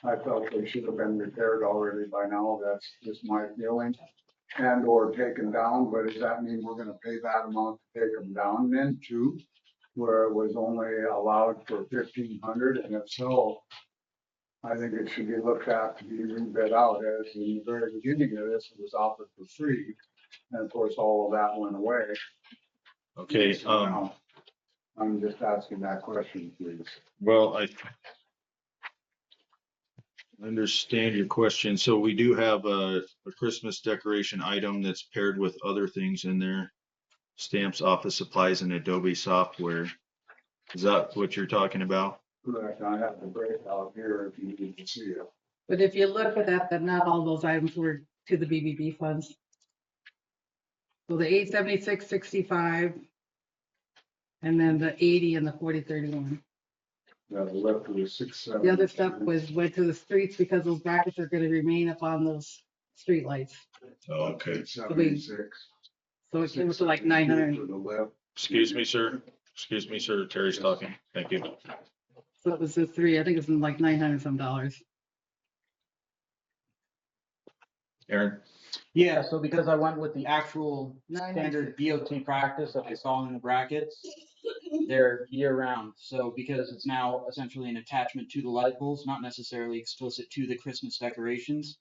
I felt they should have been repaired already by now, that's just my feeling, and or taken down, but does that mean we're gonna pay that amount to take them down then too? Where it was only allowed for 1,500, and if so, I think it should be looked at to be rebid out, as in the very beginning of this, it was offered for free. And of course, all of that went away. Okay, So now, I'm just asking that question, please. well, I understand your question. So we do have a Christmas decoration item that's paired with other things in there. Stamps, office supplies, and Adobe software. Is that what you're talking about? Correct, I have the breakout here if you need to see it. But if you look at that, then not all those items were to the BBB funds. So the 876.65 and then the 80 and the 4031. Yeah, the left was 670. The other stuff went to the streets because those brackets are gonna remain up on those streetlights. Okay. 76. So it came to like 900. For the left. Excuse me, sir. Excuse me, sir. Terry's talking. Thank you. So it was the three, I think it's like 900 some dollars. Aaron? Yeah, so because I went with the actual 900. standard DOT practice that I saw in the brackets, they're year round. So because it's now essentially an attachment to the light poles, not necessarily explicit to the Christmas decorations,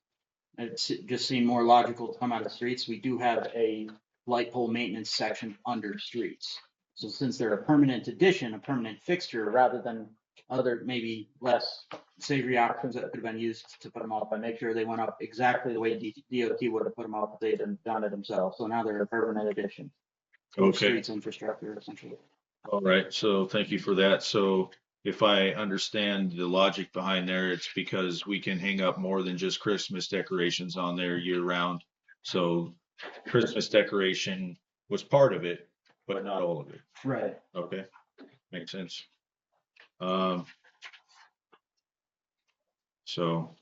it just seemed more logical to come out of streets. We do have a light pole maintenance section under streets. So since they're a permanent addition, a permanent fixture, rather than other maybe less savory options that could have been used to put them up, I make sure they went up exactly the way DOT would have put them up if they'd done it themselves. So now they're a permanent addition to the Okay. streets infrastructure essentially. All right. So thank you for that. So if I understand the logic behind there, it's because we can hang up more than just Christmas decorations on there year round. So Christmas decoration was part of it, but not all of it. Right. Okay. Makes sense. So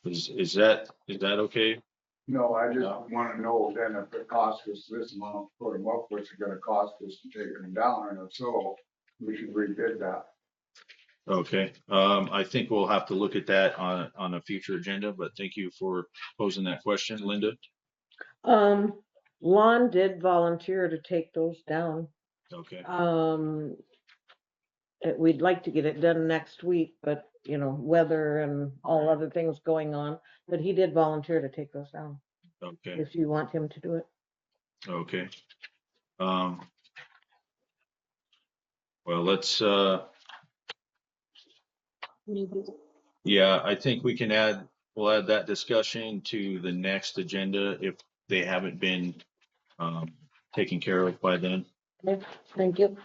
is that okay? No, I just want to know then if it costs us this amount to put them up, what's it gonna cost us to take them down? And if so, we should rebid that. Okay. I think we'll have to look at that on a future agenda, but thank you for posing that question, Linda. Lon did volunteer to take those down. Okay. We'd like to get it done next week, but you know, weather and all other things going on, but he did volunteer to take those down, Okay. if you want him to do it. Okay. Well, let's, yeah, I think we can we'll add that discussion to the next agenda if they haven't been, taken care of by then. Okay, thank you.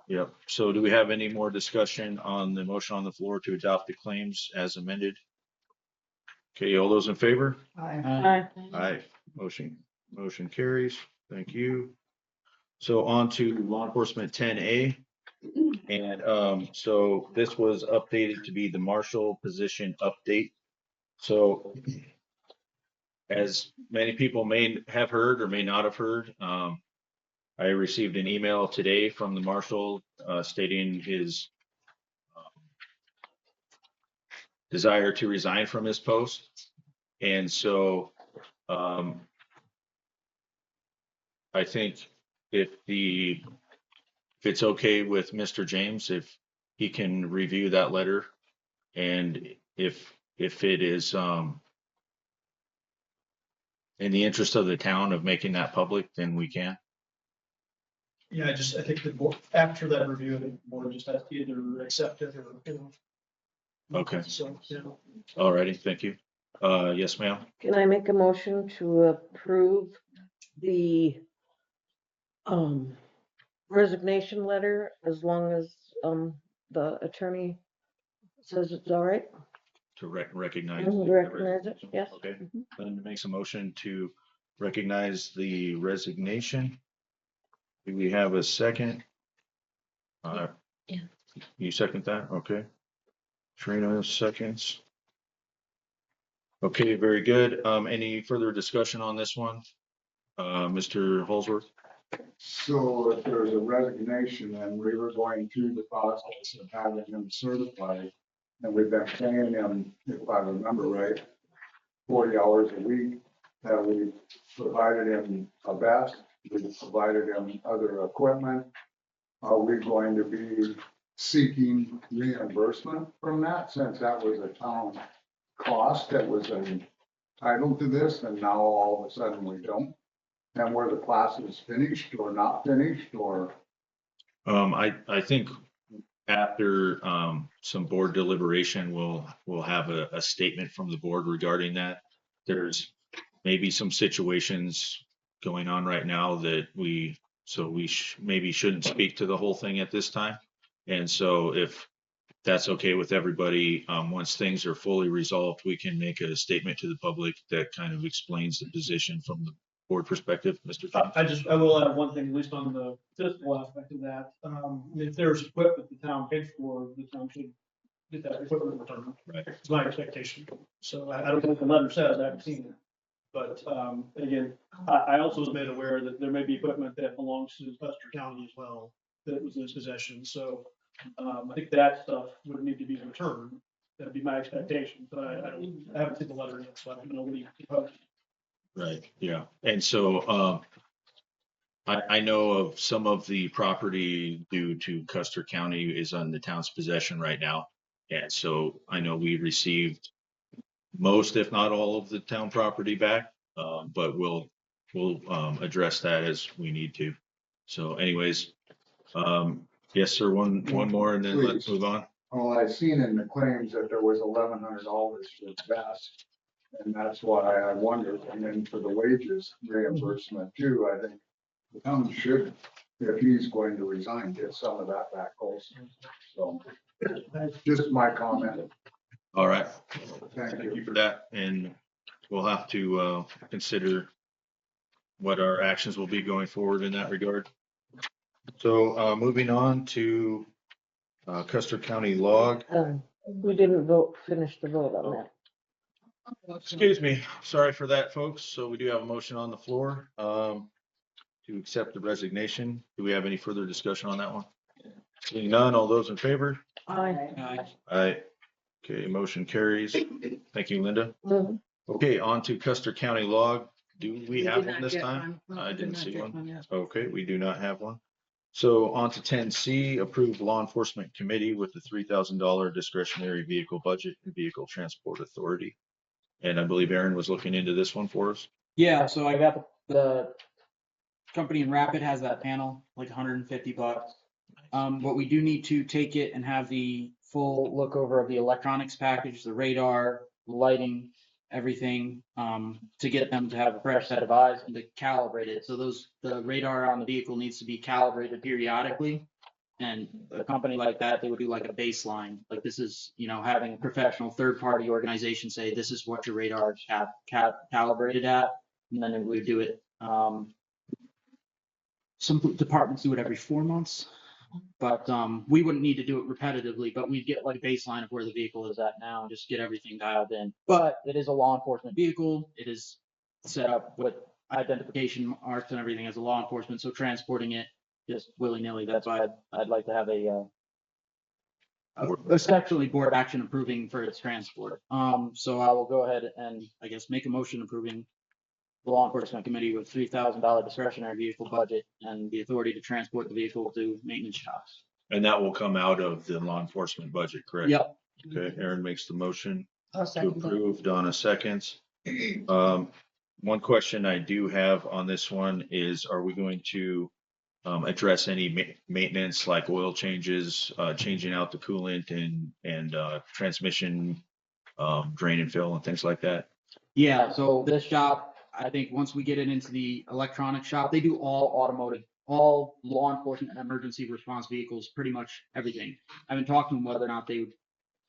Yep. So do we have any more discussion on the motion on the floor to adopt the claims as amended? Okay, all those in favor? Aye. Aye. Motion carries. Thank you. So on to law enforcement 10A. And so this was updated to be the marshal position update. So as many people may have heard or may not have heard, I received an email today from the marshal stating his desire to resign from his post. And so I think if it's okay with Mr. James, if he can review that letter, and if it is in the interest of the town of making that public, then we can. Yeah, I think the board, after that review, the board just has to either accept it or, you know. Okay. So, you know. All righty, thank you. Yes, ma'am. Can I make a motion to approve the resignation letter as long as the attorney says it's all right? To recognize. Recognize it, yes. Okay, then makes a motion to recognize the resignation. Do we have a second? Yeah. You second that? Okay. Trina seconds. Okay, very good. Any further discussion on this one? Mr. Holsworth? So if there's a resignation and we were going through the process of having him certified, and we've been paying him, if I remember right, 40 hours a week, that we provided him a vest, we provided him other equipment. Are we going to be seeking reimbursement from that, since that was a town cost that was entitled to this, and now all of a sudden we don't? And were the classes finished or not finished, or? I think after some board deliberation, we'll have a statement from the board regarding that. There's maybe some situations going on right now that we maybe shouldn't speak to the whole thing at this time. And so if that's okay with everybody, once things are fully resolved, we can make a statement to the public that kind of explains the position from the board perspective, Mr. James? I will add one thing, at least on the fiscal aspect of that. If there's equipment the town paid for, the town should get that equipment returned. Right. It's my expectation. So I don't know what the letter says, I haven't seen it. But, again, I also was made aware that there may be equipment that belongs to Custer County as well, that was in his possession. So, I think that stuff would need to be returned. That'd be my expectation, but I haven't seen the letter yet, so I don't know what he proposed. Right, yeah. And so, I know of some of the property due to Custer County is on the town's possession right now. And so I know we received most, if not all of the town property back. But we'll address that as we need to. So anyways, yes, sir, one more and then let's Please. move on. Well, I seen in the claims that there was $1,100 for vest, and that's why I wondered. And then for the wages reimbursement too, I think the town should, if he's going to resign, get some of that back also. So that's just my comment. All right. Thank Thank you. you for that. And we'll have to consider what our actions will be going forward in that regard. So moving on to Custer County log. We didn't finish the vote on that. Excuse me. Sorry for that, folks. So we do have a motion on the floor to accept the resignation. Do we have any further discussion on that one? Seeing none, all those in favor? Aye. Aye. Okay, motion carries. Thank you, Linda. Mhm. Okay, on to Custer County log. Do we have did one not this get time? one. No, I we did didn't not see get one. yet. Okay, we do not have one. So on to 10C, approve law enforcement committee with the $3,000 discretionary vehicle budget and vehicle transport authority. And I believe Aaron was looking into this one for us. Yeah, so I got the company in Rapid has that panel, like $150. But we do need to take it and have the full look over of the electronics package, the radar, lighting, everything, to get them to have a fresh set of eyes and to calibrate it. So the radar on the vehicle needs to be calibrated periodically. And a company like that, they would do like a baseline, like this is, having a professional third-party organization say, this is what your radar is calibrated at, and then we would do it. Some departments do it every 4 months, but we wouldn't need to do it repetitively, but we'd get like a baseline of where the vehicle is at now and just get everything dialed in. But it is a law enforcement vehicle. It is set up with identification marks and everything as a law enforcement, so transporting it just willy-nilly, that's why I'd like to have essentially board action approving for its transport. So I will go ahead and I guess make a motion approving the law enforcement committee with $3,000 discretionary vehicle budget and the authority to transport the vehicle to maintenance shops. And that will come out of the law enforcement budget, correct? Yep. Okay, Aaron makes the motion I'll to second that. approve. Donna seconds. One question I do have on this one is, are we going to address any maintenance like oil changes, changing out the coolant and transmission, drain and fill and things like that? Yeah, so this shop, I think once we get it into the electronic shop, they do all automotive, all law enforcement and emergency response vehicles, pretty much everything. I haven't talked to them whether or not they would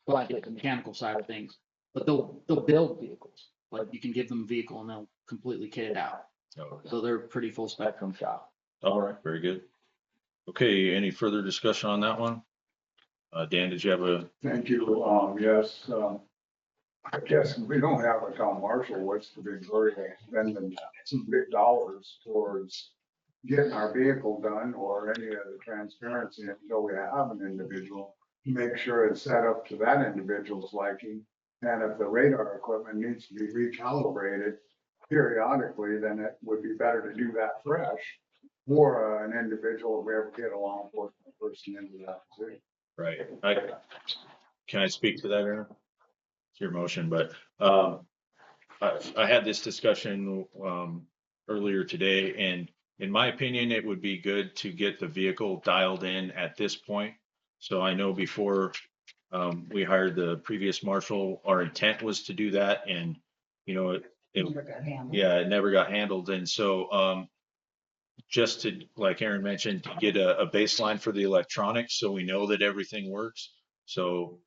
blanket the mechanical side of things, but they'll build vehicles. Like you can give them a vehicle and they'll completely kit it out. Okay. So they're a pretty full spectrum shop. All right, very good. Okay, any further discussion on that one? Dan, did you have a? Thank you. Yes, I guess we don't have a town marshal. What's the big hurry of spending some big dollars towards getting our vehicle done or any of the transparency until we have an individual? Make sure it's set up to that individual's liking. And if the radar equipment needs to be recalibrated periodically, then it would be better to do that fresh for an individual if we ever get a law enforcement person into that position. Right. Can I speak to that, Aaron? It's your motion, but I had this discussion earlier today, and in my opinion, it would be good to get the vehicle dialed in at this point. So I know before we hired the previous marshal, our intent was to do that, and it Never got handled. yeah, it never got handled, and so just to, like Aaron mentioned, to get a baseline for the electronics so we know that everything works. So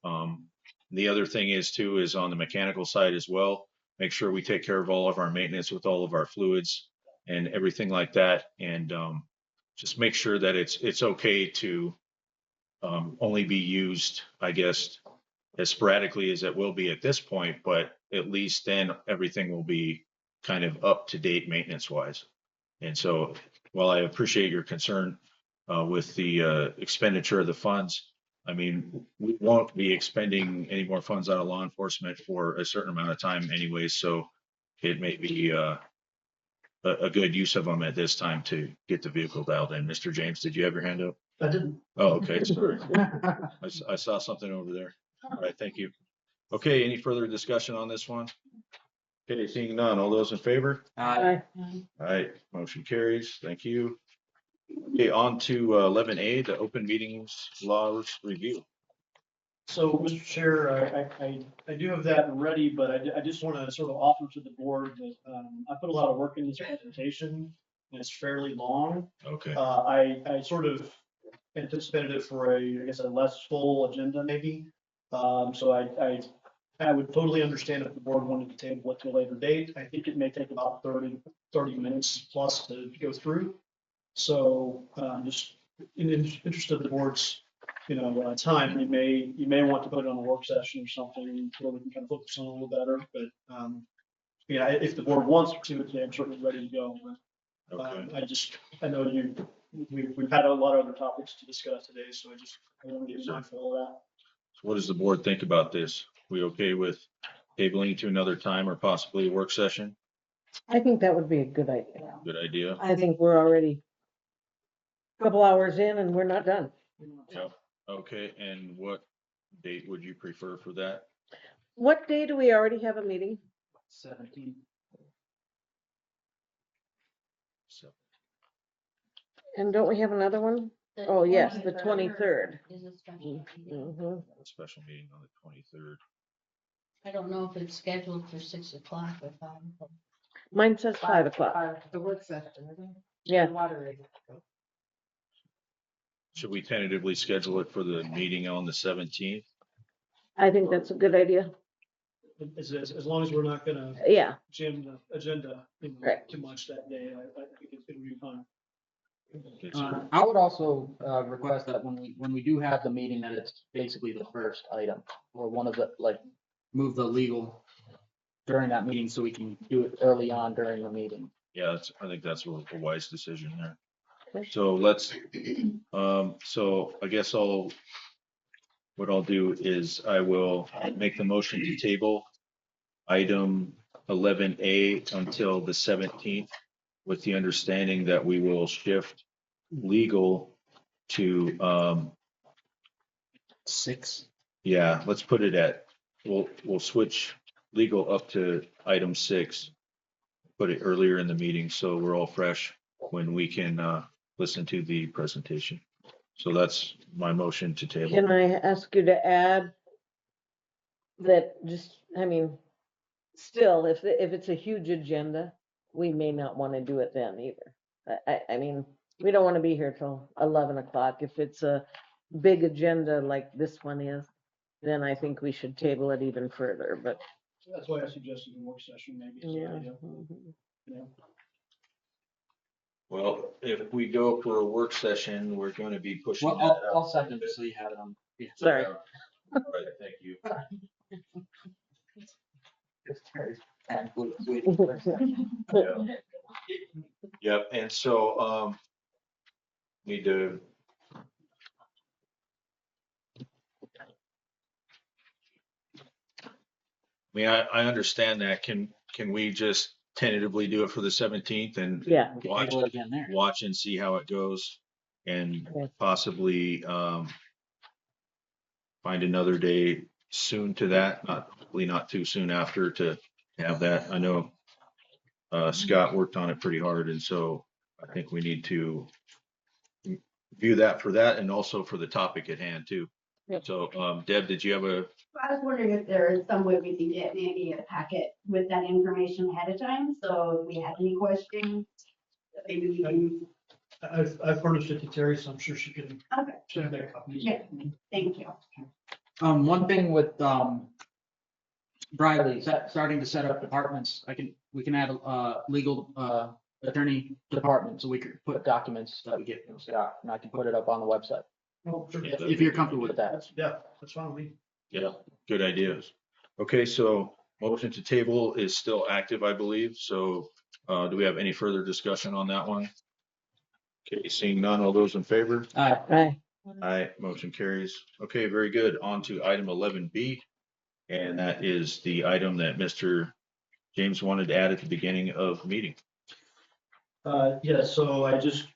the other thing is on the mechanical side as well, make sure we take care of all of our maintenance with all of our fluids. and everything like that. And just make sure that it's okay to only be used, I guess, as sporadically as it will be at this point, but at least then everything will be kind of up to date maintenance wise. And so while I appreciate your concern with the expenditure of the funds, I mean, we won't be expending any more funds out of law enforcement for a certain amount of time anyway. So it may be a good use of them at this time to get the vehicle dialed in. Mr. James, did you have your hand up? I didn't. Oh, okay, sorry. I saw something over there. All right, thank you. Okay, any further discussion on this one? Okay, seeing none. All those in favor? Aye. All right, motion carries. Thank you. Okay, on to 11A, the open meetings laws review. So, Mr. Chair, I do have that ready, but I just want to sort of offer to the board that I put a lot of work in this presentation, and it's fairly long. Okay, I sort of anticipated it for I guess, a less full agenda maybe. So I would totally understand if the board wanted to table it to a later date. I think it may take about 30 minutes plus to go through. So just in the interest of the board's, time, you may want to put it on a work session or something where we can kind of focus on it a little better. But yeah, if the board wants to, I'm certainly ready to go. But okay. I know we've had a lot of other topics to discuss today, so I want to get mindful of that. So what does the board think about this? We okay with tabling to another time or possibly a work session? I think that would be a good idea. Good idea. I think we're already a couple hours in and we're not done. Yep. Okay, and what date would you prefer for that? What day do we already have a meeting? 17. So, And don't we have another one? The Oh, yes, the 23rd 23rd. Is a special meeting. Mhm. a special meeting on the 23rd. I don't know if it's scheduled for 6 o'clock or 5. Mine says 5 o'clock. The work session, isn't it? Yeah. Moderator. Should we tentatively schedule it for the meeting on the 17th? I think that's a good idea. As long as we're not gonna Yeah. jam the agenda Right. too much that day, I think it's gonna be fine. Okay, so I would also request that when we do have the meeting, that it's basically the first item or one of the, like, move the legal during that meeting so we can do it early on during the meeting. yeah, I think that's a wise decision there. Okay. So let's, so I guess what I'll do is I will make the motion to table item 11A until the 17th with the understanding that we will shift legal to, 6. yeah, let's put it at, we'll switch legal up to item 6. Put it earlier in the meeting so we're all fresh when we can listen to the presentation. So that's my motion to table. Can I ask you to add that still, if it's a huge agenda, we may not want to do it then either. I mean, we don't want to be here till 11 o'clock. If it's a big agenda like this one is, then I think we should table it even further, but. That's why I suggested a work session maybe. Yeah. Yeah. Well, if we go for a work session, we're going to be pushing Well, that out. I'll second it so you have it on. Yeah. Sorry. All right, thank you. Yeah. Yep, and so need to. I mean, I understand that. Can we just tentatively do it for the 17th and Yeah. watch Table it again there. watch and see how it goes and Okay. possibly find another day soon to that, hopefully not too soon after to have that. I know Scott worked on it pretty hard, and so I think we need to view that for that and also for the topic at hand too. Yep. So Deb, did you have a? I was wondering if there is some way we can get maybe a packet with that information ahead of time, so if we had any questions, maybe we can. I've furnished it to Terry, so I'm sure she can. Okay. Send back copies. Yeah, thank you. One thing with Briley starting to set up departments, we can add legal attorney department, so we could put documents that we get from Scott, and I can put it up on the website. Oh, sure. If you're comfortable with that. Yeah, that's fine with me. Yeah, good ideas. Okay, so motion to table is still active, I believe. So do we have any further discussion on that one? Okay, seeing none, all those in favor? Aye. Aye, motion carries. Okay, very good. On to item 11B. And that is the item that Mr. James wanted to add at the beginning of the meeting. Yeah, so I just,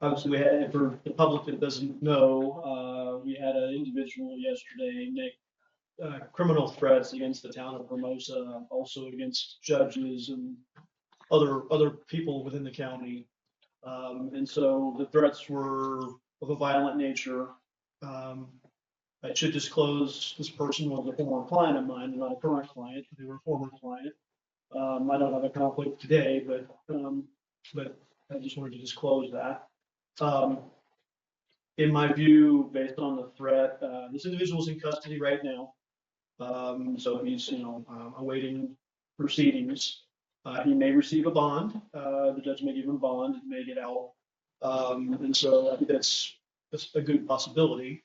obviously, we had, for the public that doesn't know, we had an individual yesterday make criminal threats against the town of Hermosa, also against judges and other people within the county. And so the threats were of a violent nature. I should disclose this person was a former client of mine, not a current client. They were a former client. I don't have a conflict today, but I just wanted to disclose that. In my view, based on the threat, this individual's in custody right now. So he's, awaiting proceedings. He may receive a bond. The judge may give him a bond, may get out. And so I think that's a good possibility.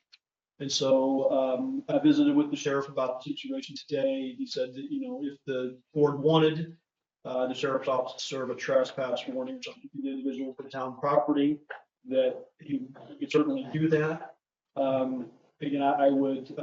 And so I visited with the sheriff about the situation today. He said that, if the board wanted the sheriff's office to serve a trespass warning or something to the individual for town property, that he could certainly do that. Again, I would,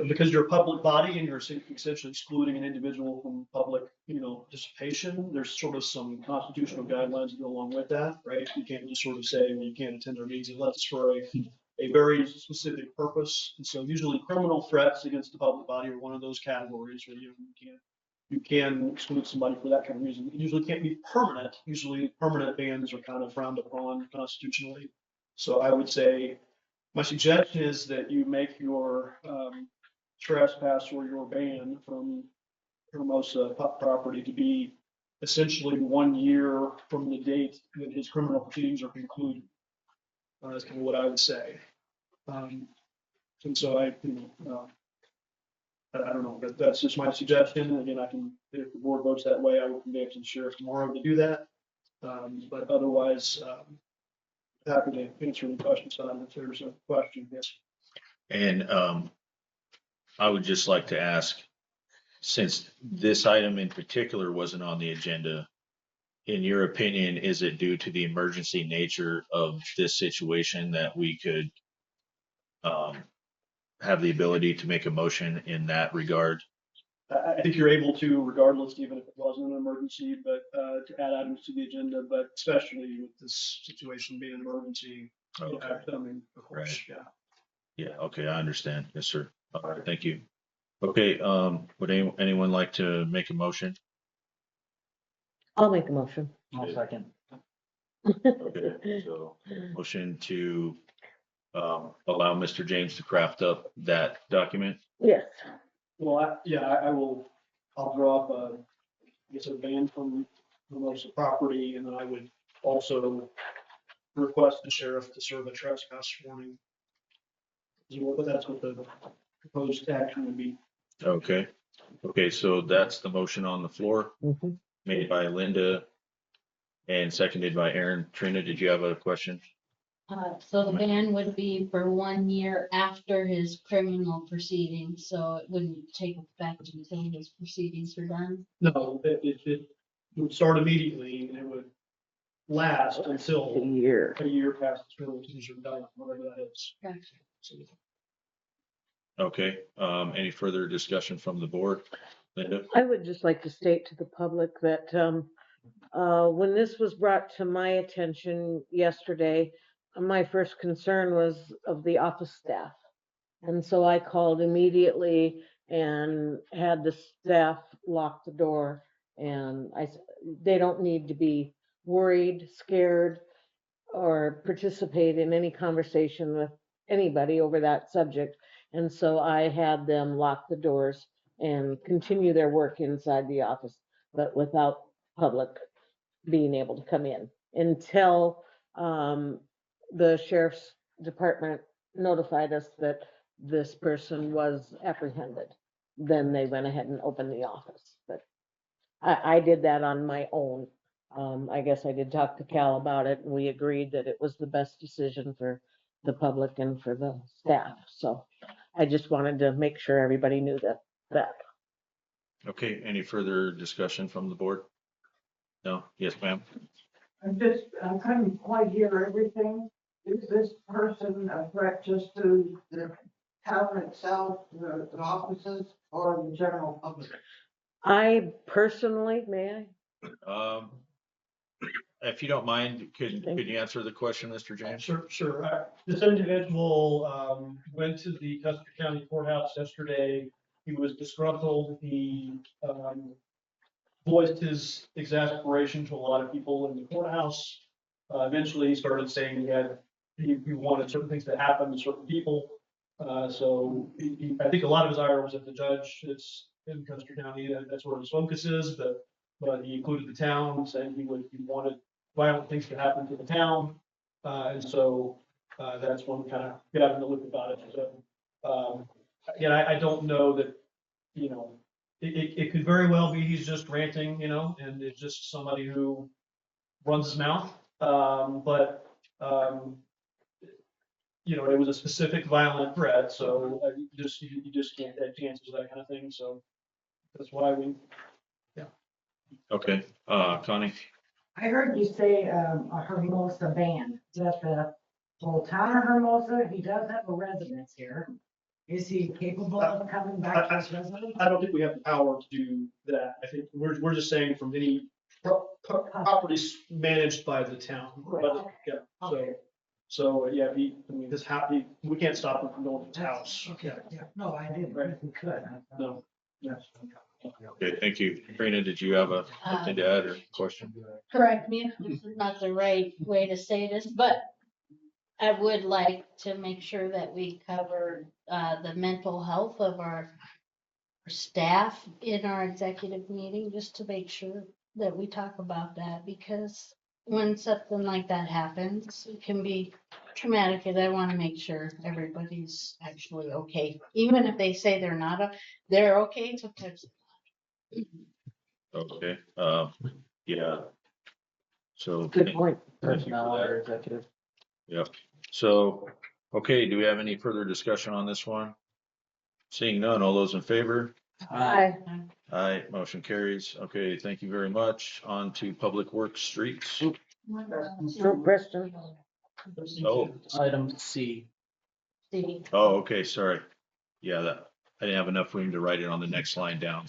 because you're a public body and you're essentially excluding an individual from public, participation, there's sort of some constitutional guidelines that go along with that, right? You can't just sort of say, well, you can't attend our meetings unless it's for a very specific purpose. And so usually criminal threats against the public body are one of those categories where you can exclude somebody for that kind of reason. It usually can't be permanent. Usually permanent bans are kind of frowned upon constitutionally. So I would say my suggestion is that you make your trespass or your ban from Hermosa property to be essentially 1 year from the date that his criminal proceedings are concluded. That's kind of what I would say. And so I don't know, but that's just my suggestion. Again, if the board votes that way, I will convey it to the sheriff tomorrow to do that. But otherwise, happy to answer any questions on it if there's a question. Yes. And I would just like to ask, since this item in particular wasn't on the agenda, in your opinion, is it due to the emergency nature of this situation that we could have the ability to make a motion in that regard? I think you're able to, regardless, even if it wasn't an emergency, but to add items to the agenda, but especially with this situation being an emergency. Okay. I mean, of course, Right. yeah. Yeah, okay, I understand. Yes, sir. All right, thank you. Okay, would anyone like to make a motion? I'll make a motion. I'll second. Okay, so motion to allow Mr. James to craft up that document. Yes. Well, I will, I'll draw up a ban from most of the property, and then I would also request the sheriff to serve a trespass warning. But that's what the proposed action would be. Okay, so that's the motion on the floor, made by Linda and seconded by Aaron. Trina, did you have a question? So the ban would be for 1 year after his criminal proceedings, so it wouldn't take effect until his proceedings are done. No, it would start immediately and it would last until A year. past the criminal proceedings are done, whatever that is. Gotcha. Okay, any further discussion from the board? Linda? I would just like to state to the public that when this was brought to my attention yesterday, my first concern was of the office staff. And so I called immediately and had the staff lock the door. And they don't need to be worried, scared, or participate in any conversation with anybody over that subject. And so I had them lock the doors and continue their work inside the office, but without public being able to come in until the sheriff's department notified us that this person was apprehended. Then they went ahead and opened the office. But I did that on my own. I guess I did talk to Cal about it, and we agreed that it was the best decision for the public and for the staff. So I just wanted to make sure everybody knew that. Okay, any further discussion from the board? No? Yes, ma'am? I couldn't quite hear everything. Is this person a threat just to the town itself, the offices, or the general public? I personally, may I? If you don't mind, could you answer the question, Mr. James? Sure. This individual, went to the Custer County Courthouse yesterday. He was disgruntled. He, voiced his exasperation to a lot of people in the courthouse. Eventually he started saying he wanted certain things to happen to certain people. So I think a lot of his ire was at the judge that's in Custer County. That's where his focus is, but he included the town, saying he wanted violent things to happen to the town. And so, that's when we kind of got in the loop about it. So, again, I don't know that, you know, it could very well be he's just ranting, and it's just somebody who runs his mouth. Um, it was a specific violent threat, so you just can't take chances with that kind of thing. So that's why yeah. Okay, Connie? I heard you say a Hermosa ban. Is that the whole town of Hermosa? He does have a residence here. Is he capable of coming back to his residence? I don't think we have the power to do that. I think we're just saying from any properties managed by the town. But, yeah, so yeah, we can't stop him from going to his house. Okay, yeah, no, I didn't, think we could. No. Yes. Okay, thank you. Karina, did you have something to add or question? Correct me if this is not the right way to say this, but I would like to make sure that we cover the mental health of our staff in our executive meeting, just to make sure that we talk about that, because when something like that happens, it can be traumatic, and I want to make sure everybody's actually okay. Even if they say they're not, they're okay, sometimes. Okay, yeah. So. Good point. Thank you Personnel for or that. executive. Yep. So, okay, do we have any further discussion on this one? Seeing none, all those in favor? Aye. Aye, motion carries. Okay, thank you very much. On to Public Works Streets. Preston. Oh, Item C. oh, okay, sorry. Yeah, I didn't have enough room to write it on the next line down.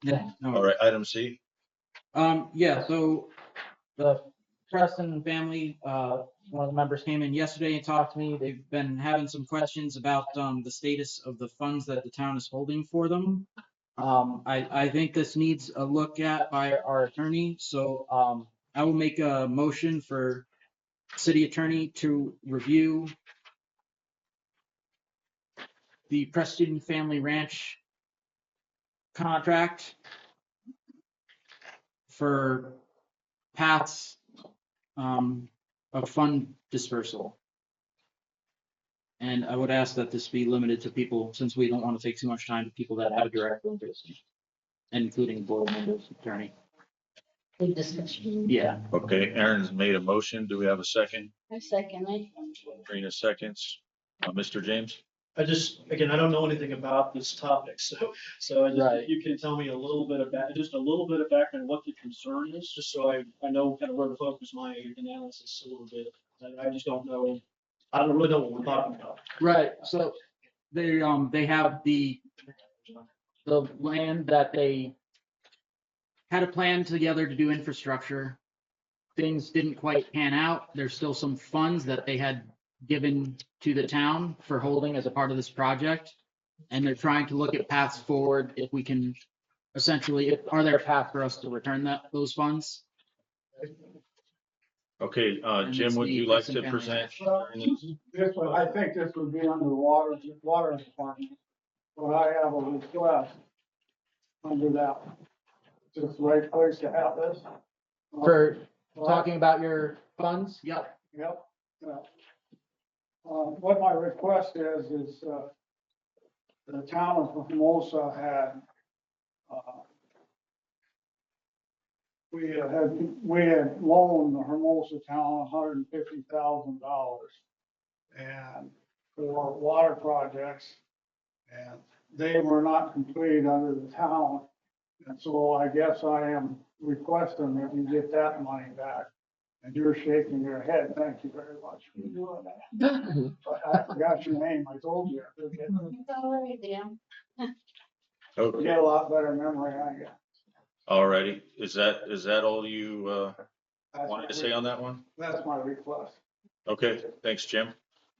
Yeah. All right, item C. Yeah, so the Preston family, one of the members came in yesterday and talked to me. They've been having some questions about, the status of the funds that the town is holding for them. I think this needs a look at by our attorney, so, I will make a motion for city attorney to review the Preston Family Ranch contract for paths of fund dispersal. And I would ask that this be limited to people, since we don't want to take too much time, to people that have direct interest, including board members, attorney. Big discussion. Yeah. Okay, Aaron's made a motion. Do we have a second? I second it. Karina seconds. Mr. James? I don't know anything about this topic, so Right. you can tell me a little bit about, just a little bit of background on what the concern is, just so I know kind of where to focus my analysis a little bit. I just don't know, I don't really know what we're talking about. Right, so they have the land that they had a plan together to do infrastructure. Things didn't quite pan out. There's still some funds that they had given to the town for holding as a part of this project. And they're trying to look at paths forward if we can essentially, are there a path for us to return those funds? Okay, And Jim, it's would the you like Preston to Family present? I think this would be under the water department, but I have a request under that. Is this the right place to have this? For talking about your funds? Yep. Yep. What my request is the town of Hermosa had we had loaned the Hermosa town $150,000 and for water projects. And they were not complete under the town. And so I guess I am requesting that we get that money back. And you're shaking your head. Thank you very much for doing that. But I forgot your name. I told you. I forget. It's all right, Dan. You Okay, get a lot better memory than I got. all righty. Is that all you That's wanted my to say on that one? That's my request. Okay, thanks, Jim.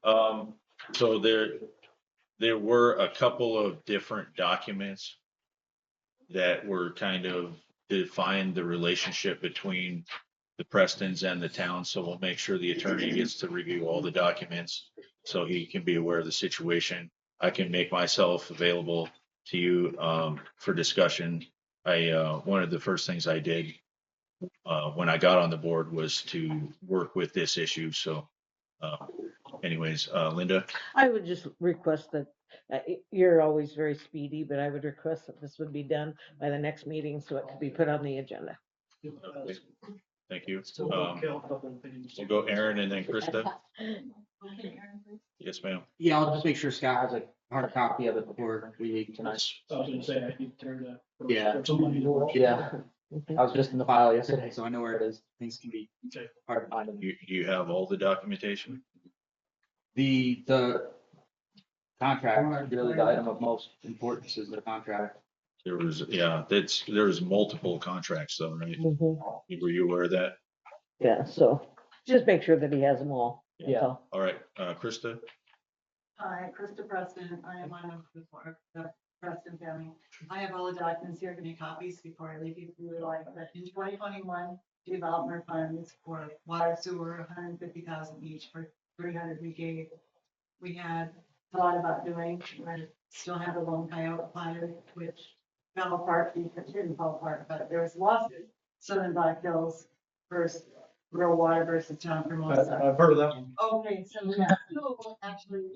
So there were a couple of different documents that were kind of defined the relationship between the Prestons and the town. So we'll make sure the attorney gets to review all the documents so he can be aware of the situation. I can make myself available to you for discussion. One of the first things I did when I got on the board was to work with this issue. So anyways, Linda? I would just request that, you're always very speedy, but I would request that this would be done by the next meeting so it could be put on the agenda. Okay, thank you. Still don't kill a couple of things. We'll go Aaron and then Krista. Yes, ma'am. Yeah, I'll just make sure Scott has a hard copy of it before we leave tonight. I was gonna say, I need to turn that. Yeah. Somebody to. Yeah, I was just in the file yesterday, so I know where it is. Things can be Okay. hard to find. You have all the documentation? The contract, really the item of most importance is the contract. There was multiple contracts though, right? Mhm. Were you aware of that? Yeah, so just make sure that he has them all. That's Yeah. all. All right, Krista? Hi, Krista Preston. I am one of the Preston family. I have all the documents here. Give me copies before I leave you if you would like. But in 2021, development funds for water, sewer, 150,000 each for 300 we gave. We had thought about doing, we still have a Lone Coyote plan, which fell apart, because it didn't fall apart, but there was a lawsuit. Southern Black Hills versus Rural Water versus Town of Hermosa. I've heard of that one. Okay, so we have two, actually,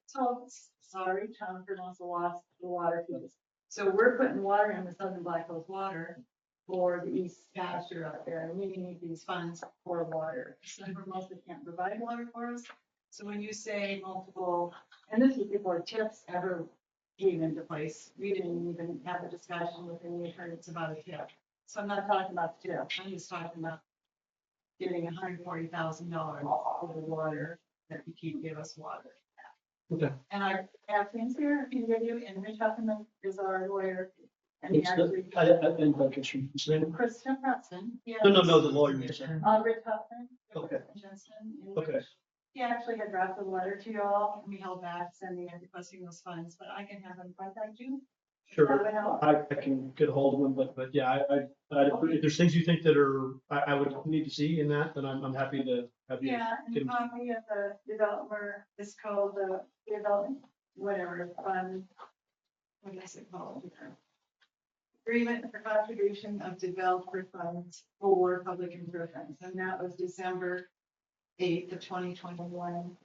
so, sorry, Town of Hermosa lost the water fees. So we're putting water in the Southern Black Hills water for the east pasture out there, and we need these funds for water. Southern Hermosa can't provide water for us. So when you say multiple, and this is before TIPs ever came into place, we didn't even have a discussion with any attorneys about a TIP. So I'm not talking about the TIP, I'm just talking about getting $140,000 for the water that we can't give us water. Okay. And I have things here, I can give you, and Rich Huffman is our lawyer. And he actually. I didn't quite catch your name. Kristen Preston. No, the lawyer you said. Rich Huffman. Okay. Jensen. Okay. He actually had drafted a letter to you all, and we held back sending and requesting those funds, but I can have him contact you. Sure, That would help. I can get a hold of them, but yeah, if there's things you think that are, I would need to see in that, then I'm happy to have you. Yeah, and get a 'em. copy of the developer is called the development, whatever, fund. What is it called? Agreement for contribution of developer funds for public improvements, and that was December 8th of 2021.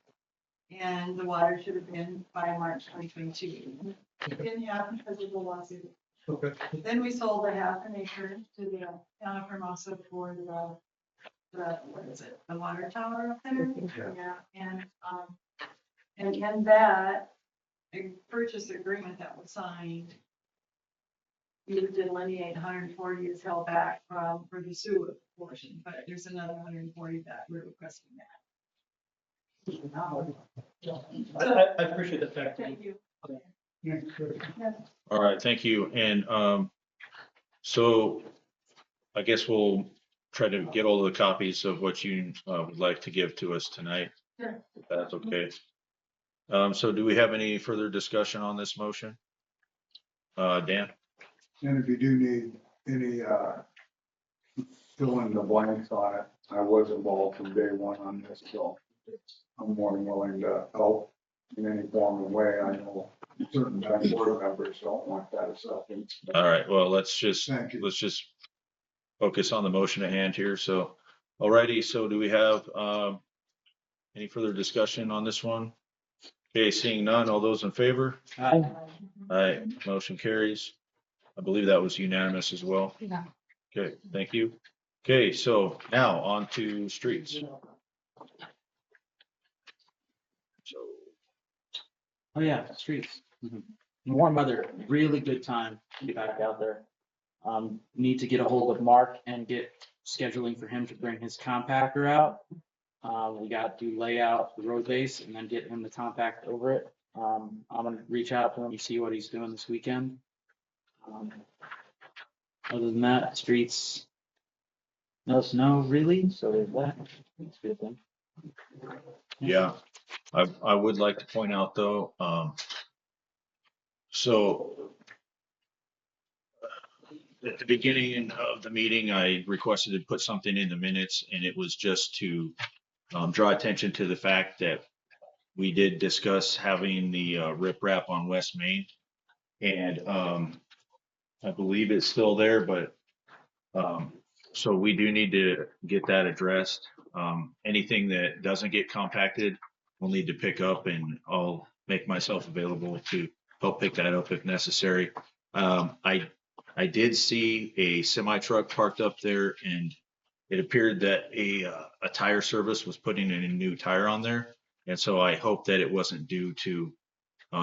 And the water should have been by March 2022. It didn't happen because of the lawsuit. Okay. Then we sold a half an acre to the town of Hermosa for what is it, the water tower up there? Yeah, and in that a purchase agreement that was signed, you delineate 140 is held back for the sewer portion, but there's another 140 that we're requesting that. I appreciate the fact. Thank you. All right, thank you. And so I guess we'll try to get all of the copies of what you would like to give to us tonight. Sure. If that's okay. So do we have any further discussion on this motion? Dan? And if you do need any, fill in the blanks on it, I was involved from day one on this, so I'm more than willing to help in any form of way. I know certain times board members don't want that acceptance. All right, well, let's just focus on the motion at hand here. So, alrighty, so do we have any further discussion on this one? Okay, seeing none, all those in favor? Aye. Aye, motion carries. I believe that was unanimous as well. Yeah. Okay, thank you. Okay, so now on to streets. So, Oh yeah, streets. Warm weather, really good time to be back out there. Need to get a hold of Mark and get scheduling for him to bring his compactor out. We got to lay out the road base and then get him the compact over it. I'm gonna reach out to him and see what he's doing this weekend. Other than that, streets, no snow really, so there's that. That's a good thing. yeah, I would like to point out though, so at the beginning of the meeting, I requested to put something in the minutes, and it was just to draw attention to the fact that we did discuss having the riprap on West Main, and I believe it's still there, but so we do need to get that addressed. Anything that doesn't get compacted, we'll need to pick up, and I'll make myself available to help pick that up if necessary. I did see a semi truck parked up there, and it appeared that a tire service was putting in a new tire on there, and so I hope that it wasn't due to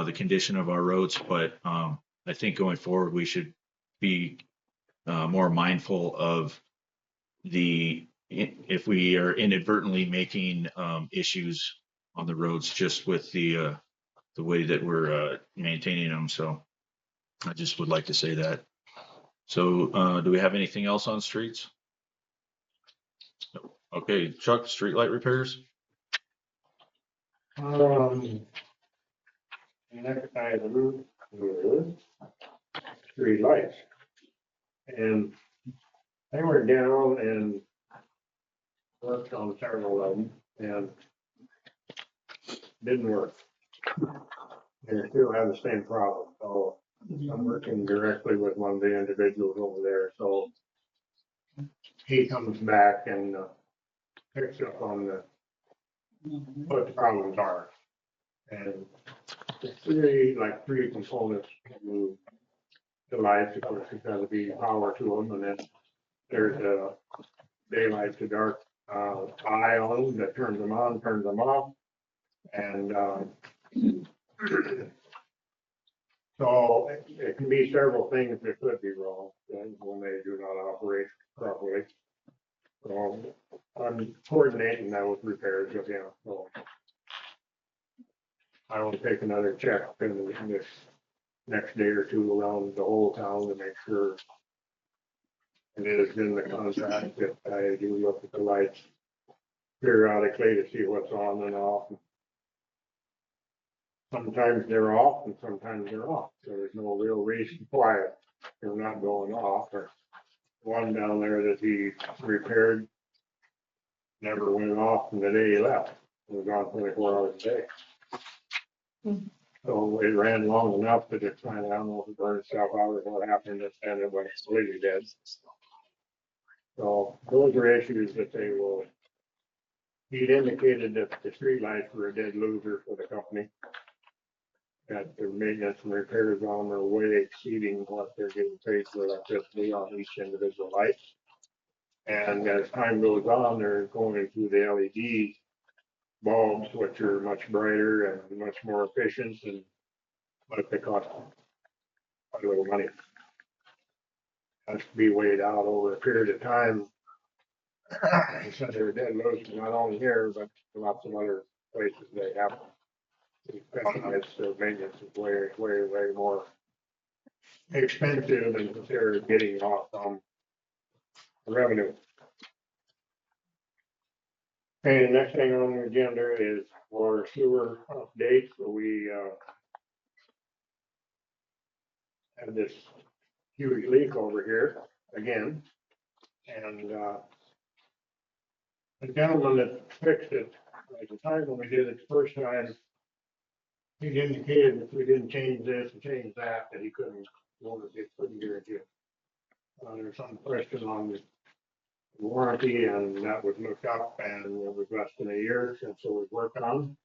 the condition of our roads. But I think going forward we should be more mindful of if we are inadvertently making issues on the roads just with the way that we're maintaining them. So I just would like to say that. So do we have anything else on streets? Okay, Chuck, streetlight repairs. Next item is street lights. And they were down and worked on several of them and didn't work. And still have the same problem. So I'm working directly with one of the individuals over there. So he comes back and picks up on what the problems are. And it's three components to the lights. Of course, there's got to be power to them, and then there's a daylight to dark eye on them that turns them on, turns them off, and so it can be several things that could be wrong when they do not operate properly. So I'm coordinating those repairs with him. So I will take another check in this next day or two around the whole town to make sure it is in the contract that I do look at the lights periodically to see what's on and off. Sometimes they're off and sometimes they're off. So there's no real reason why they're not going off. Or one down there that he repaired never went off from the day he left. It was on 24 hours a day. So it ran long enough that it kind of, I don't know if it burned itself out or what happened, and it went completely dead. So those are issues that they will. He'd indicated that the streetlights were a dead loser for the company. That their maintenance and repairs on are way exceeding what they're getting paid for electricity on each individual light. And as time goes on, they're going to the LED bulbs, which are much brighter and much more efficient, but they cost quite a little money. Has to be weighed out over a period of time. So they're dead loser not only here, but lots of other places they have. It's their maintenance is way, way, way more expensive and they're getting off revenue. Okay, the next thing on the agenda is for sewer updates. So we have this huge leak over here again. And the gentleman that fixed it at the time when we did it the first time, he indicated if we didn't change this and change that, that he couldn't guarantee it. There's some question on the warranty, and that was looked up, and it was less than a year since it was worked on.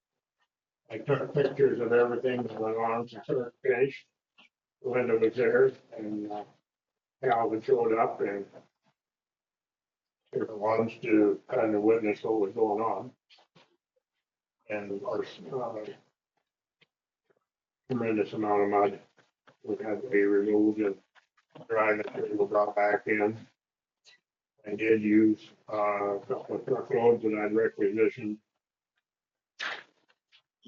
I took pictures of everything that went on from start to finish. Linda was there, and Calvin showed up, and different ones to kind of witness what was going on. And of course, tremendous amount of mud would have to be removed and dry material brought back in. I did use a couple of truckloads that I'd requisitioned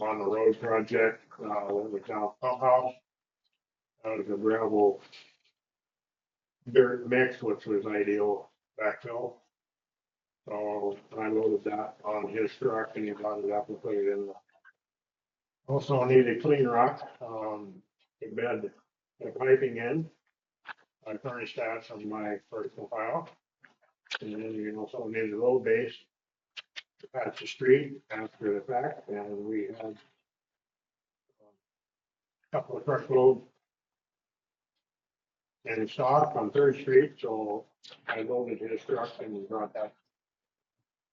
on the road project, with down pump house. Out of the gravel dirt mix, which was ideal backfill. So I loaded that on his truck and he brought it up and put it in. Also needed clean rock, to bed the piping in. I furnished that from my personal file. And then you also needed a road base to patch the street after the fact, and we had a couple of truckloads in stock on Third Street, so I loaded his truck and brought that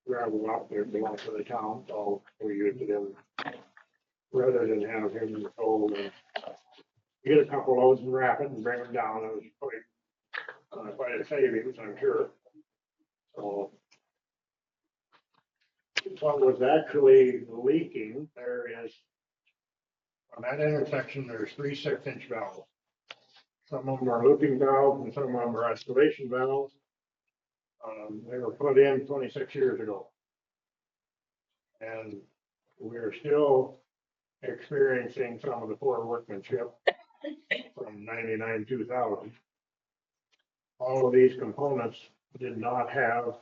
gravel up there, belongs to the town, so we used it in, rather than have him go and get a couple loads and wrap it and bring them down. It was quite a savings, I'm sure. So what was actually leaking there is, on that intersection, there's 3 6-inch valves. Some of them are looping valves and some of them are escalation valves. They were put in 26 years ago. And we're still experiencing some of the poor workmanship from 99, 2000. All of these components did not have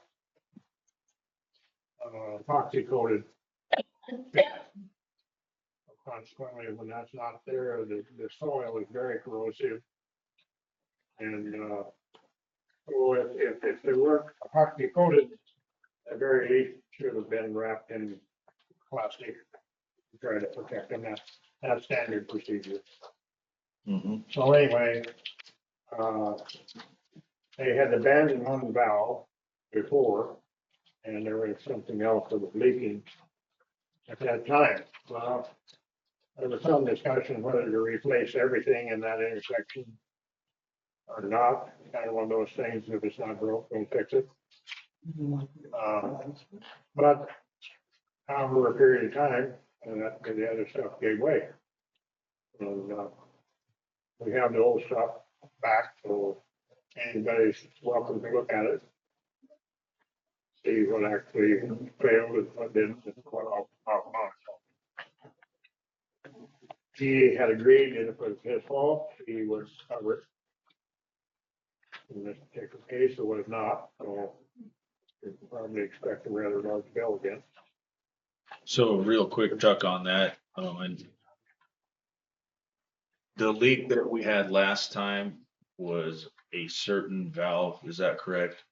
epoxy coated. Consequently, when that's not there, the soil is very corrosive. And so if they weren't epoxy coated, at very least should have been wrapped in plastic to try to protect them. That's standard procedure. So anyway, they had abandoned one valve before, and there was something else that was leaking at that time. Well, there was some discussion whether to replace everything in that intersection or not. Kind of one of those things, if it's not broke, don't fix it. But over a period of time, the other stuff gave way. And we have the old stuff back, so anybody's welcome to look at it. See what actually failed and what didn't, and what off. He had agreed, and if it was his fault, he would cover it. In this particular case, it was not, so you can probably expect a rather large bill again. So real quick, Chuck, on that, and the leak that we had last time was a certain valve, is that correct?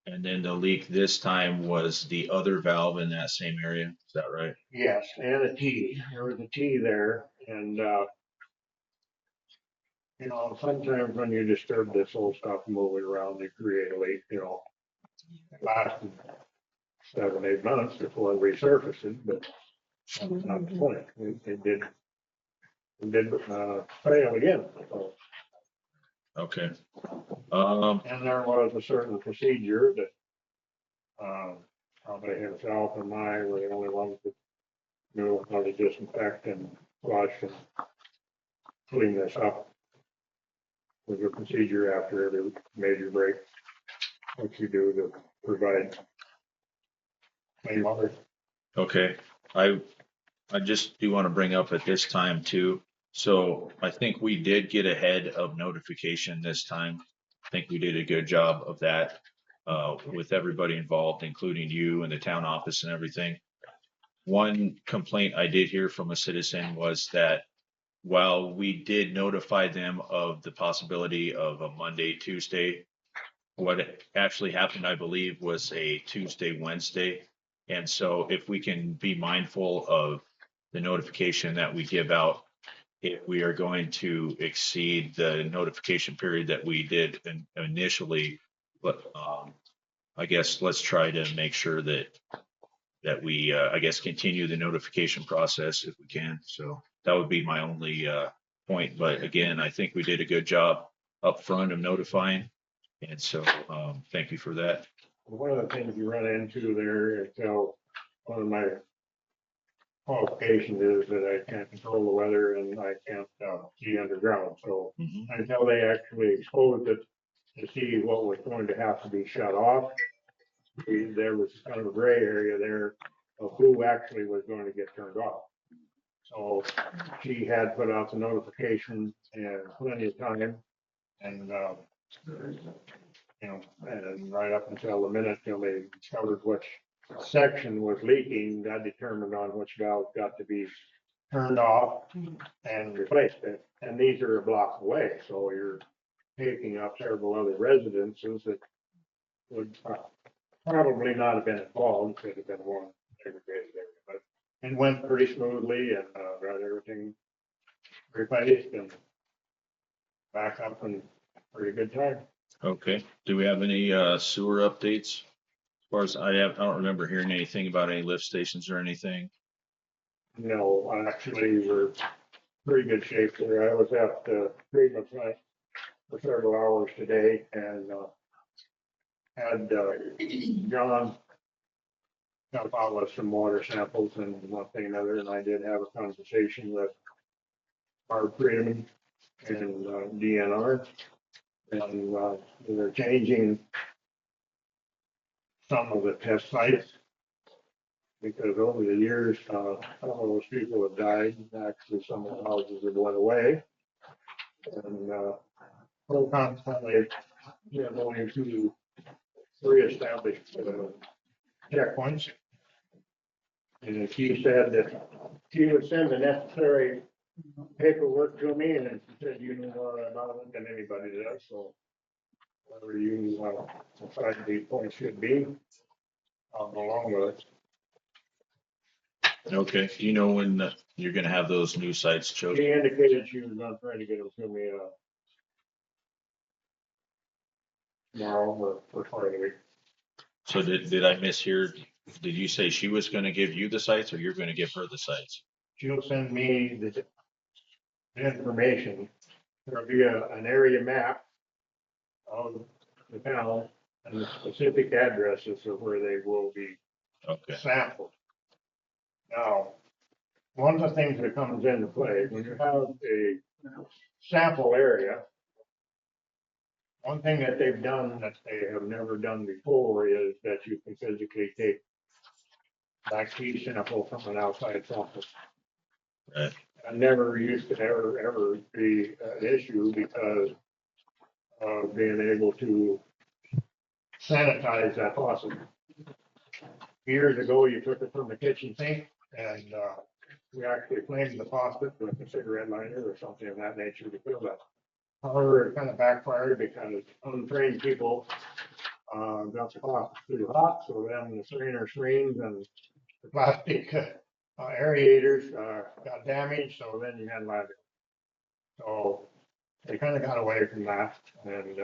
And then the leak this time was the other valve in that same area, is that right? Yes, and a T. There was a T there, and you know, sometimes when you disturb this old stuff moving around, you create a leak. You know, it lasted 7, 8 months before it resurfaced, but that's not the point. It did fail again. So. Okay. And there was a certain procedure that probably himself and I were the only ones that knew how to disinfect and flush and clean this up. There's a procedure after every major break, what you do to provide clean water. Okay. I just do want to bring up at this time too. So I think we did get ahead of notification this time. I think we did a good job of that with everybody involved, including you and the town office and everything. One complaint I did hear from a citizen was that while we did notify them of the possibility of a Monday, Tuesday, what actually happened, I believe, was a Tuesday, Wednesday. And so if we can be mindful of the notification that we give out, if we are going to exceed the notification period that we did initially, but I guess let's try to make sure that we, I guess, continue the notification process if we can. So that would be my only point. But again, I think we did a good job up front of notifying. And so thank you for that. one of the things you run into there is, one of my qualifications is that I can't control the weather and I can't, see underground, so until they actually exposed it to see what was going to have to be shut off, there was kind of a gray area there of who actually was going to get turned off. So she had put out the notification and plenty of time and, you know, and right up until the minute till they discovered which section was leaking, that determined on which valve got to be turned off and replaced it. And these are a block away, so you're taking up several other residences that would probably not have been involved, could have been one segregated area, but it went pretty smoothly and, got everything replaced and back up in pretty good time. Okay, do we have any sewer updates? As far as I don't remember hearing anything about any lift stations or anything. No, actually, we're pretty good shape there. I was at the treatment plant for several hours today and, had, John help out with some water samples and one thing and another, and I did have a conversation with our Freeman and, DNR. And, they're changing some of the test sites because over the years, some of those people have died. Actually, some of the houses have went away. And, we're constantly, going to reestablish checkpoints. And she said that she would send the necessary paperwork to me, and she said, you know more about it than anybody does, so whatever you decide these points should be, I'll go along with it. Okay, do you know when you're gonna have those new sites chosen? She indicated she was gonna try to get them to me, tomorrow or Friday. So did I mishear? Did you say she was gonna give you the sites or you're gonna give her the sites? She'll send me the information. There'll be an area map of the town and the specific addresses of where they will be sampled. Now, one of the things that comes into play, when you have a sample area, one thing that they've done that they have never done before is that you can physically take back key sample from an outside sample. Right. I never used to ever be an issue because of being able to sanitize that faucet. Years ago, you took it from the kitchen sink and, we actually flamed the faucet with a cigarette lighter or something of that nature to fill that. However, it kind of backfired because untrained people, got the faucet too hot, so then the strainer screens and the plastic aerators, got damaged, so then you had lather. So they kind of got away from that, and,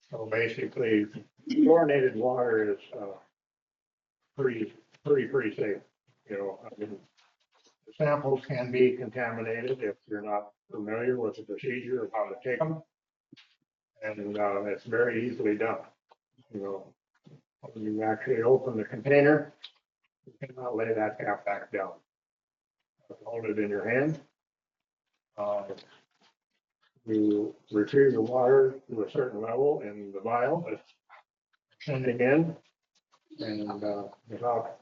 so basically chlorinated water is, pretty safe. You know, I mean, the samples can be contaminated if you're not familiar with the procedure of how to take them. And, it's very easily done. You know, when you actually open the container, you cannot lay that cap back down. Hold it in your hand. You retrieve the water to a certain level in the vial that's sending in. And, without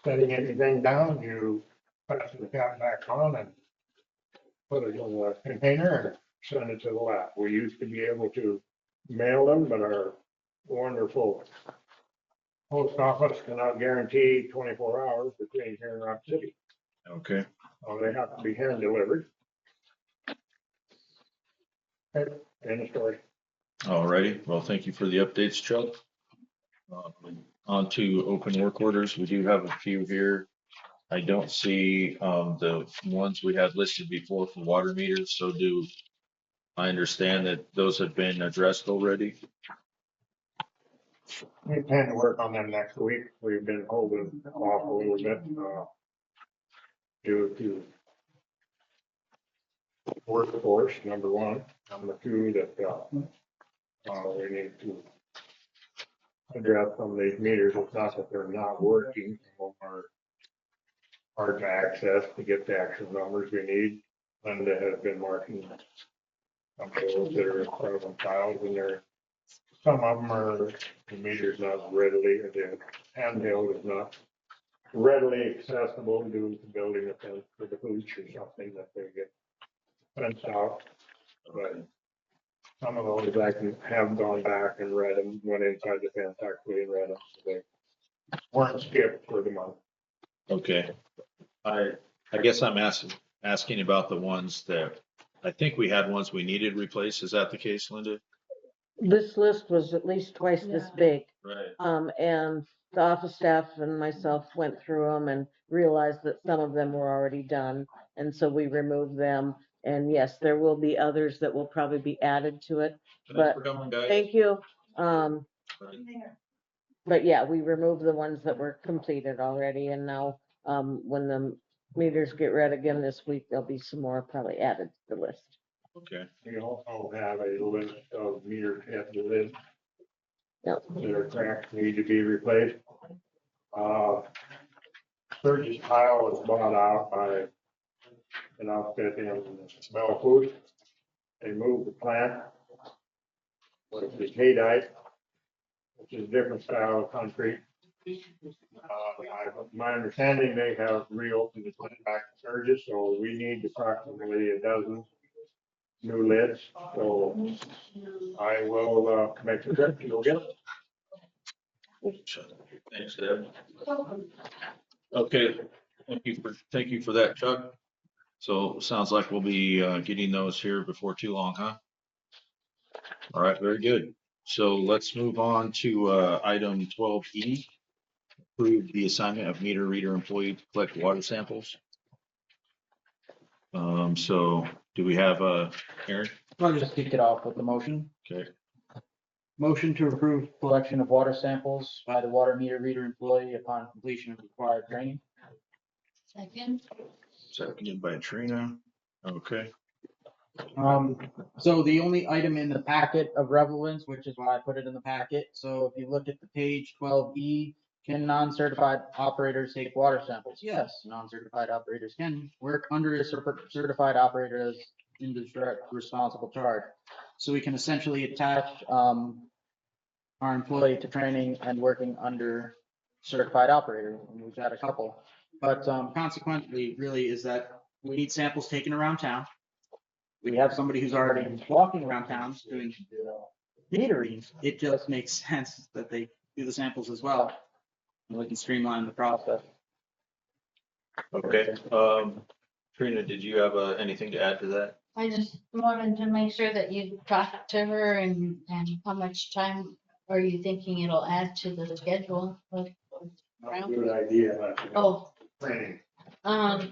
setting anything down, you press the cap back on and put it in the container and send it to the lab. We used to be able to mail them, but our wonderful post office cannot guarantee 24 hours between here and Rock City. Okay. So they have to be hand delivered. Okay, end of story. All righty. Well, thank you for the updates, Chuck. On to open work orders. We do have a few here. I don't see the ones we had listed before for water meters. So do I understand that those have been addressed already? We plan to work on them next week. We've been holding off a little bit, due to workforce, number one. Number two, that, we need to address some of these meters. It's not that they're not working, some of them are hard to access to get the actual numbers we need. Linda has been marking some of those that are problem files, and some of them are, the meter's not readily, or the handheld is not readily accessible due to building a fence for the hooch or something that they get fenced out. But some of those I can have gone back and read them, went inside the fence actually and read them, so they weren't skipped for the month. Okay. I guess I'm asking about the ones that, I think we had ones we needed replaced. Is that the case, Linda? This list was at least twice this big. Right. And the office staff and myself went through them and realized that some of them were already done. And so we removed them. And yes, there will be others that will probably be added to it, but thank you. But yeah, we removed the ones that were completed already. And now, when the meters get read again this week, there'll be some more probably added to the list. Okay. We also have a list of meter head lids that are cracked, need to be replaced. Sturgis tile was bought out by an outfit in Smell Food. They moved the plant with the haydite, which is a different style of concrete. My understanding, they have reopened the plant back to Sturgis, so we need approximately a dozen new lids. So I will make the trip to go get them. Thanks, Deb. Okay, thank you for that, Chuck. So sounds like we'll be getting those here before too long, huh? All right, very good. So let's move on to item 12E. Approve the assignment of meter reader employee to collect water samples. So do we have Aaron? I'll just kick it off with the motion. Okay. Motion to approve collection of water samples by the water meter reader employee upon completion of required training. Second. Seconded by Trina. Okay. So the only item in the packet of relevance, which is why I put it in the packet. So if you look at the page 12E, can non-certified operators take water samples? Yes, non-certified operators can work under a certified operator as in the direct responsible charge. So we can essentially attach our employee to training and working under certified operator, and we've got a couple. But consequently, really, is that we need samples taken around town. We have somebody who's already walking around town doing meter readings. It just makes sense that they do the samples as well, and we can streamline the process. Okay. Trina, did you have anything to add to that? I just wanted to make sure that you talked to her and how much time are you thinking it'll add to the schedule? Good idea. Oh. Training. I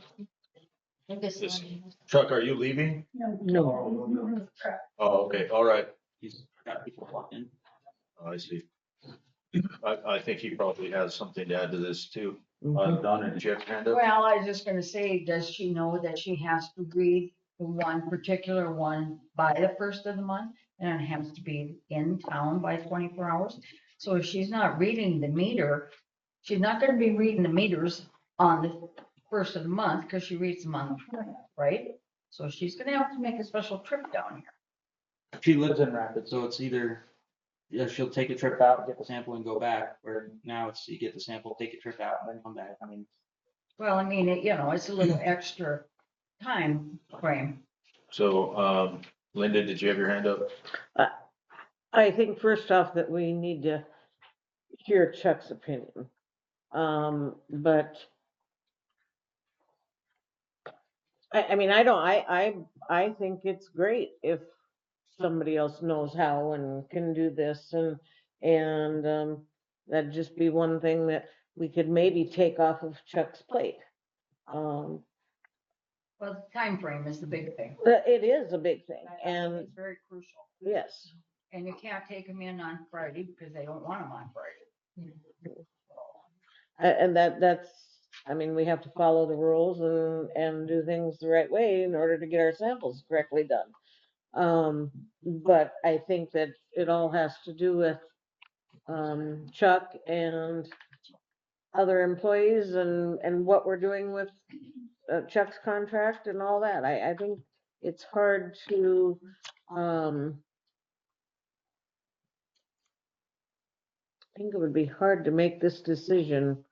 guess. Chuck, are you leaving? No. Oh, okay. All right. He's got people walking. Oh, I see. I think he probably has something to add to this too. Donna, did you have your hand up? Well, I was just gonna say, does she know that she has to read the one particular one by the first of the month? And it has to be in town by 24 hours. So if she's not reading the meter, she's not gonna be reading the meters on the first of the month because she reads them on the 20th, right? So she's gonna have to make a special trip down here. She lives in Rapid, so it's either, yeah, she'll take a trip out, get the sample and go back, or now it's you get the sample, take a trip out, and then come back. I mean, Well, I mean, it's a little extra time frame. So, Linda, did you have your hand up? I think first off that we need to hear Chuck's opinion. But I mean, I think it's great if somebody else knows how and can do this and that'd just be one thing that we could maybe take off of Chuck's plate. Well, the time frame is the big thing. It is a big thing, and it's very crucial. Yes. And you can't take them in on Friday because they don't want them on Friday. And that's, I mean, we have to follow the rules and do things the right way in order to get our samples correctly done. But I think that it all has to do with Chuck and other employees and what we're doing with Chuck's contract and all that. I think it's hard to, I think it would be hard to make this decision.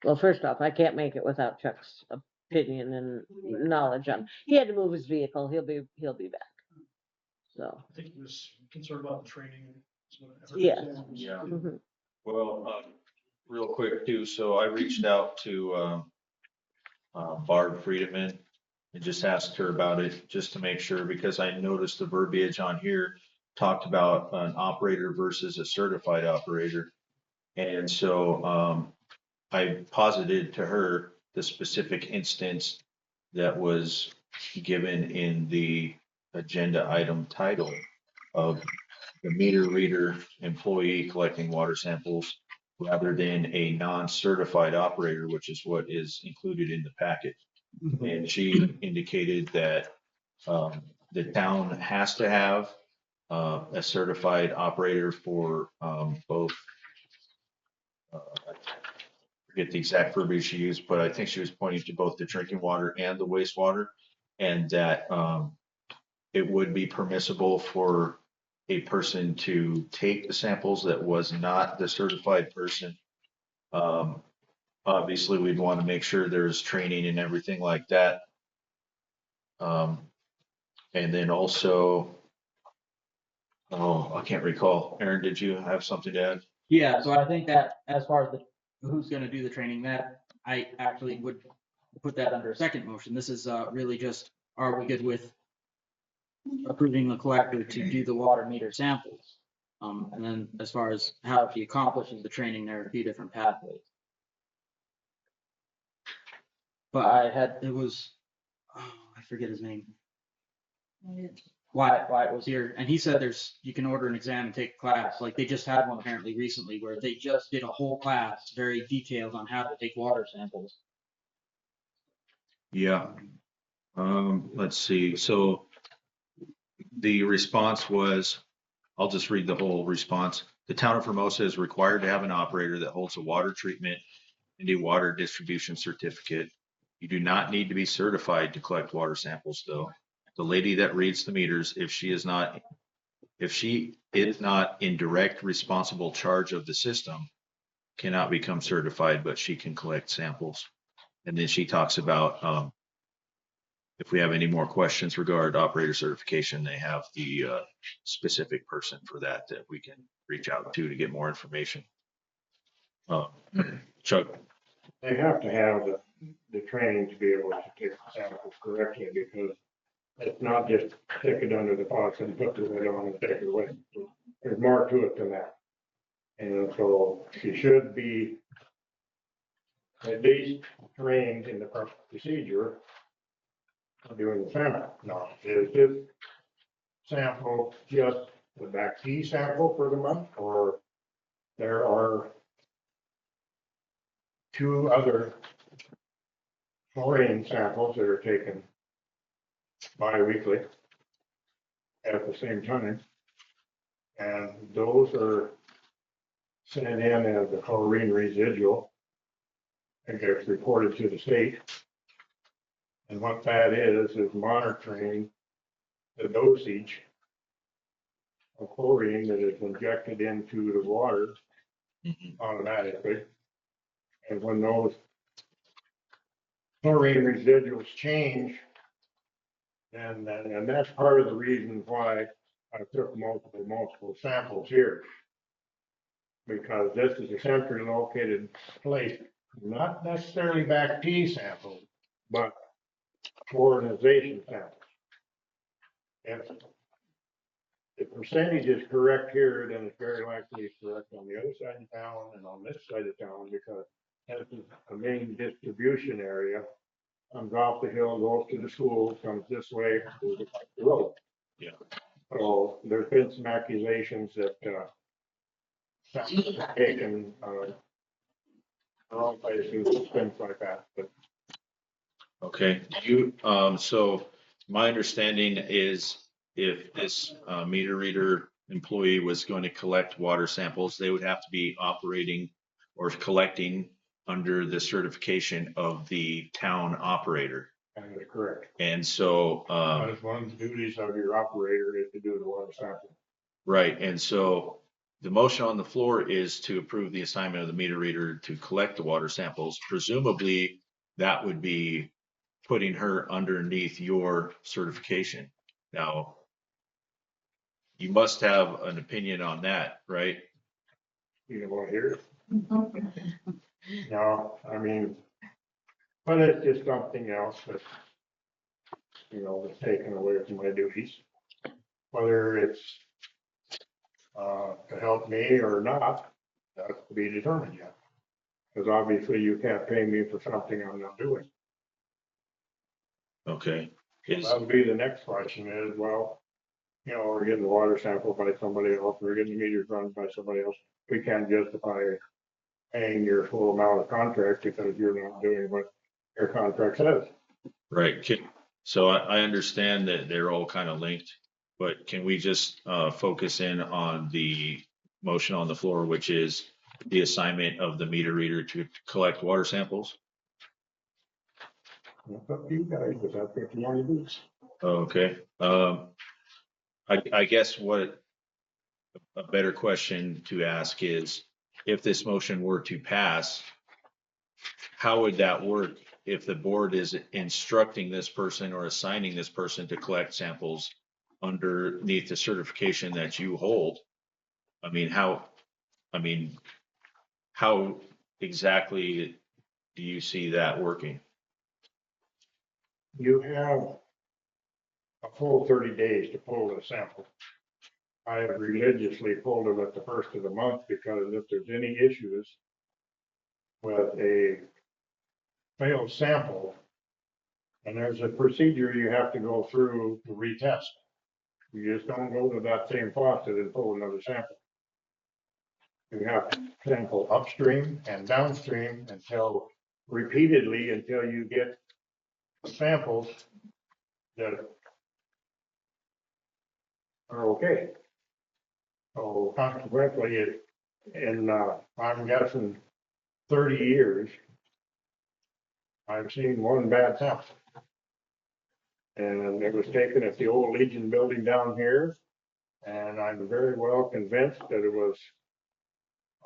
Well, first off, I can't make it without Chuck's opinion and knowledge on. He had to move his vehicle. He'll be back. So. I think he was concerned about the training. is what I heard. Yeah. Yeah. Mhm. Well, real quick too, so I reached out to Barb Friedemann and just asked her about it, just to make sure, because I noticed the verbiage on here talked about an operator versus a certified operator. And so I posited to her the specific instance that was given in the agenda item title of the meter reader employee collecting water samples rather than a non-certified operator, which is what is included in the packet. And she indicated that the town has to have a certified operator for both, I forget the exact verbiage she used, but I think she was pointing to both the drinking water and the wastewater, and that it would be permissible for a person to take the samples that was not the certified person. Obviously, we'd want to make sure there's training and everything like that. And then also, oh, I can't recall. Aaron, did you have something to add? Yeah, so I think that as far as who's gonna do the training, that I actually would put that under a second motion. This is really just, are we good with approving the collector to do the water meter samples? And then as far as how he accomplishes the training, there are a few different pathways. But it was, oh, I forget his name. Wyatt was here, and he said you can order an exam and take a class. Like they just had one apparently recently where they just did a whole class, very detailed on how to take water samples. Yeah. Let's see. So the response was, I'll just read the whole response. The town of Hermosa is required to have an operator that holds a water treatment and a water distribution certificate. You do not need to be certified to collect water samples, though. The lady that reads the meters, if she is not in direct responsible charge of the system, cannot become certified, but she can collect samples. And then she talks about if we have any more questions regarding operator certification, they have the specific person for that we can reach out to get more information. Chuck. They have to have the training to be able to take the samples correctly, because it's not just stick it under the faucet and put the lid on and take it away. There's more to it than that. And so she should be at least trained in the proper procedure of doing the sample. Now, is this sample just the back T sample for the month, or there are two other chlorine samples that are taken bi-weekly at the same time? And those are sent in as the chlorine residual and gets reported to the state. And what that is monitoring the dosage of chlorine that is injected into the water automatically. And when those chlorine residuals change, and that's part of the reason why I took multiple samples here. Because this is a centrally located place, not necessarily back T samples, but chlorinization samples. If the percentage is correct here, then it's very likely it's correct on the other side of town and on this side of town, because this is a main distribution area. Comes off the hill, goes to the school, comes this way, goes across the road. Yeah. So there's been some accusations that samples are taken wrong places, things like that. But Okay, so my understanding is if this meter reader employee was going to collect water samples, they would have to be operating or collecting under the certification of the town operator. That is correct. And so, That is one of the duties of your operator is to do the water sample. right, and so the motion on the floor is to approve the assignment of the meter reader to collect the water samples. Presumably, that would be putting her underneath your certification. Now, you must have an opinion on that, right? You don't want to hear it? No, I mean, but it's just something else that, you know, that's taken away from my duties. Whether it's to help me or not, that's to be determined yet. Because obviously you can't pay me for something I'm not doing. Okay. So that would be the next question is, well, you know, we're getting the water sample by somebody else, we're getting the meters run by somebody else. We can't justify paying your full amount of contract because you're not doing what your contract says. Right. So I understand that they're all kind of linked, but can we just focus in on the motion on the floor, which is the assignment of the meter reader to collect water samples? It's up to you guys, but that's what you want to do. Okay. I guess what a better question to ask is, if this motion were to pass, how would that work if the board is instructing this person or assigning this person to collect samples underneath the certification that you hold? I mean, how exactly do you see that working? You have a full 30 days to pull the sample. I have religiously pulled it at the first of the month because if there's any issues with a failed sample, and there's a procedure you have to go through to retest. You just don't go to that same faucet and pull another sample. You have to sample upstream and downstream repeatedly until you get samples that are okay. So consequently, I'm guessing 30 years, I've seen one bad sample. And it was taken at the old Legion building down here. And I'm very well convinced that it was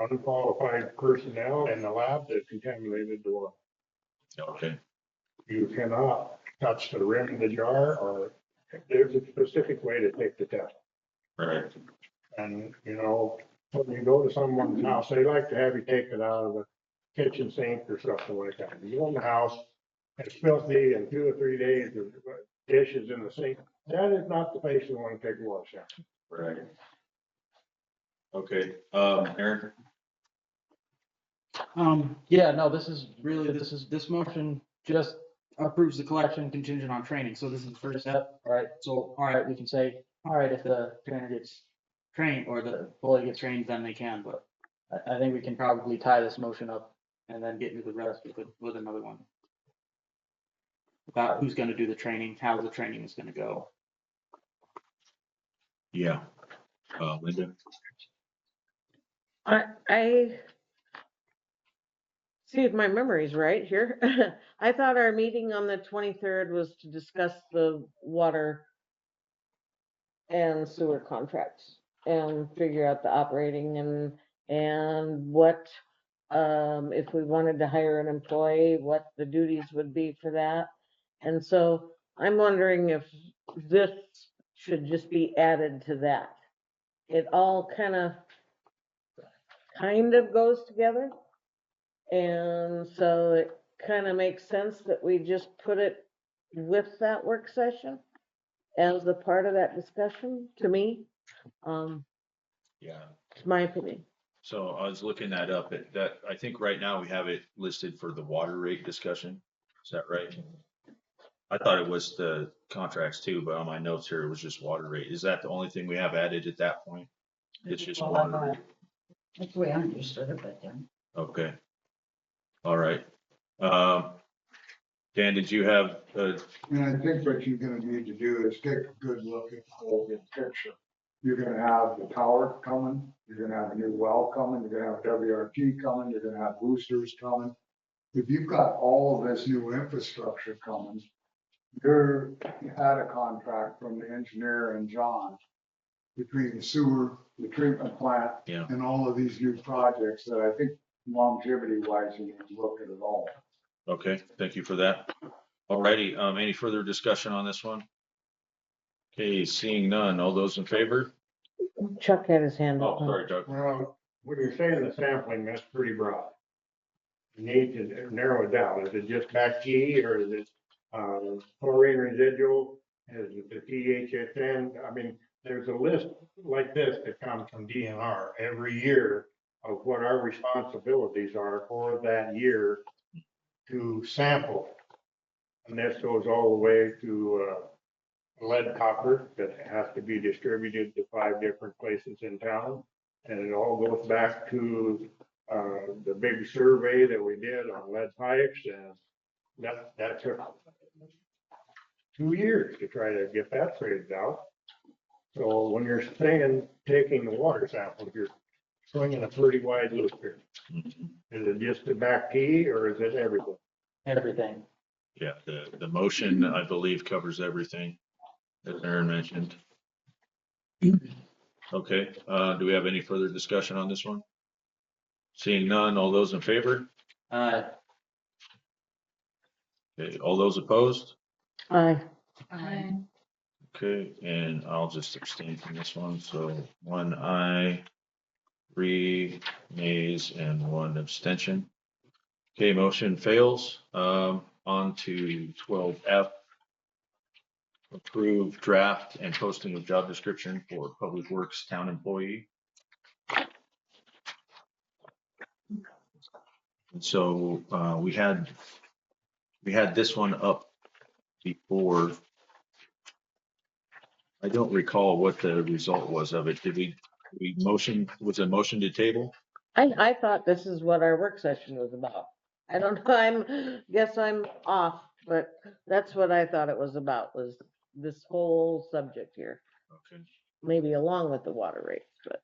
unqualified personnel in the lab that contaminated the water. Okay. You cannot touch the rim of the jar, or there's a specific way to take the test. Right. And, you know, when you go to someone's house, they like to have you take it out of the kitchen sink or something like that. You go in the house, it's filthy, and 2 or 3 days, the dishes in the sink. That is not the place you want to take a water sample. Right. Okay. Aaron? Yeah, no, this motion just approves the collection contingent on training. So this is the first step, all right? So, all right, we can say, all right, if the trainer gets trained or the employee gets trained, then they can, but I think we can probably tie this motion up and then get into the rest with another one. About who's gonna do the training, how the training is gonna go. Yeah. Linda? I see if my memory's right here. I thought our meeting on the 23rd was to discuss the water and sewer contracts and figure out the operating and what, if we wanted to hire an employee, what the duties would be for that. And so I'm wondering if this should just be added to that. It all kind of goes together. And so it kind of makes sense that we just put it with that work session as a part of that discussion, to me. Yeah. It's my opinion. So I was looking that up that I think right now we have it listed for the water rate discussion. Is that right? I thought it was the contracts too, but on my notes here, it was just water rate. Is that the only thing we have added at that point? It's just water rate. That's the way I understood it, but then. Okay. All right. Dan, did you have And I think what you're gonna need to do is take a good look at the whole big picture. You're gonna have the tower coming, you're gonna have a new well coming, you're gonna have WRT coming, you're gonna have boosters coming. If you've got all of this new infrastructure coming, you had a contract from the engineer and John between the sewer, the treatment plant, Yeah. and all of these new projects that I think longevity wise, you need to look at it all. Okay, thank you for that. Alrighty, any further discussion on this one? Okay, seeing none. All those in favor? Chuck had his hand up. Oh, sorry, Doug. Well, when you're saying the sampling, that's pretty broad. You need to narrow it down. Is it just back T or is it, chlorine residual? Is it the THSN? I mean, there's a list like this that comes from DNR every year of what our responsibilities are for that year to sample. And this goes all the way to, lead copper that has to be distributed to 5 different places in town. And it all goes back to the big survey that we did on lead pipes, and that took 2 years to try to get that figured out. So when you're saying taking the water samples, you're swinging a pretty wide loop here. Is it just the back T or is it everything? Everything. Yeah, the motion, I believe, covers everything, as Aaron mentioned. Okay, do we have any further discussion on this one? Seeing none, all those in favor? Aye. Okay, all those opposed? Aye. Okay, and I'll just abstain from this one, so 1 aye, 3 nays, and 1 abstention. Okay, motion fails. On to 12F. Approve draft and posting of job description for Public Works town employee. And so we had this one up before. I don't recall what the result was of it. Did we motion, was a motion to table? I thought this is what our work session was about. I don't know, guess I'm off, but that's what I thought it was about, was this whole subject here. Okay. Maybe along with the water rates, but.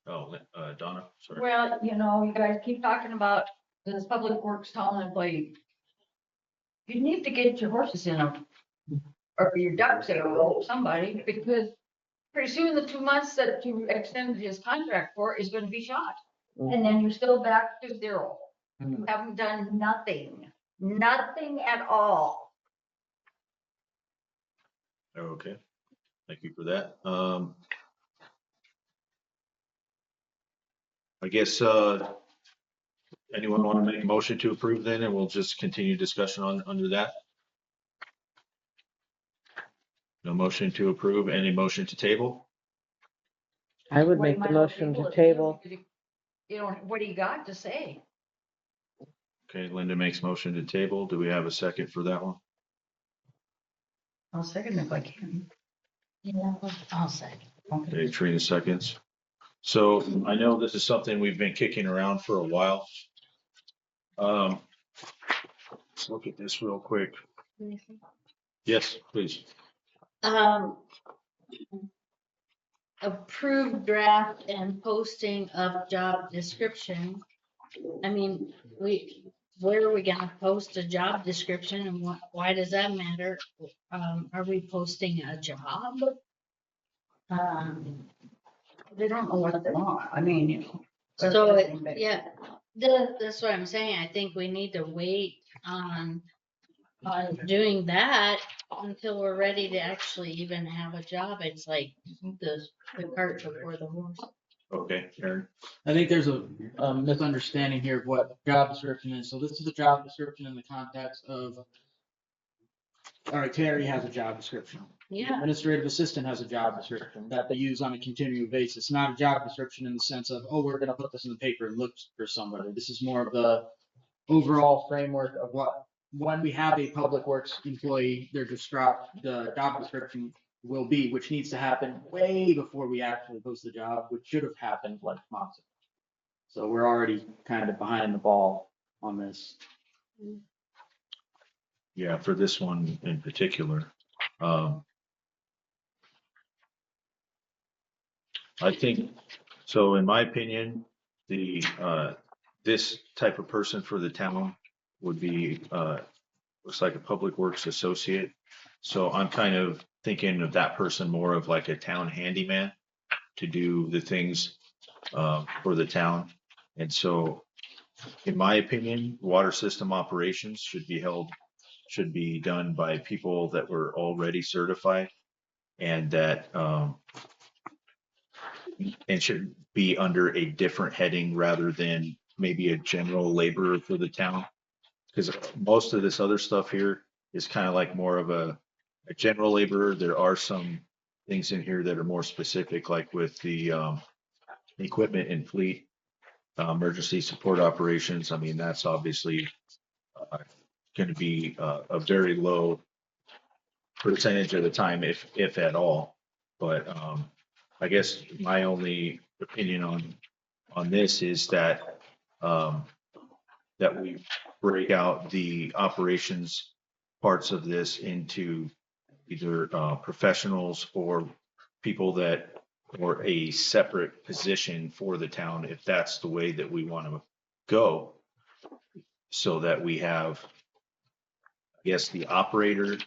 Oh, Donna, sorry. Well, you guys keep talking about this public works town employee. You need to get your horses in a, or your ducks in a row, somebody, because pretty soon the 2 months that you extended his contract for is gonna be shot. And then you're still back to zero. You haven't done nothing at all. Okay, thank you for that. I guess anyone want to make a motion to approve then, and we'll just continue discussion on under that. No motion to approve, any motion to table? I would make the motion to table. What do you got to say? Okay, Linda makes motion to table. Do we have a second for that one? I'll second if I can. Yeah, I'll second. Okay, Trina seconds. So I know this is something we've been kicking around for a while. Let's look at this real quick. Yes, please. Approved draft and posting of job description. I mean, where are we gonna post a job description and why does that matter? Are we posting a job? They don't know what they want. I mean, So, yeah, that's what I'm saying. I think we need to wait on doing that until we're ready to actually even have a job. It's like the cart before the horse. Okay, Aaron. I think there's a misunderstanding here of what job description is. So this is a job description in the context of, all right, Terry has a job description. The Yeah. administrative assistant has a job description that they use on a continual basis, not a job description in the sense of, oh, we're gonna put this in the paper and look for somebody. This is more of the overall framework of what, when we have a public works employee, they're described, the job description will be, which needs to happen way before we actually post the job, which should have happened like months ago. So we're already kind of behind the ball on this. Yeah, for this one in particular. I think, so in my opinion, this type of person for the town would be, looks like a public works associate. So I'm kind of thinking of that person more of like a town handyman to do the things, for the town. And so, in my opinion, water system operations should be done by people that were already certified and that, and should be under a different heading rather than maybe a general laborer for the town. Because most of this other stuff here is kind of like more of a general laborer. There are some things in here that are more specific, like with the equipment and fleet, emergency support operations. I mean, that's obviously going to be a very low percentage of the time, if at all. But I guess my only opinion on this is that that we break out the operations parts of this into either professionals or people that, or a separate position for the town, if that's the way that we want to go, so that we have, I guess, the operator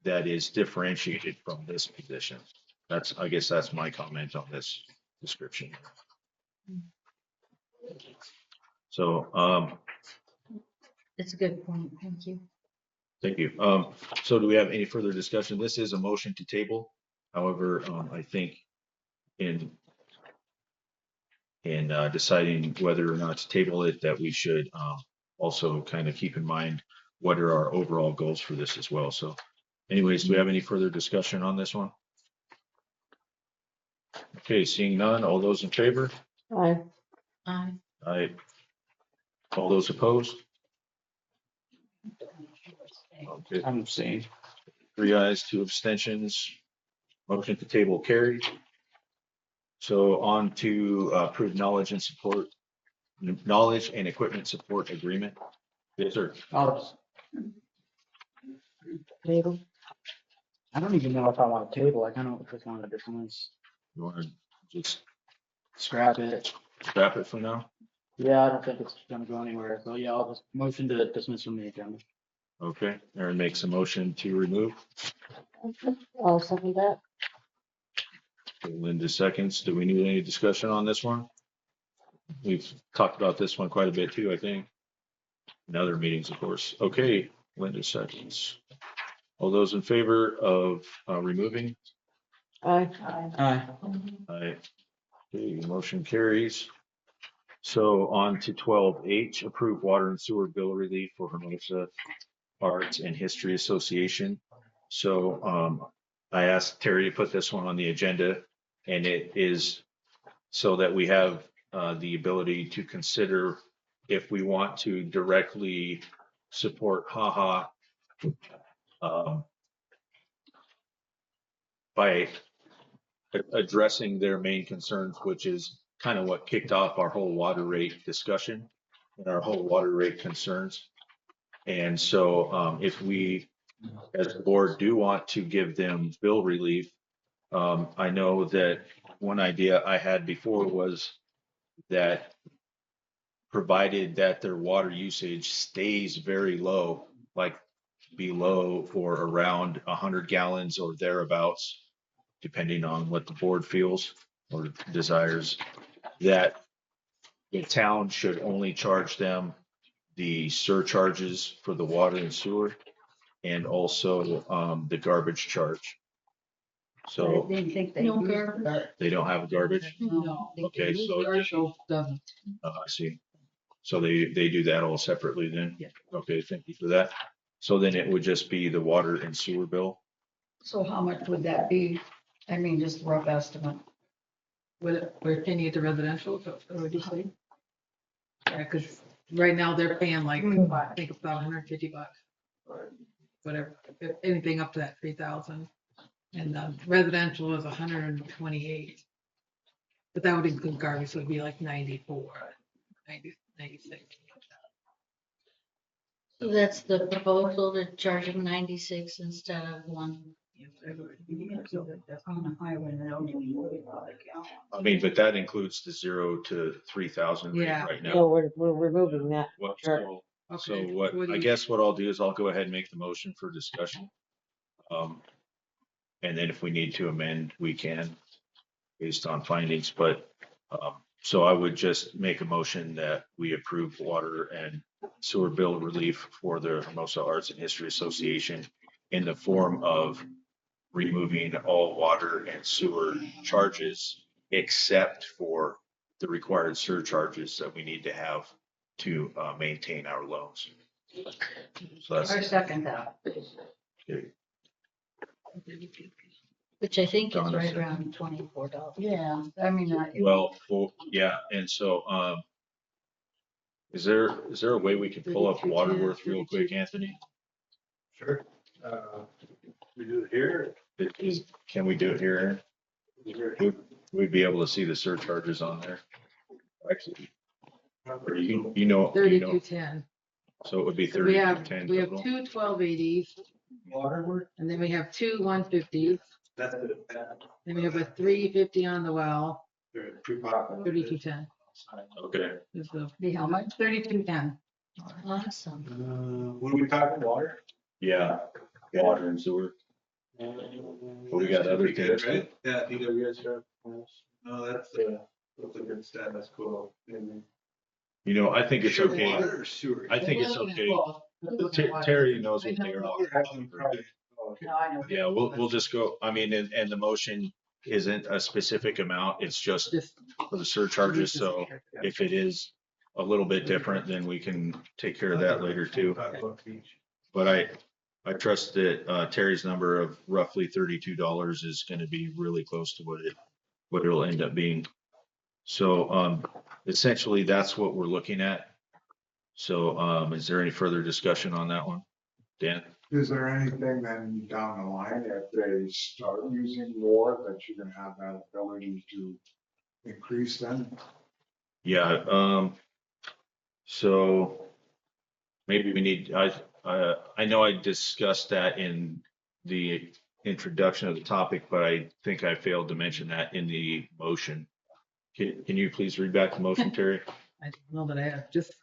that is differentiated from this position. I guess that's my comment on this description. So, It's a good point. Thank you. thank you. So do we have any further discussion? This is a motion to table. However, I think in deciding whether or not to table it, that we should also kind of keep in mind what are our overall goals for this as well. So anyways, do we have any further discussion on this one? Okay, seeing none, all those in favor? Aye. Aye. Aye. All those opposed? Okay, I'm saying. 3 ayes, 2 abstentions. Motion to table carried. So on to approve knowledge and equipment support agreement. Yes, sir. Table. I don't even know if I want a table. I kind of just want to dismiss. You want to just Scrap it. scrap it for now? Yeah, I don't think it's gonna go anywhere. So yeah, I'll just motion to dismiss from the agenda. Okay, Aaron makes a motion to remove. I'll second that. Linda seconds. Do we need any discussion on this one? We've talked about this one quite a bit too, I think. In other meetings, of course. Okay, Linda seconds. All those in favor of removing? Aye. Aye. Aye. Okay, motion carries. So on to 12H, approve water and sewer bill relief for Hermosa Arts and History Association. So I asked Terry to put this one on the agenda, and it is so that we have the ability to consider if we want to directly support HaHa by addressing their main concerns, which is kind of what kicked off our whole water rate discussion and our whole water rate concerns. And so if we, as the board, do want to give them bill relief, I know that one idea I had before was that provided that their water usage stays very low, like below or around 100 gallons or thereabouts, depending on what the board feels or desires, that the town should only charge them the surcharges for the water and sewer and also the garbage charge. So I didn't think they No used garbage. that. they don't have garbage. No. Okay, so Commercial doesn't. I see. So they do that all separately then? Yeah. Okay, thank you for that. So then it would just be the water and sewer bill? So how much would that be? I mean, just rough estimate. We're paying it to residential, so what would you say? Yeah, because right now they're paying like, I think about $150 or whatever, anything up to that 3,000. And residential was 128. But that would include garbage, so it'd be like 94, 90, 96. So that's the proposal to charge them 96 instead of 1. On the highway, they don't even worry about it. I mean, but that includes the 0 to 3,000 rate Yeah. right now. No, we're removing that. What, Sure. so Okay, what, what do I you- guess what I'll do is I'll go ahead and make the motion for discussion. And then if we need to amend, we can based on findings, but, so I would just make a motion that we approve water and sewer bill relief for the Hermosa Arts and History Association in the form of removing all water and sewer charges except for the required surcharges that we need to have to maintain our loans. So I that's, second that, okay. Which I think is Donna right said. around $24. yeah, I mean, Well, yeah, and so, is there a way we can pull up 32, Waterworth real 32. quick, Anthony? Sure. We do it here. Can we do it here? We'd be able to see the surcharges on there. Actually, or you know, 3210. so it would be So we have, 3210 we have total. two 1280s, Waterworth, and then we have two 150s. that's the, Then we have a 350 on the well, they're pre-pop. 3210. Okay, Is the be how much? 3210. Awesome. When we talking water? yeah, water and sewer. We got other things too. Right? Yeah, EWS, no, that's a good stat, that's cool. You know, I think it's Sure, okay. water or sewer? I think it's okay. Terry knows what they are. No, I know. Yeah, we'll just go, I mean, and the motion isn't a specific amount, it's just for the surcharges, so if it is a little bit different, then we can take care of that later too. But I trust that Terry's number of roughly $32 is gonna be really close to what it'll end up being. So essentially, that's what we're looking at. So is there any further discussion on that one? Dan? Is there anything then down the line, if they start using more, that you're gonna have that ability to increase them? Yeah, so maybe we need, I know I discussed that in the introduction of the topic, but I think I failed to mention that in the motion. Can you please read back the motion, Terry? I don't know that I have, just,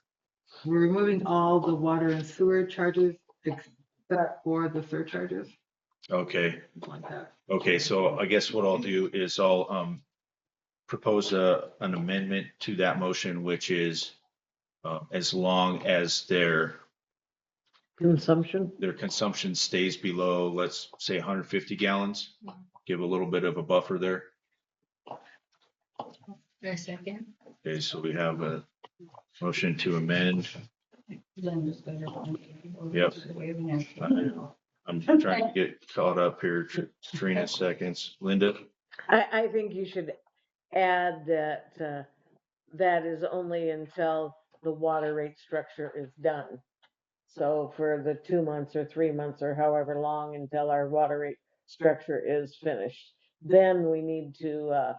we're removing all the water and sewer charges except for the surcharges. Okay, Like that. okay, so I guess what I'll do is I'll propose an amendment to that motion, which is as long as their consumption stays below, let's say 150 gallons, give a little bit of a buffer there. A second. Okay, so we have a motion to amend. Yep. I'm trying to get caught up here. Trina, seconds. Linda? I think you should add that, that is only until the water rate structure is done. So for the 2 months or 3 months or however long until our water rate structure is finished, then we need to,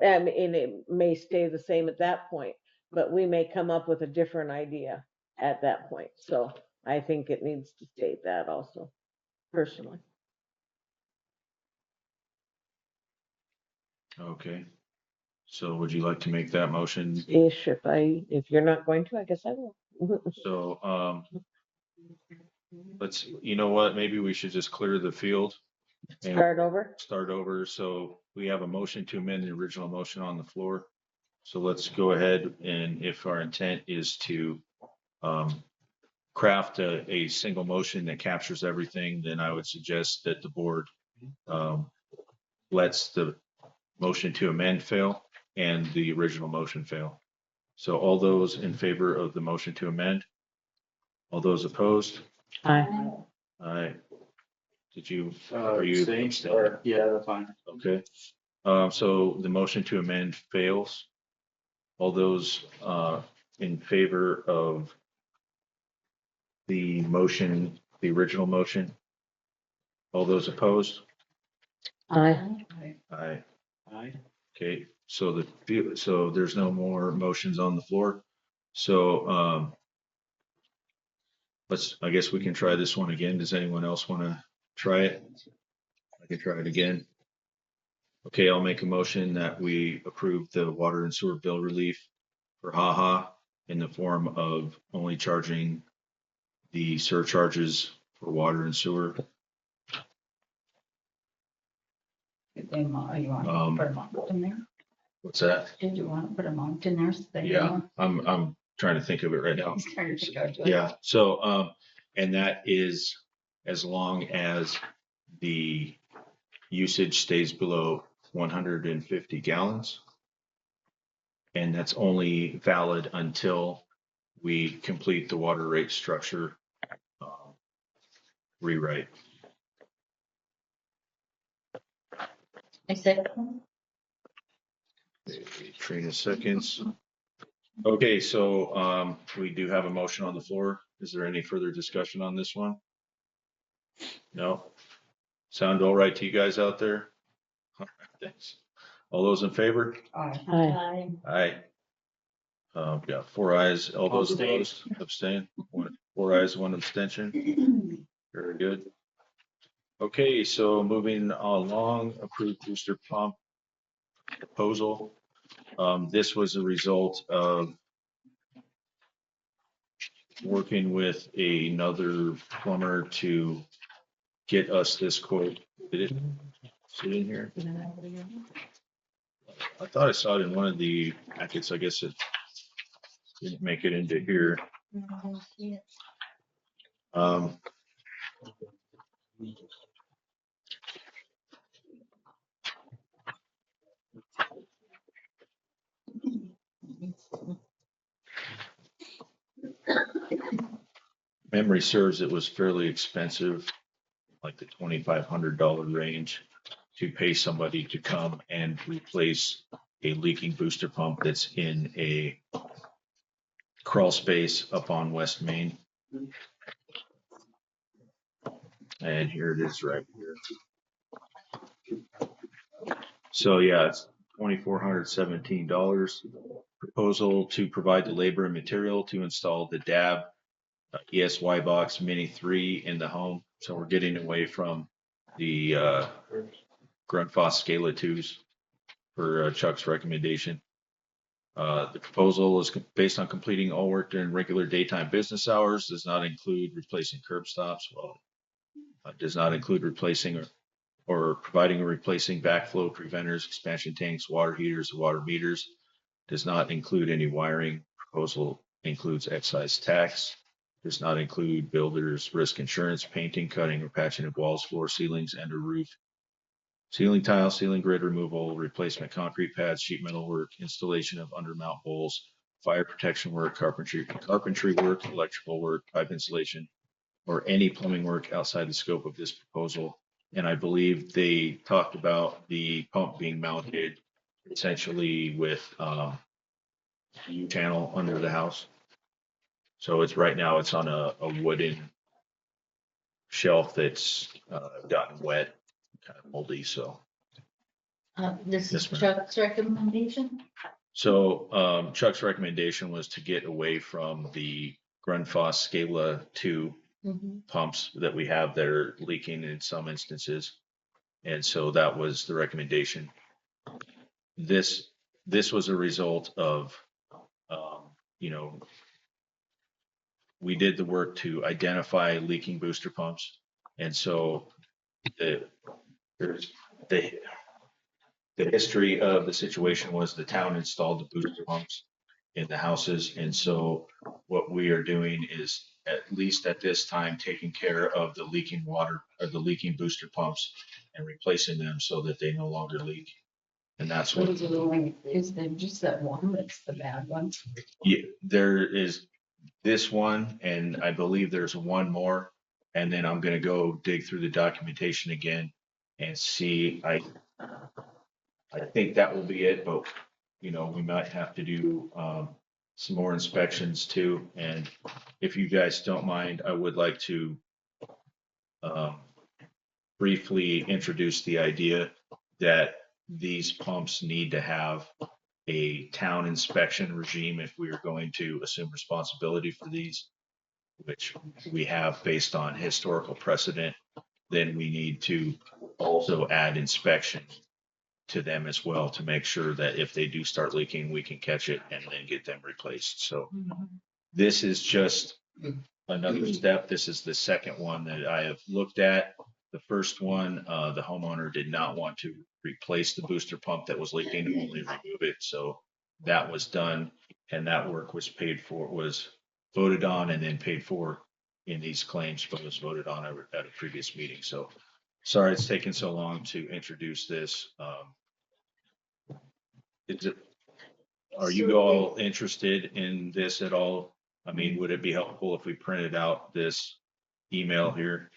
and it may stay the same at that point, but we may come up with a different idea at that point. So I think it needs to state that also, personally. Okay. So would you like to make that motion? Ish, if you're not going to, I guess I will. So, you know what, maybe we should just clear the field. And Start over? Start over. So we have a motion to amend the original motion on the floor. So let's go ahead, and if our intent is to craft a single motion that captures everything, then I would suggest that the board lets the motion to amend fail and the original motion fail. So all those in favor of the motion to amend? All those opposed? Aye. Aye. Did you, are you? Or, yeah, that's fine. Okay. So the motion to amend fails. All those in favor of the motion, the original motion? All those opposed? Aye. Aye. Aye. Okay, so so there's no more motions on the floor. So, I guess we can try this one again. Does anyone else want to try it? I can try it again. Okay, I'll make a motion that we approve the water and sewer bill relief for HaHa in the form of only charging the surcharges for water and sewer. You want to put a amount in there? What's that? Did you want to put a amount in there? So they Yeah, know? I'm trying to think of it right now. He's trying to think of it. Yeah, so, and that is as long as the usage stays below 150 gallons. And that's only valid until we complete the water rate structure rewrite. I said, Trina seconds. Okay, so we do have a motion on the floor. Is there any further discussion on this one? No? Sound all right to you guys out there? All right, thanks. All those in favor? Aye. Aye. We got 4 ayes, all those Abstain. opposed, abstain. 4 ayes, 1 abstention. Very good. Okay, so moving along, approved booster pump proposal. This was a result of working with another plumber to get us this quote. Did it sit in here? I thought I saw it in one of the packets. I guess it didn't make it into here. Memory serves, it was fairly expensive, like the $2,500 range, to pay somebody to come and replace a leaking booster pump that's in a crawl space up on West Main. And here it is right here. So yeah, it's $2,417. Proposal to provide the labor and material to install the DAB ESY box Mini 3 in the home. So we're getting away from the Grundfos Scala 2s for Chuck's recommendation. The proposal is based on completing all work during regular daytime business hours, does not include replacing curb stops. Well, does not include replacing or providing or replacing backflow preventers, expansion tanks, water heaters, water meters. Does not include any wiring. Proposal includes excise tax. Does not include builder's risk insurance, painting, cutting, or patching of walls, floor, ceilings, and or roof. Ceiling tile, ceiling grid removal, replacement concrete pads, sheet metal work, installation of undermount bowls, fire protection work, carpentry work, electrical work, pipe installation, or any plumbing work outside the scope of this proposal. And I believe they talked about the pump being mounted essentially with U-channel under the house. So it's right now it's on a wooden shelf that's gotten wet, kind of moldy. So this is Yes, ma'am. Chuck's recommendation. So Chuck's recommendation was to get away from the Grundfos Scala 2 pumps that we have that are leaking in some instances. And so that was the recommendation. This was a result of, we did the work to identify leaking booster pumps. And so there's the history of the situation was the town installed the booster pumps in the houses. And so what we are doing is, at least at this time, taking care of the leaking water or the leaking booster pumps and replacing them so that they no longer leak. And that's what. Is there just that one that's the bad one? Yeah, there is this one, and I believe there's one more. And then I'm going to go dig through the documentation again and see. I think that will be it, but we might have to do some more inspections too. And if you guys don't mind, I would like to briefly introduced the idea that these pumps need to have a town inspection regime if we are going to assume responsibility for these, which we have based on historical precedent. Then we need to also add inspection to them as well to make sure that if they do start leaking, we can catch it and then get them replaced. So this is just another step. This is the second one that I have looked at. The first one, the homeowner did not want to replace the booster pump that was leaking, only remove it. So that was done, and that work was paid for, was voted on and then paid for in these claims, but was voted on at a previous meeting. So sorry it's taken so long to introduce this. Is it, are you all interested in this at all? I mean, would it be helpful if we printed out this email here?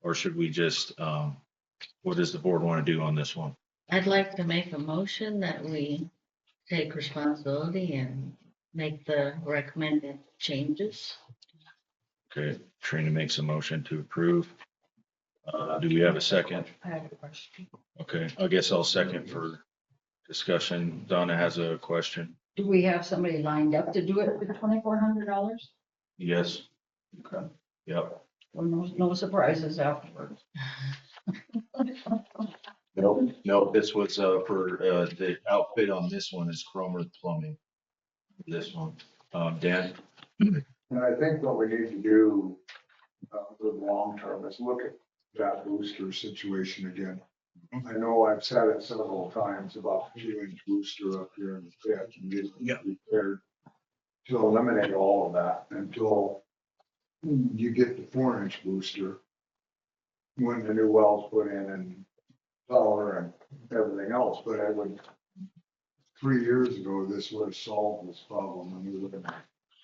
Or should we just, what does the board want to do on this one? I'd like to make a motion that we take responsibility and make the recommended changes. Okay, Trina makes a motion to approve. Do we have a second? I have a question. Okay, I guess I'll second for discussion. Donna has a question. Do we have somebody lined up to do it for $2,400? Yes. Okay. Yep. Well, no surprises afterwards. No, this was for the outfit on this one is Cromer Plumbing. This one, Dan. And I think what we need to do, for the long term is look at that booster situation again. I know I've said it several times about the 2-inch booster up here in the pit and getting it repaired to eliminate all of that until you get the 4-inch booster when the new well's put in and power and everything else. But I would, 3 years ago, this would have solved this problem and we would have.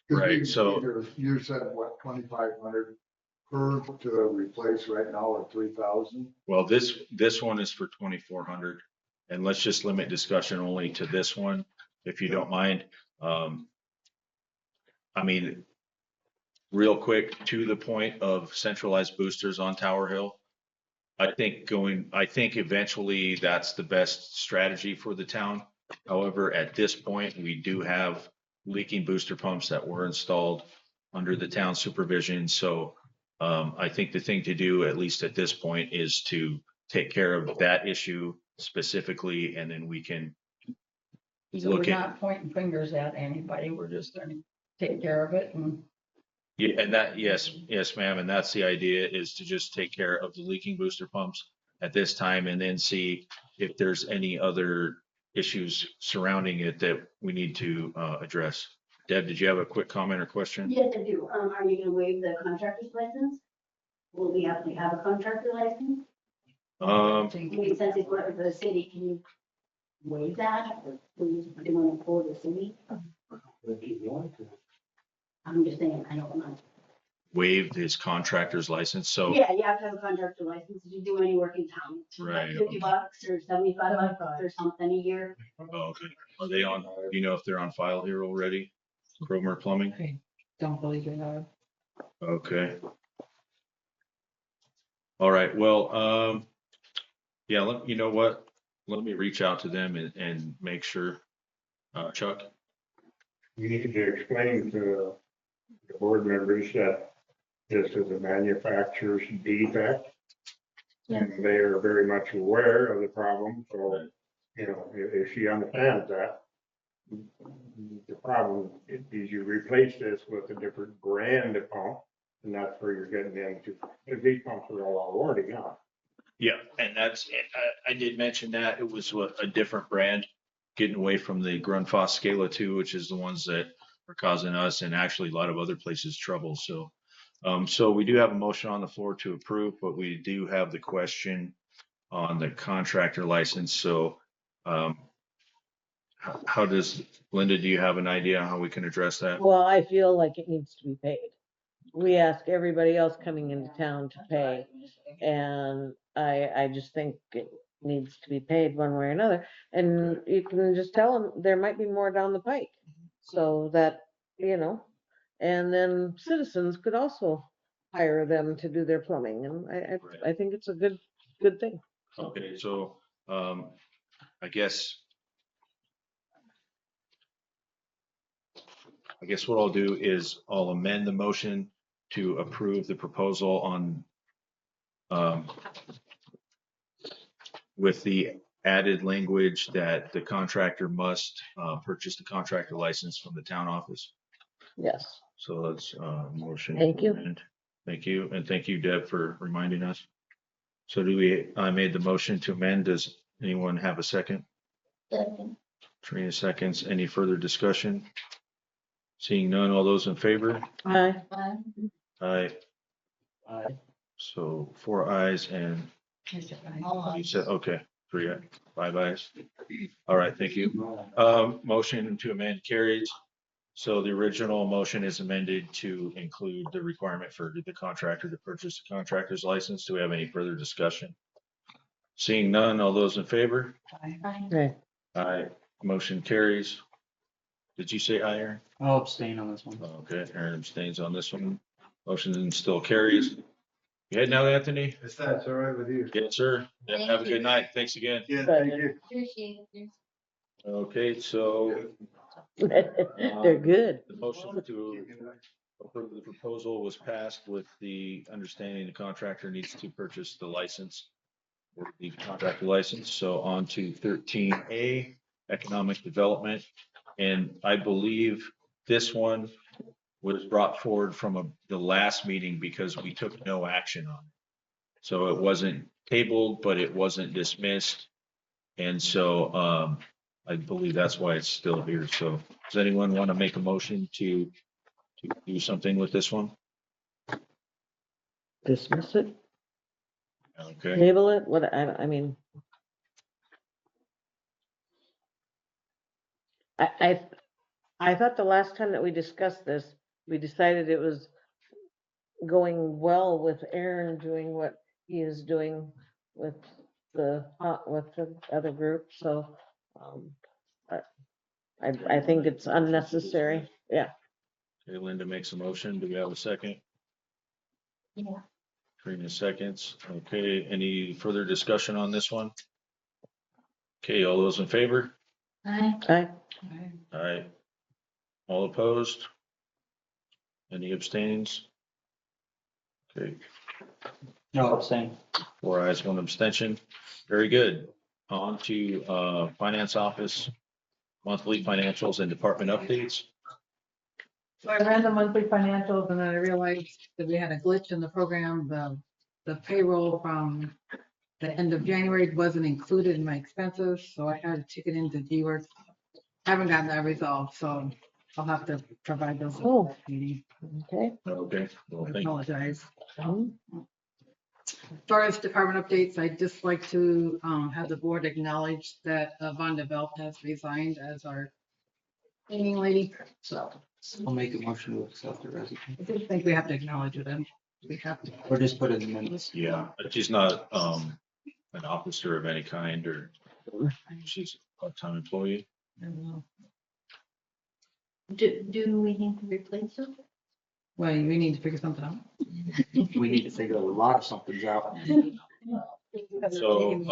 Right, so You said what, 2,500 per to replace right now, or 3,000? well, this one is for 2,400, and let's just limit discussion only to this one, if you don't mind. I mean, real quick, to the point of centralized boosters on Tower Hill, I think eventually that's the best strategy for the town. However, at this point, we do have leaking booster pumps that were installed under the town supervision. So I think the thing to do, at least at this point, is to take care of that issue specifically, and then we can So we're not pointing fingers at anybody. We're just going to take care of it and. Yeah, and that, yes, ma'am. And that's the idea, is to just take care of the leaking booster pumps at this time and then see if there's any other issues surrounding it that we need to address. Deb, did you have a quick comment or question? Yes, I do. Are you gonna waive the contractor's license? Will we have to have a contractor license? I mean, since it's working for the city, can you waive that? Or will you do it for the city? I'm just saying, I don't know. Waived his contractor's license, so. Yeah, you have to have a contractor license to do any work in town. Right. Like $50 or $75 or something a year. Oh, okay. Are they on, do you know if they're on file here already? Cromer Plumbing? I don't believe they are. Okay. All right, well, yeah, you know what? Let me reach out to them and make sure. Chuck? You need to explain to the board members that this is a manufacturer's defect. And they are very much aware of the problem, so, you know, if she understands that. The problem is you replace this with a different brand of pump, and that's where you're getting into, because these pumps are all already gone. Yeah, and that's, I did mention that it was a different brand, getting away from the Grundfos Scala 2, which is the ones that are causing us and actually a lot of other places trouble. So, so we do have a motion on the floor to approve, but we do have the question on the contractor license. So, how does, Linda, do you have an idea how we can address that? Well, I feel like it needs to be paid. We ask everybody else coming into town to pay, and I just think it needs to be paid one way or another. And you can just tell them there might be more down the pike, so that, you know, and then citizens could also hire them to do their plumbing. And I think it's a good good thing. Okay, so, I guess what I'll do is I'll amend the motion to approve the proposal on, um, with the added language that the contractor must, purchase the contractor license from the town office. Yes. So that's, motion. Thank you. Thank you. And thank you, Deb, for reminding us. So I made the motion to amend. Does anyone have a second? Second. Trina seconds. Any further discussion? Seeing none, all those in favor? Aye. Aye. Aye. So 4 ayes and you said, okay, 5 ayes. All right, thank you. Motion to amend carries. So the original motion is amended to include the requirement for the contractor to purchase the contractor's license. Do we have any further discussion? Seeing none, all those in favor? Right. Aye. Motion carries. Did you say aye, Aaron? I'll abstain on this one. Okay, Aaron abstains on this one. Motion still carries. You heading out, Anthony? If that's all right with you. Yes, sir. Yeah, Thank have a you. good night. Thanks again. Yeah, thank you. Appreciate it. Okay, so They're good. the motion to approve the proposal was passed with the understanding the contractor needs to purchase the license or the contractor license. So on to 13A, economic development. And I believe this one was brought forward from the last meeting because we took no action on it. So it wasn't tabled, but it wasn't dismissed. And so I believe that's why it's still here. So does anyone want to make a motion to do something with this one? Dismiss it, Okay. table it, what, I mean. I thought the last time that we discussed this, we decided it was going well with Aaron doing what he is doing with the other group, so, I think it's unnecessary, yeah. Okay, Linda makes a motion. Do we have a second? Yeah. Trina seconds. Okay, any further discussion on this one? Okay, all those in favor? Aye. Aye. All right. All opposed? Any abstains? Okay, No, abstain. 4 ayes, 1 abstention. Very good. On to finance office, monthly financials and department updates. So I ran the monthly financials and then I realized that we had a glitch in the program. The payroll from the end of January wasn't included in my expenses, so I had to tick it into G-Works. Haven't gotten that resolved, so I'll have to provide those. Oh. Meeting. Okay. Okay. Well, I thank you. apologize. Mhm. As far as department updates, I'd just like to have the board acknowledge that Vonda Belt has resigned as our cleaning lady, so. I'll make a motion to accept the resignation. I just think we have to acknowledge it, and we have to. Or just put it in the minutes. Yeah, but she's not an officer of any kind, or she's a part-time employee. I don't know. Do we need to replace her? Well, we need to figure something out. We need to figure a lot of somethings out. So,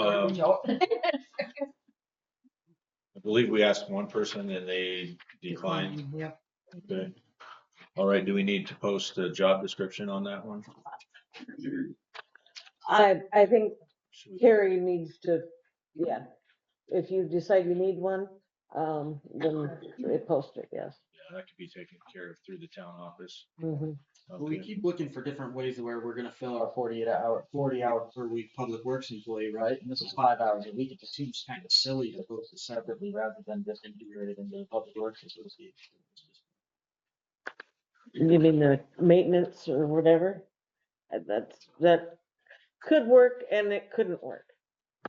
I believe we asked one person and they declined. Yep. Okay. All right, do we need to post a job description on that one? I think Carrie needs to, yeah, if you decide you need one, then post it, yes. Yeah, that could be taken care of through the town office. Mhm. Well, we Okay. keep looking for different ways where we're gonna fill our 40 hour per week public works employee, right? And this is 5 hours a week. It just seems kind of silly to post it separately rather than just integrate it into the public works association. You mean the maintenance or whatever? That could work and it couldn't work.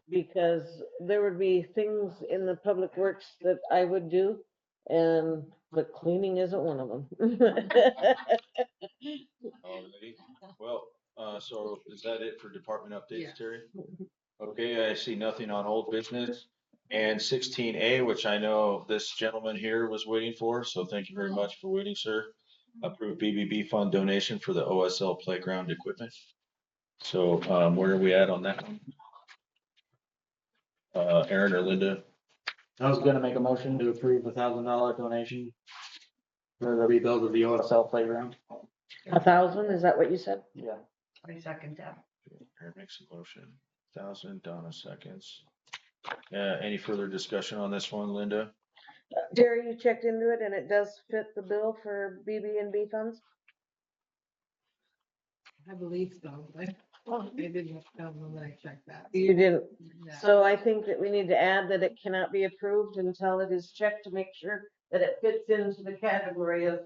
Because there would be things in the public works that I would do, but cleaning isn't one of them. Alrighty. Well, so is that it for department updates, Yes. Terry? Okay, I see nothing on old business. And 16A, which I know this gentleman here was waiting for, so thank you very much for waiting, sir. Approved BBB fund donation for the OSL playground equipment. So where are we at on that one? Aaron or Linda? I was gonna make a motion to approve $1,000 donation for the rebuild of the OSL playground. 1,000, is that what you said? Yeah. I second that. Aaron makes a motion, 1,000, Donna seconds. Any further discussion on this one, Linda? Jerry, you checked into it and it does fit the bill for BB&B funds? I believe so. I didn't tell them that I checked that. You didn't. Yeah. So I think that we need to add that it cannot be approved until it is checked to make sure that it fits into the category of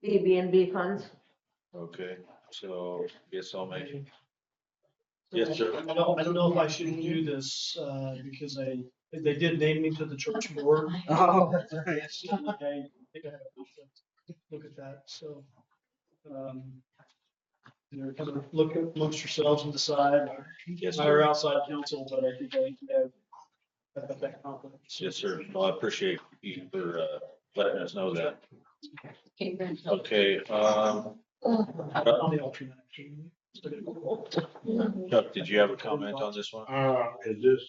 BB&B funds. Okay, so guess I'll make. Yes, sir. I don't know if I should do this, because they did name me to the church board. Oh, that's right. So I think I have to look at that, so. You know, kind of look amongst yourselves and decide, Yes, hire sir. outside counsel, but I think I need to have that confidence. Yes, sir. Well, I appreciate you for letting us know that. Okay, I'm the alternate, actually. So I gotta go. Chuck, did you have a comment on this one? Is this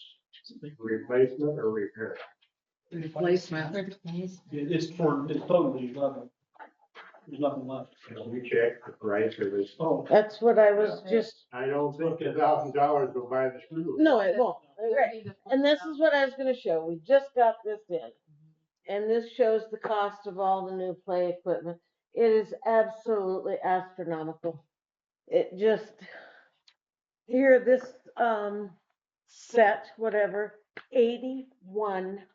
replacement or repair? Replacement. It's totally level. There's nothing left. Can we check the price of this? Oh, That's what I was just, I don't think $1,000 will buy the screw. no, it won't. Right. And this is what I was gonna show. We just got this in. And this shows the cost of all the new play equipment. It is absolutely astronomical. It just, here, this, set, whatever, $81,000.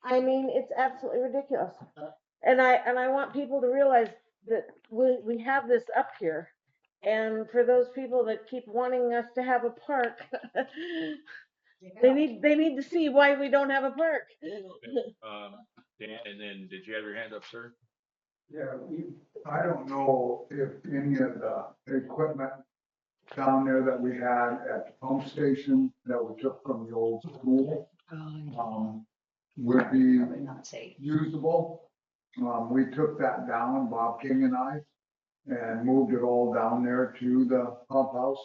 I mean, it's absolutely ridiculous. And I want people to realize that we have this up here. And for those people that keep wanting us to have a park, they need to see why we don't have a park. Dan, and then did you have your hand up, sir? Yeah, I don't know if any of the equipment down there that we had at the pump station that we took from the old school, would be Probably not safe. usable. We took that down, Bob King and I, and moved it all down there to the pump house.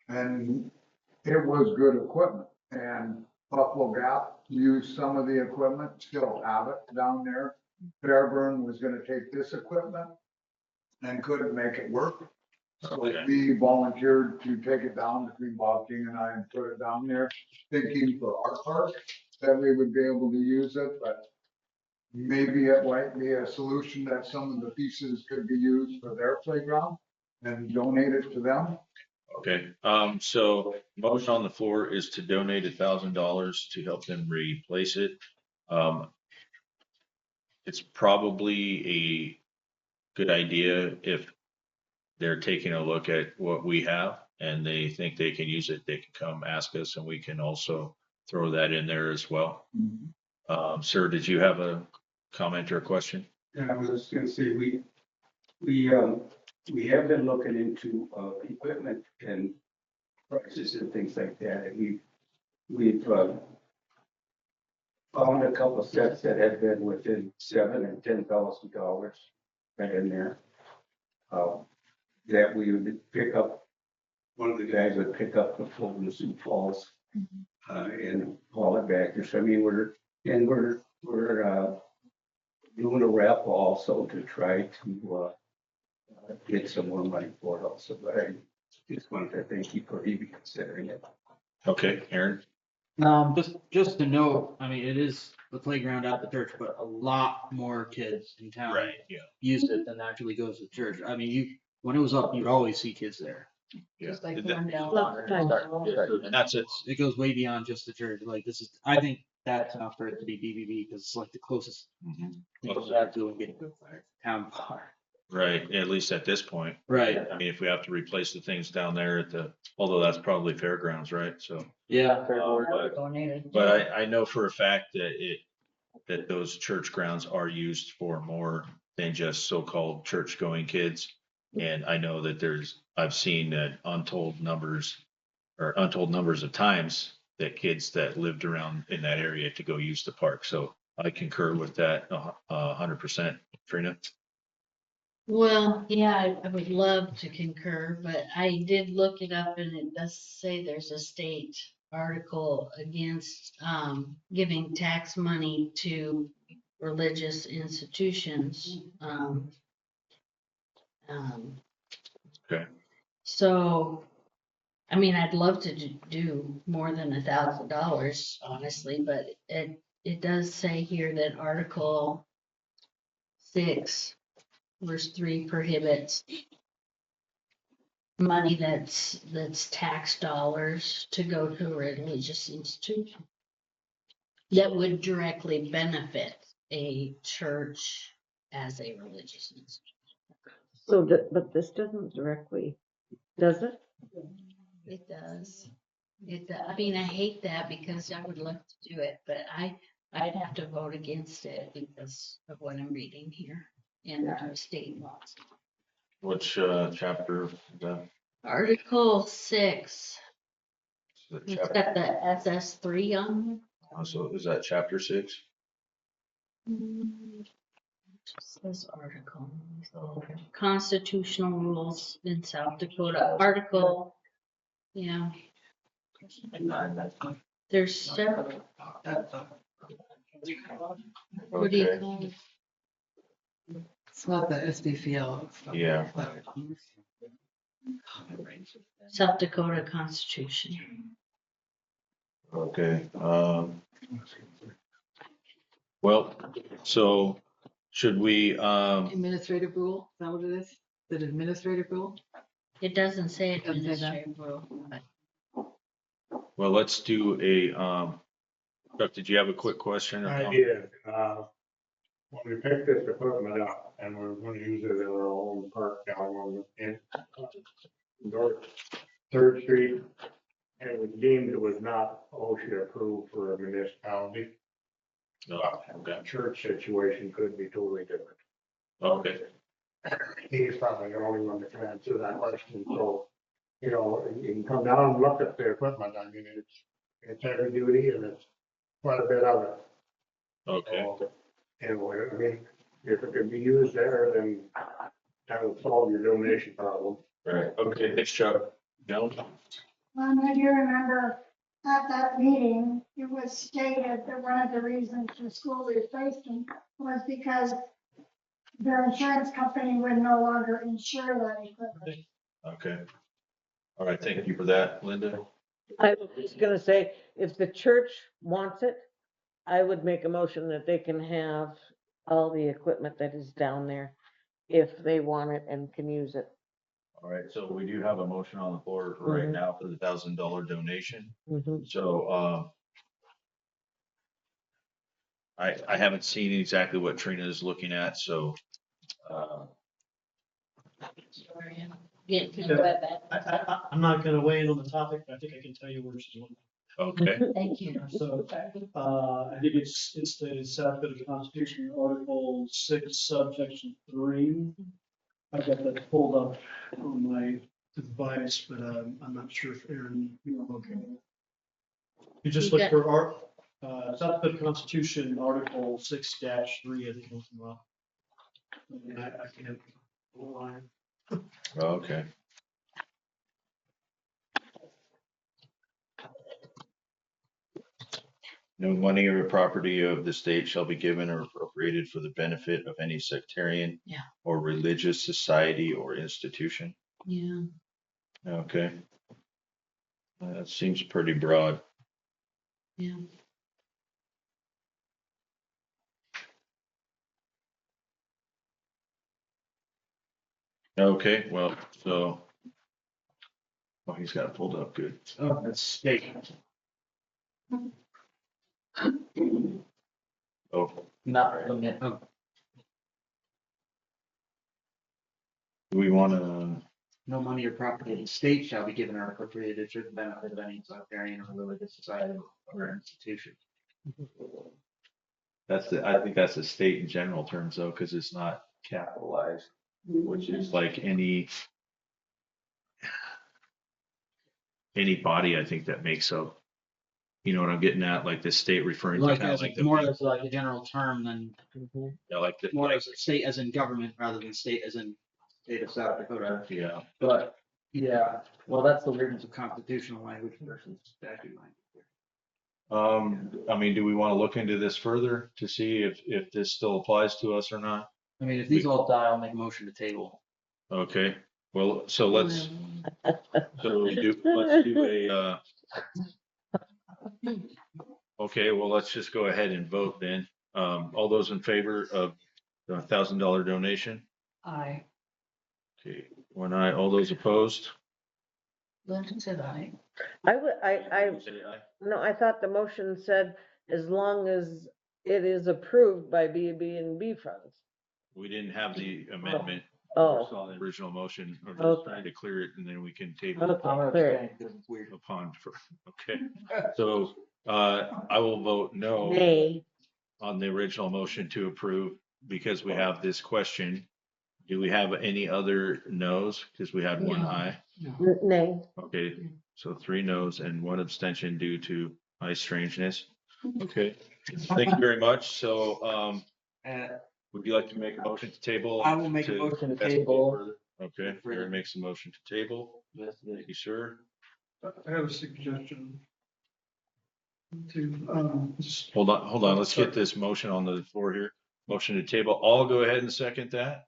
And it was good equipment, and Buffalo Gap used some of the equipment, still have it down there. Fairburn was gonna take this equipment and couldn't make it work. So we volunteered to take it down between Bob King and I and put it down there, thinking for our park that we would be able to use it, but maybe it might be a solution that some of the pieces could be used for their playground and donate it to them. Okay, so motion on the floor is to donate $1,000 to help them replace it. It's probably a good idea if they're taking a look at what we have and they think they can use it, they can come ask us and we can also throw that in there as well. Sir, did you have a comment or a question? And I was just gonna say, we have been looking into, equipment and prices and things like that, and we've found a couple of sets that have been within $7,000 and $10,000 right in there. That we would pick up, one of the guys would pick up the full in Sioux Falls, and haul it back there. So I mean, we're doing a raffle also to try to get some more money for it also, but I just wanted to thank you for even considering it. Okay, Aaron? Just to note, I mean, it is the playground at the church, but a lot more kids in town use it than actually goes to church. I mean, when it was up, you'd always see kids there. Just like Did that- one down. And that's it goes way beyond just the church. Like this is, I think that's enough for it to be BBB because it's like the closest thing we have to getting to a town park. Right, at least at this point. Right. I mean, if we have to replace the things down there at although that's probably fairgrounds, right? So. Yeah. But I know for a fact that those church grounds are used for more than just so-called church-going kids. And I know that I've seen untold numbers of times that kids that lived around in that area to go use the park. So I concur with that 100%. Trina? Well, yeah, I would love to concur, but I did look it up and it does say there's a state article against giving tax money to religious institutions. Okay. So, I mean, I'd love to do more than $1,000, honestly, but it does say here that Article 6, verse 3 prohibits money that's tax dollars to go to a religious institution that would directly benefit a church as a religious institution. So, but this doesn't directly, does it? It does. I mean, I hate that because I would love to do it, but I'd have to vote against it because of what I'm reading here in our state laws. Which chapter is that? Article 6. The It's chapter. got the SS3 on So is that chapter 6? it. Just this article. So, constitutional rules in South Dakota. Article, yeah. There's several. What do you Okay. call it? It's not the SDCL. Yeah. South Dakota Constitution. Okay. Well, so should we, Administrative rule, is that what it is? Is it administrative rule? It doesn't say Doesn't say that. administrative rule, but well, let's do a, Chuck, did you have a quick question? Or I did, when we picked this equipment up and we were gonna use it in our own park down on, in North Third Street. And it was deemed it was not OSHA approved for a municipality. No, okay. Church situation could be totally different. Okay. He's probably the only one that can answer that question, so, you know, you can come down and look at the equipment, I mean, it's heavy duty and it's quite a bit of it. Okay. So, anyway, I mean, if it could be used there, then that would solve your donation problem. Right, okay, thanks, Chuck. Joan? I do remember at that meeting, it was stated that one of the reasons the school replaced them was because their insurance company would no longer insure that equipment. Okay. All right, thank you for that, Linda. I was just gonna say, if the church wants it, I would make a motion that they can have all the equipment that is down there if they want it and can use it. All right, so we do have a motion on the floor right now for the $1,000 donation. Mhm. So, I haven't seen exactly what Trina is looking at, so, sorry, I'm getting to that. I'm not gonna weigh in on the topic, but I think I can tell you where she's going. okay. Thank you. So, I think it's the South Dakota Constitution, Article 6, subsection 3. I've got that pulled up on my device, but I'm not sure if Aaron, you're okay. You just look for our, South Dakota Constitution, Article 6-3, I think it'll come up. And I can't. Line. Okay. No money or property of the state shall be given or appropriated for the benefit of any sectarian or religious society or institution. Yeah. Okay. That seems pretty broad. Yeah. Okay, well, so, oh, he's got it pulled up, good. Oh, that's state. Oh, Not limit. do we want to, No money or property of the state shall be given or appropriated for the benefit of any sectarian or religious society or institution. I think that's the state in general terms though, because it's not capitalized, which is like any body, I think that makes up You know what I'm getting at? Like the state referring to Like kind of as, like the, more as like a general term than, yeah, like the, more like, as state as in government rather than state as in state of South Dakota. yeah. But, yeah, well, that's the weirdness of constitutional language versus statute language. I mean, do we want to look into this further to see if this still applies to us or not? I mean, if these all die, I'll make a motion to table. Okay, well, so let's do a, okay, well, let's just go ahead and vote then. All those in favor of the $1,000 donation? Aye. Okay, one aye. All those opposed? Linda said aye. No, I thought the motion said as long as it is approved by B&B funds. We didn't have the amendment. Oh. Saw the original motion. We're just Okay. trying to clear it and then we can table Okay, clear. upon, okay. So, I will vote no Nay. on the original motion to approve because we have this question. Do we have any other no's? Because we had one No. aye. Nay. Okay, so 3 no's and 1 abstention due to eye strangeness. Okay, thank you very much. So, would you like to make a motion to table? I will make a motion to table. further? Okay, Aaron makes a motion to table. Thank you, sir. I have a suggestion to, just. Hold on, let's get this motion on the floor here. Motion to table. I'll go ahead and second that.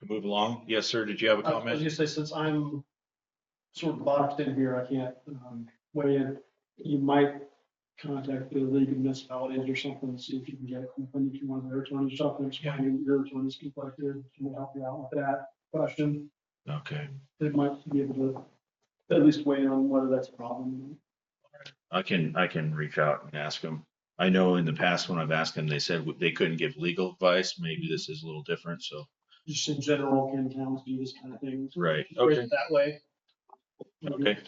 Move along. Yes, sir. Did you have a I was comment? gonna say, since I'm sort of boxed in here, I can't, weigh in. You might contact the League of Municipalities or something, and see if you can get it from one of their attorneys, something, explaining your attorney's conflicted, can help you out with that question. Okay. They might be able to at least weigh in on whether that's a problem. I can reach out and ask them. I know in the past when I've asked them, they said they couldn't give legal advice. Maybe this is a little different, so. Just in general, can towns do this kind of thing? Right. Phrase Okay. it that way. Okay.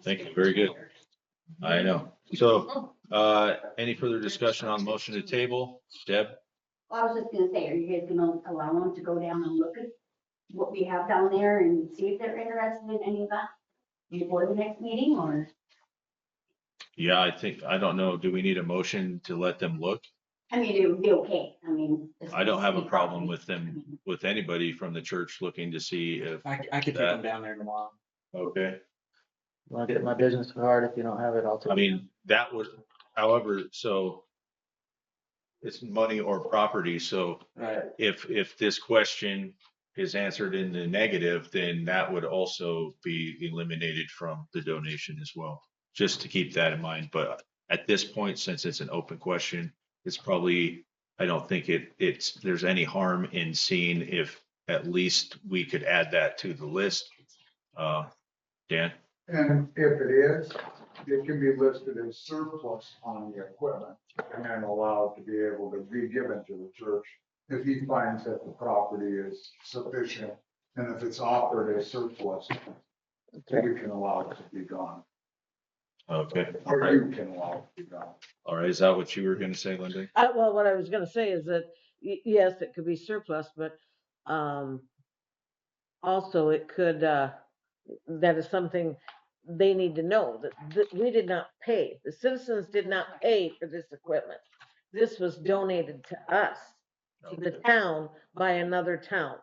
Thank you. Very good. I know. So, any further discussion on the motion to table? Deb? I was just gonna say, are you guys gonna allow them to go down and look at what we have down there and see if they're interested in any of that before the next meeting, or? Yeah, I don't know. Do we need a motion to let them look? I mean, it would be okay, I mean. I don't have a problem with them, with anybody from the church looking to see if. I could take them down there tomorrow. Okay. Want to get my business card? If you don't have it, I'll take it. I mean, that would, however, so it's money or property. So Right. if this question is answered in the negative, then that would also be eliminated from the donation as well. Just to keep that in mind. But at this point, since it's an open question, it's probably, I don't think there's any harm in seeing if at least we could add that to the list. Dan? And if it is, it can be listed as surplus on the equipment and allowed to be able to be given to the church if he finds that the property is sufficient. And if it's offered as surplus, we can allow it to be gone. Okay. All Or right. you can allow it to be gone. All right. Is that what you were going to say, Linda? Well, what I was gonna say is that, yes, it could be surplus, but, also it could, that is something they need to know, that we did not pay, the citizens did not pay for this equipment. This was donated to us, to the town, by another town.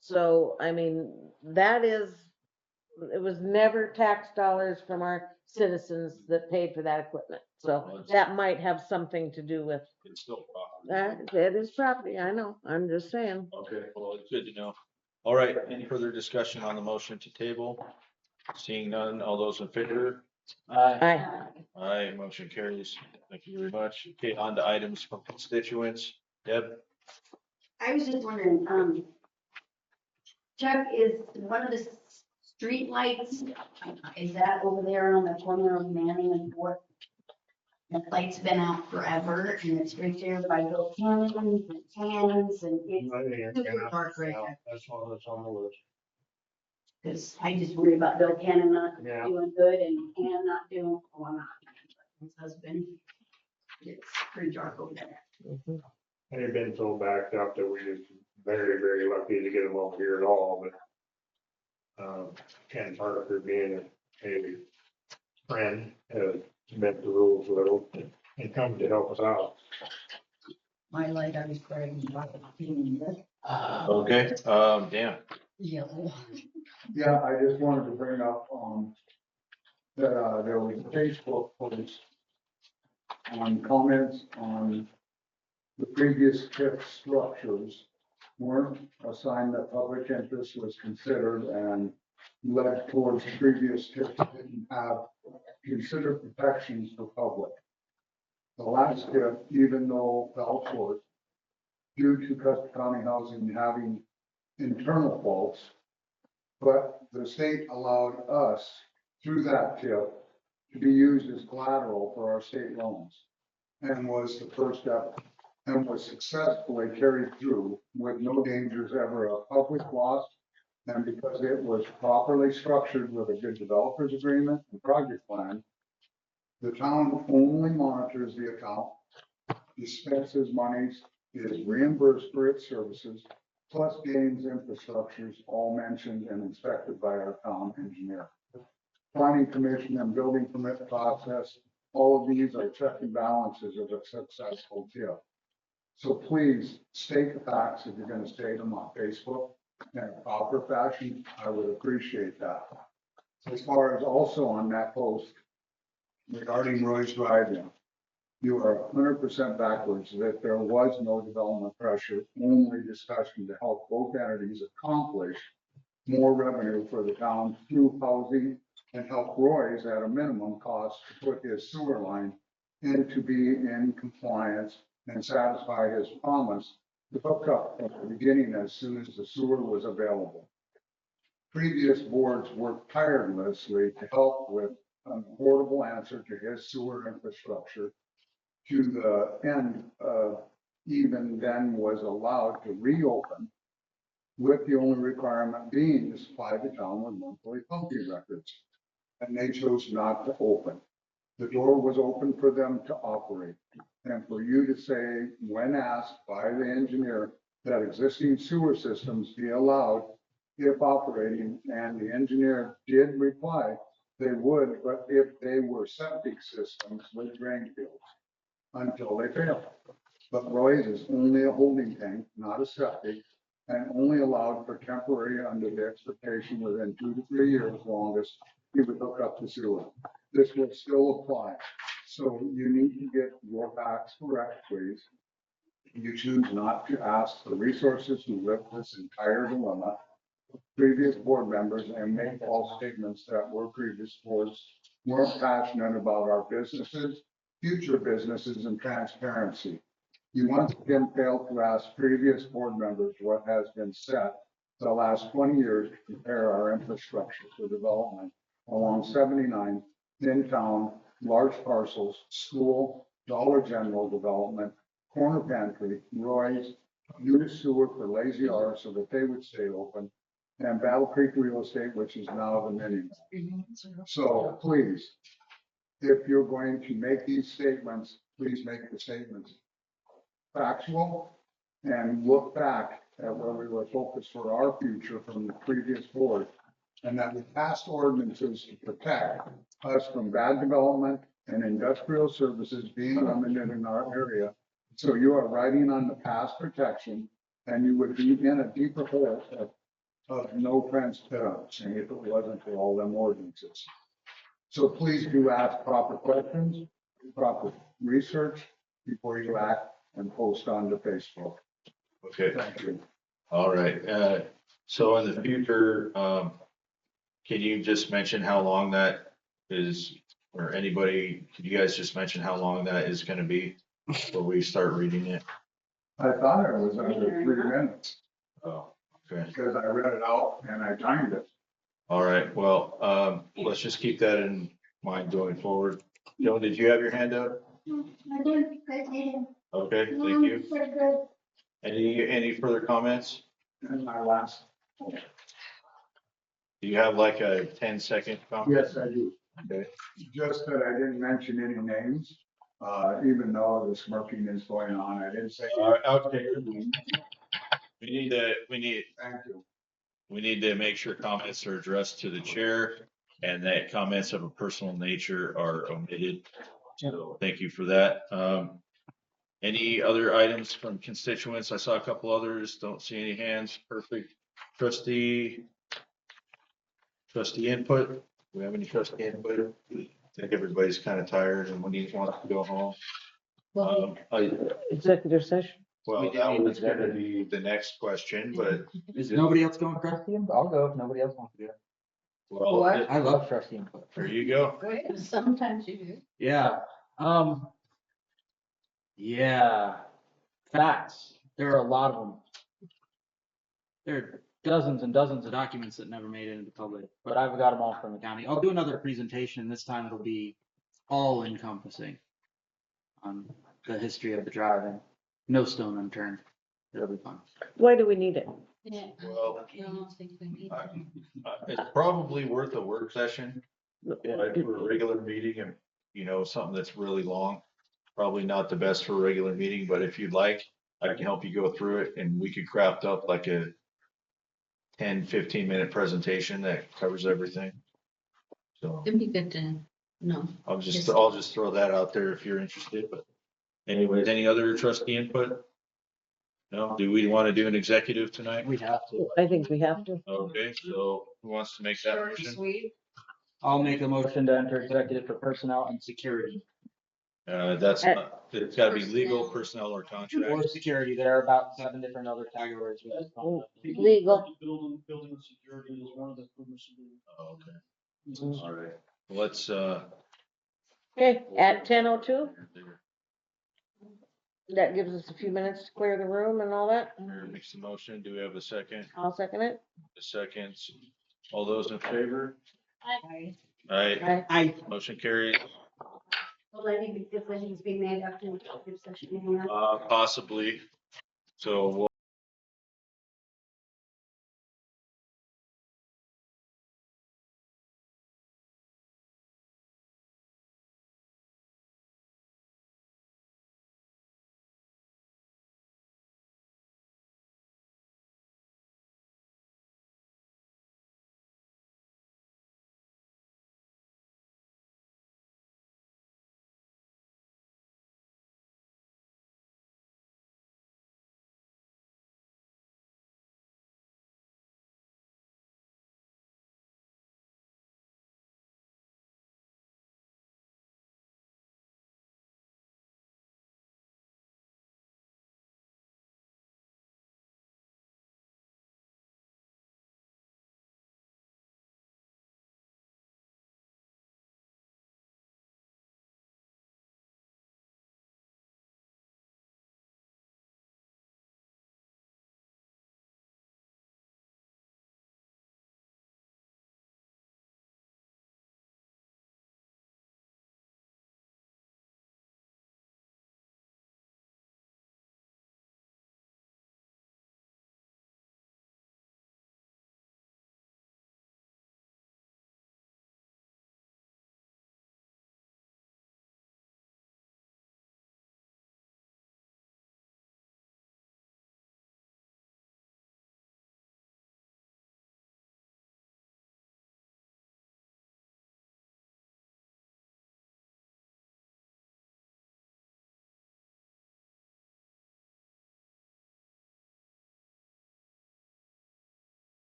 So, I mean, it was never tax dollars from our citizens that paid for that equipment. So that might have something to do with It's still property. that. It is property, I know, I'm just saying. Okay, well, it's good to know. All right, any further discussion on the motion to table? Seeing none, all those in favor? Aye. Aye, motion carries. Thank you very much. Okay, on to items from constituents. Deb? I was just wondering, Chuck, is one of the street lights, is that over there on the corner of Manning and Fourth? The light's been out forever and it's right there by Bill Cannon's and Cannon's and it's super dark right there. That's one that's on the list. Cause I just worry about Bill Cannon not Yeah. doing good and Cannon not doing, well, not his husband. It's pretty dark over there. They've been so backed up that we're just very, very lucky to get them over here at all, but Ken Parker being a friend, has bent the rules a little and come to help us out. My light, I was bragging about it being Okay, Dan. yellow. Yeah, I just wanted to bring up, that, there was a Facebook post on comments on the previous TIF structures weren't a sign that public interest was considered and led towards previous TIFs that didn't have considered protections for public. The last TIF, even though fell short due to Custer County Housing having internal faults, but the state allowed us through that TIF to be used as collateral for our state loans, and was the first step, and was successfully carried through with no dangers ever of public loss. And because it was properly structured with a good developer's agreement and project plan, the town only monitors the account, dispenses monies, is reimbursed for its services, plus gains infrastructures, all mentioned and inspected by our town engineer. Planning commission and building permit process, all of these are check and balances of a successful TIF. So please state the facts if you're gonna state them on Facebook in a proper fashion. I would appreciate that. As far as also on that post regarding Roy's Drive-In, you are 100% backwards that there was no development pressure, only discussion to help both entities accomplish more revenue for the town through housing and help Roy's at a minimum cost to put his sewer line in to be in compliance and satisfy his promise to hook up at the beginning as soon as the sewer was available. Previous boards worked tirelessly to help with an affordable answer to his sewer infrastructure to the end of even then was allowed to reopen, with the only requirement being to supply the town with monthly pumping records. And they chose not to open. The door was open for them to operate. And for you to say, when asked by the engineer, that existing sewer systems be allowed if operating, and the engineer did reply, they would, but if they were septic systems with drain fields, until they fail. But Roy's is only a holding tank, not a septic, and only allowed for temporary under the expectation within 2 to 3 years longest, he would hook up the sewer. This would still apply. So you need to get your facts correct, please. You choose not to ask the resources who lived this entire dilemma, previous board members, and make false statements that were previous boards weren't passionate about our businesses, future businesses, and transparency. You once again failed to ask previous board members what has been set the last 20 years to prepare our infrastructure for development along 79 in town, large parcels, school, Dollar General development, corner pantry, Roy's, new sewer for Lazy R so that they would stay open, and Battle Creek Real Estate, which is now the mini. So please, if you're going to make these statements, please make the statements factual and look back at where we were focused for our future from the previous board. And that we passed ordinances to protect us from bad development and industrial services being limited in our area. So you are riding on the past protection, and you would be in a deeper hole of no transparency if it wasn't for all them ordinances. So please do ask proper questions, proper research before you act and post on the Facebook. Okay, Thank you. all right. So in the future, can you just mention how long that is, or anybody, could you guys just mention how long that is gonna be before we start reading it? I thought it was under 3 minutes Oh, okay. because I read it out and I timed it. All right, well, let's just keep that in mind going forward. Joan, did you have your hand up? I did, I did. Okay, thank you. Pretty good. Any further comments? And my last. Do you have like a 10-second comment? Yes, I do. Okay. Just that I didn't mention any names, even though the smirking is going on. I didn't say. Okay. We need, Thank you. we need to make sure comments are addressed to the chair. and that comments of a personal nature are omitted. So thank you for that. Any other items from constituents? I saw a couple others. Don't see any hands. Perfect. Trustee input. Do we have any trustee input? I think everybody's kind of tired and wants to go home. Executive session. Well, that was gonna be the next question, but Is nobody else going trustee input? I'll go if nobody else wants to go. well, What? I love trustee input. there you go. Go ahead. Sometimes you do. Yeah, yeah, facts. There are a lot of them. There are dozens and dozens of documents that never made it into public, but I've got them all from the county. I'll do another presentation. This time it'll be all encompassing on the history of the driving. No stone unturned. It'll be fun. Why do we need it? Yeah. Well, I don't think we need that. it's probably worth a work session, but for a regular meeting and, something that's really long, probably not the best for a regular meeting, but if you'd like, I can help you go through it and we could craft up like a 10-15 minute presentation that covers everything. So It'd be good to know. I'll just throw that out there if you're interested, but anyways, any other trustee input? No, do we want to do an executive tonight? We have to. I think we have to. Okay, so who wants to make that Short and motion? sweet. I'll make a motion to enter executive for personnel and security. It's gotta be legal, personnel, or contract. Or security. There are about 7 different other categories. Legal. Building security is one of the permissible. Oh, okay. All right. Let's, Okay, at 10:02. That gives us a few minutes to clear the room and all that. makes the motion. Do we have a second? I'll second it. A second. All those in favor? Aye. Aye. Aye. Motion carries. Well, I think decisions being made after the executive session. Possibly. So we'll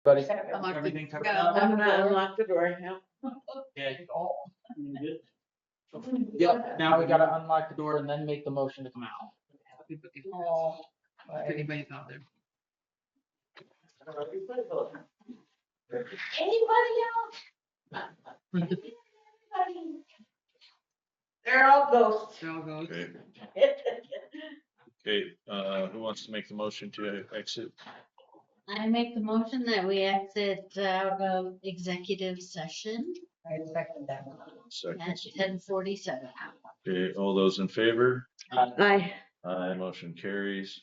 Buddy, Unlock the- everything covered gotta up? unlock I'm gonna unlock the door, yeah. Okay. Yep, now we gotta unlock the door and then make the motion to come out. If anybody's out there. Anybody else? Anybody? They're all ghosts. There all goes. Okay. Okay, who wants to make the motion to exit? I make the motion that we exit out of executive session I second that one. at Second. 10:47. Okay, all those in favor? Aye. Aye, motion carries.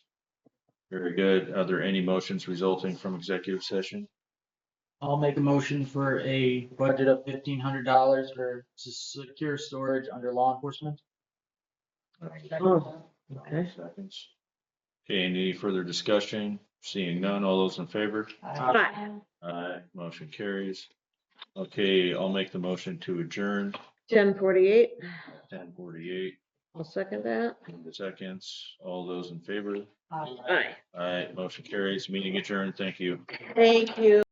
Very good. Are there any motions resulting from executive session? I'll make a motion for a budget of $1,500 for secure storage under law enforcement. Oh, okay. Seconds. Okay, any further discussion? Seeing none, all those in favor? Aye. Aye, motion carries. Okay, I'll make the motion to adjourn, 10:48. 10:48. I'll second that. Seconds, all those in favor? Aye. Aye, motion carries. Meeting adjourned. Thank you. Thank you.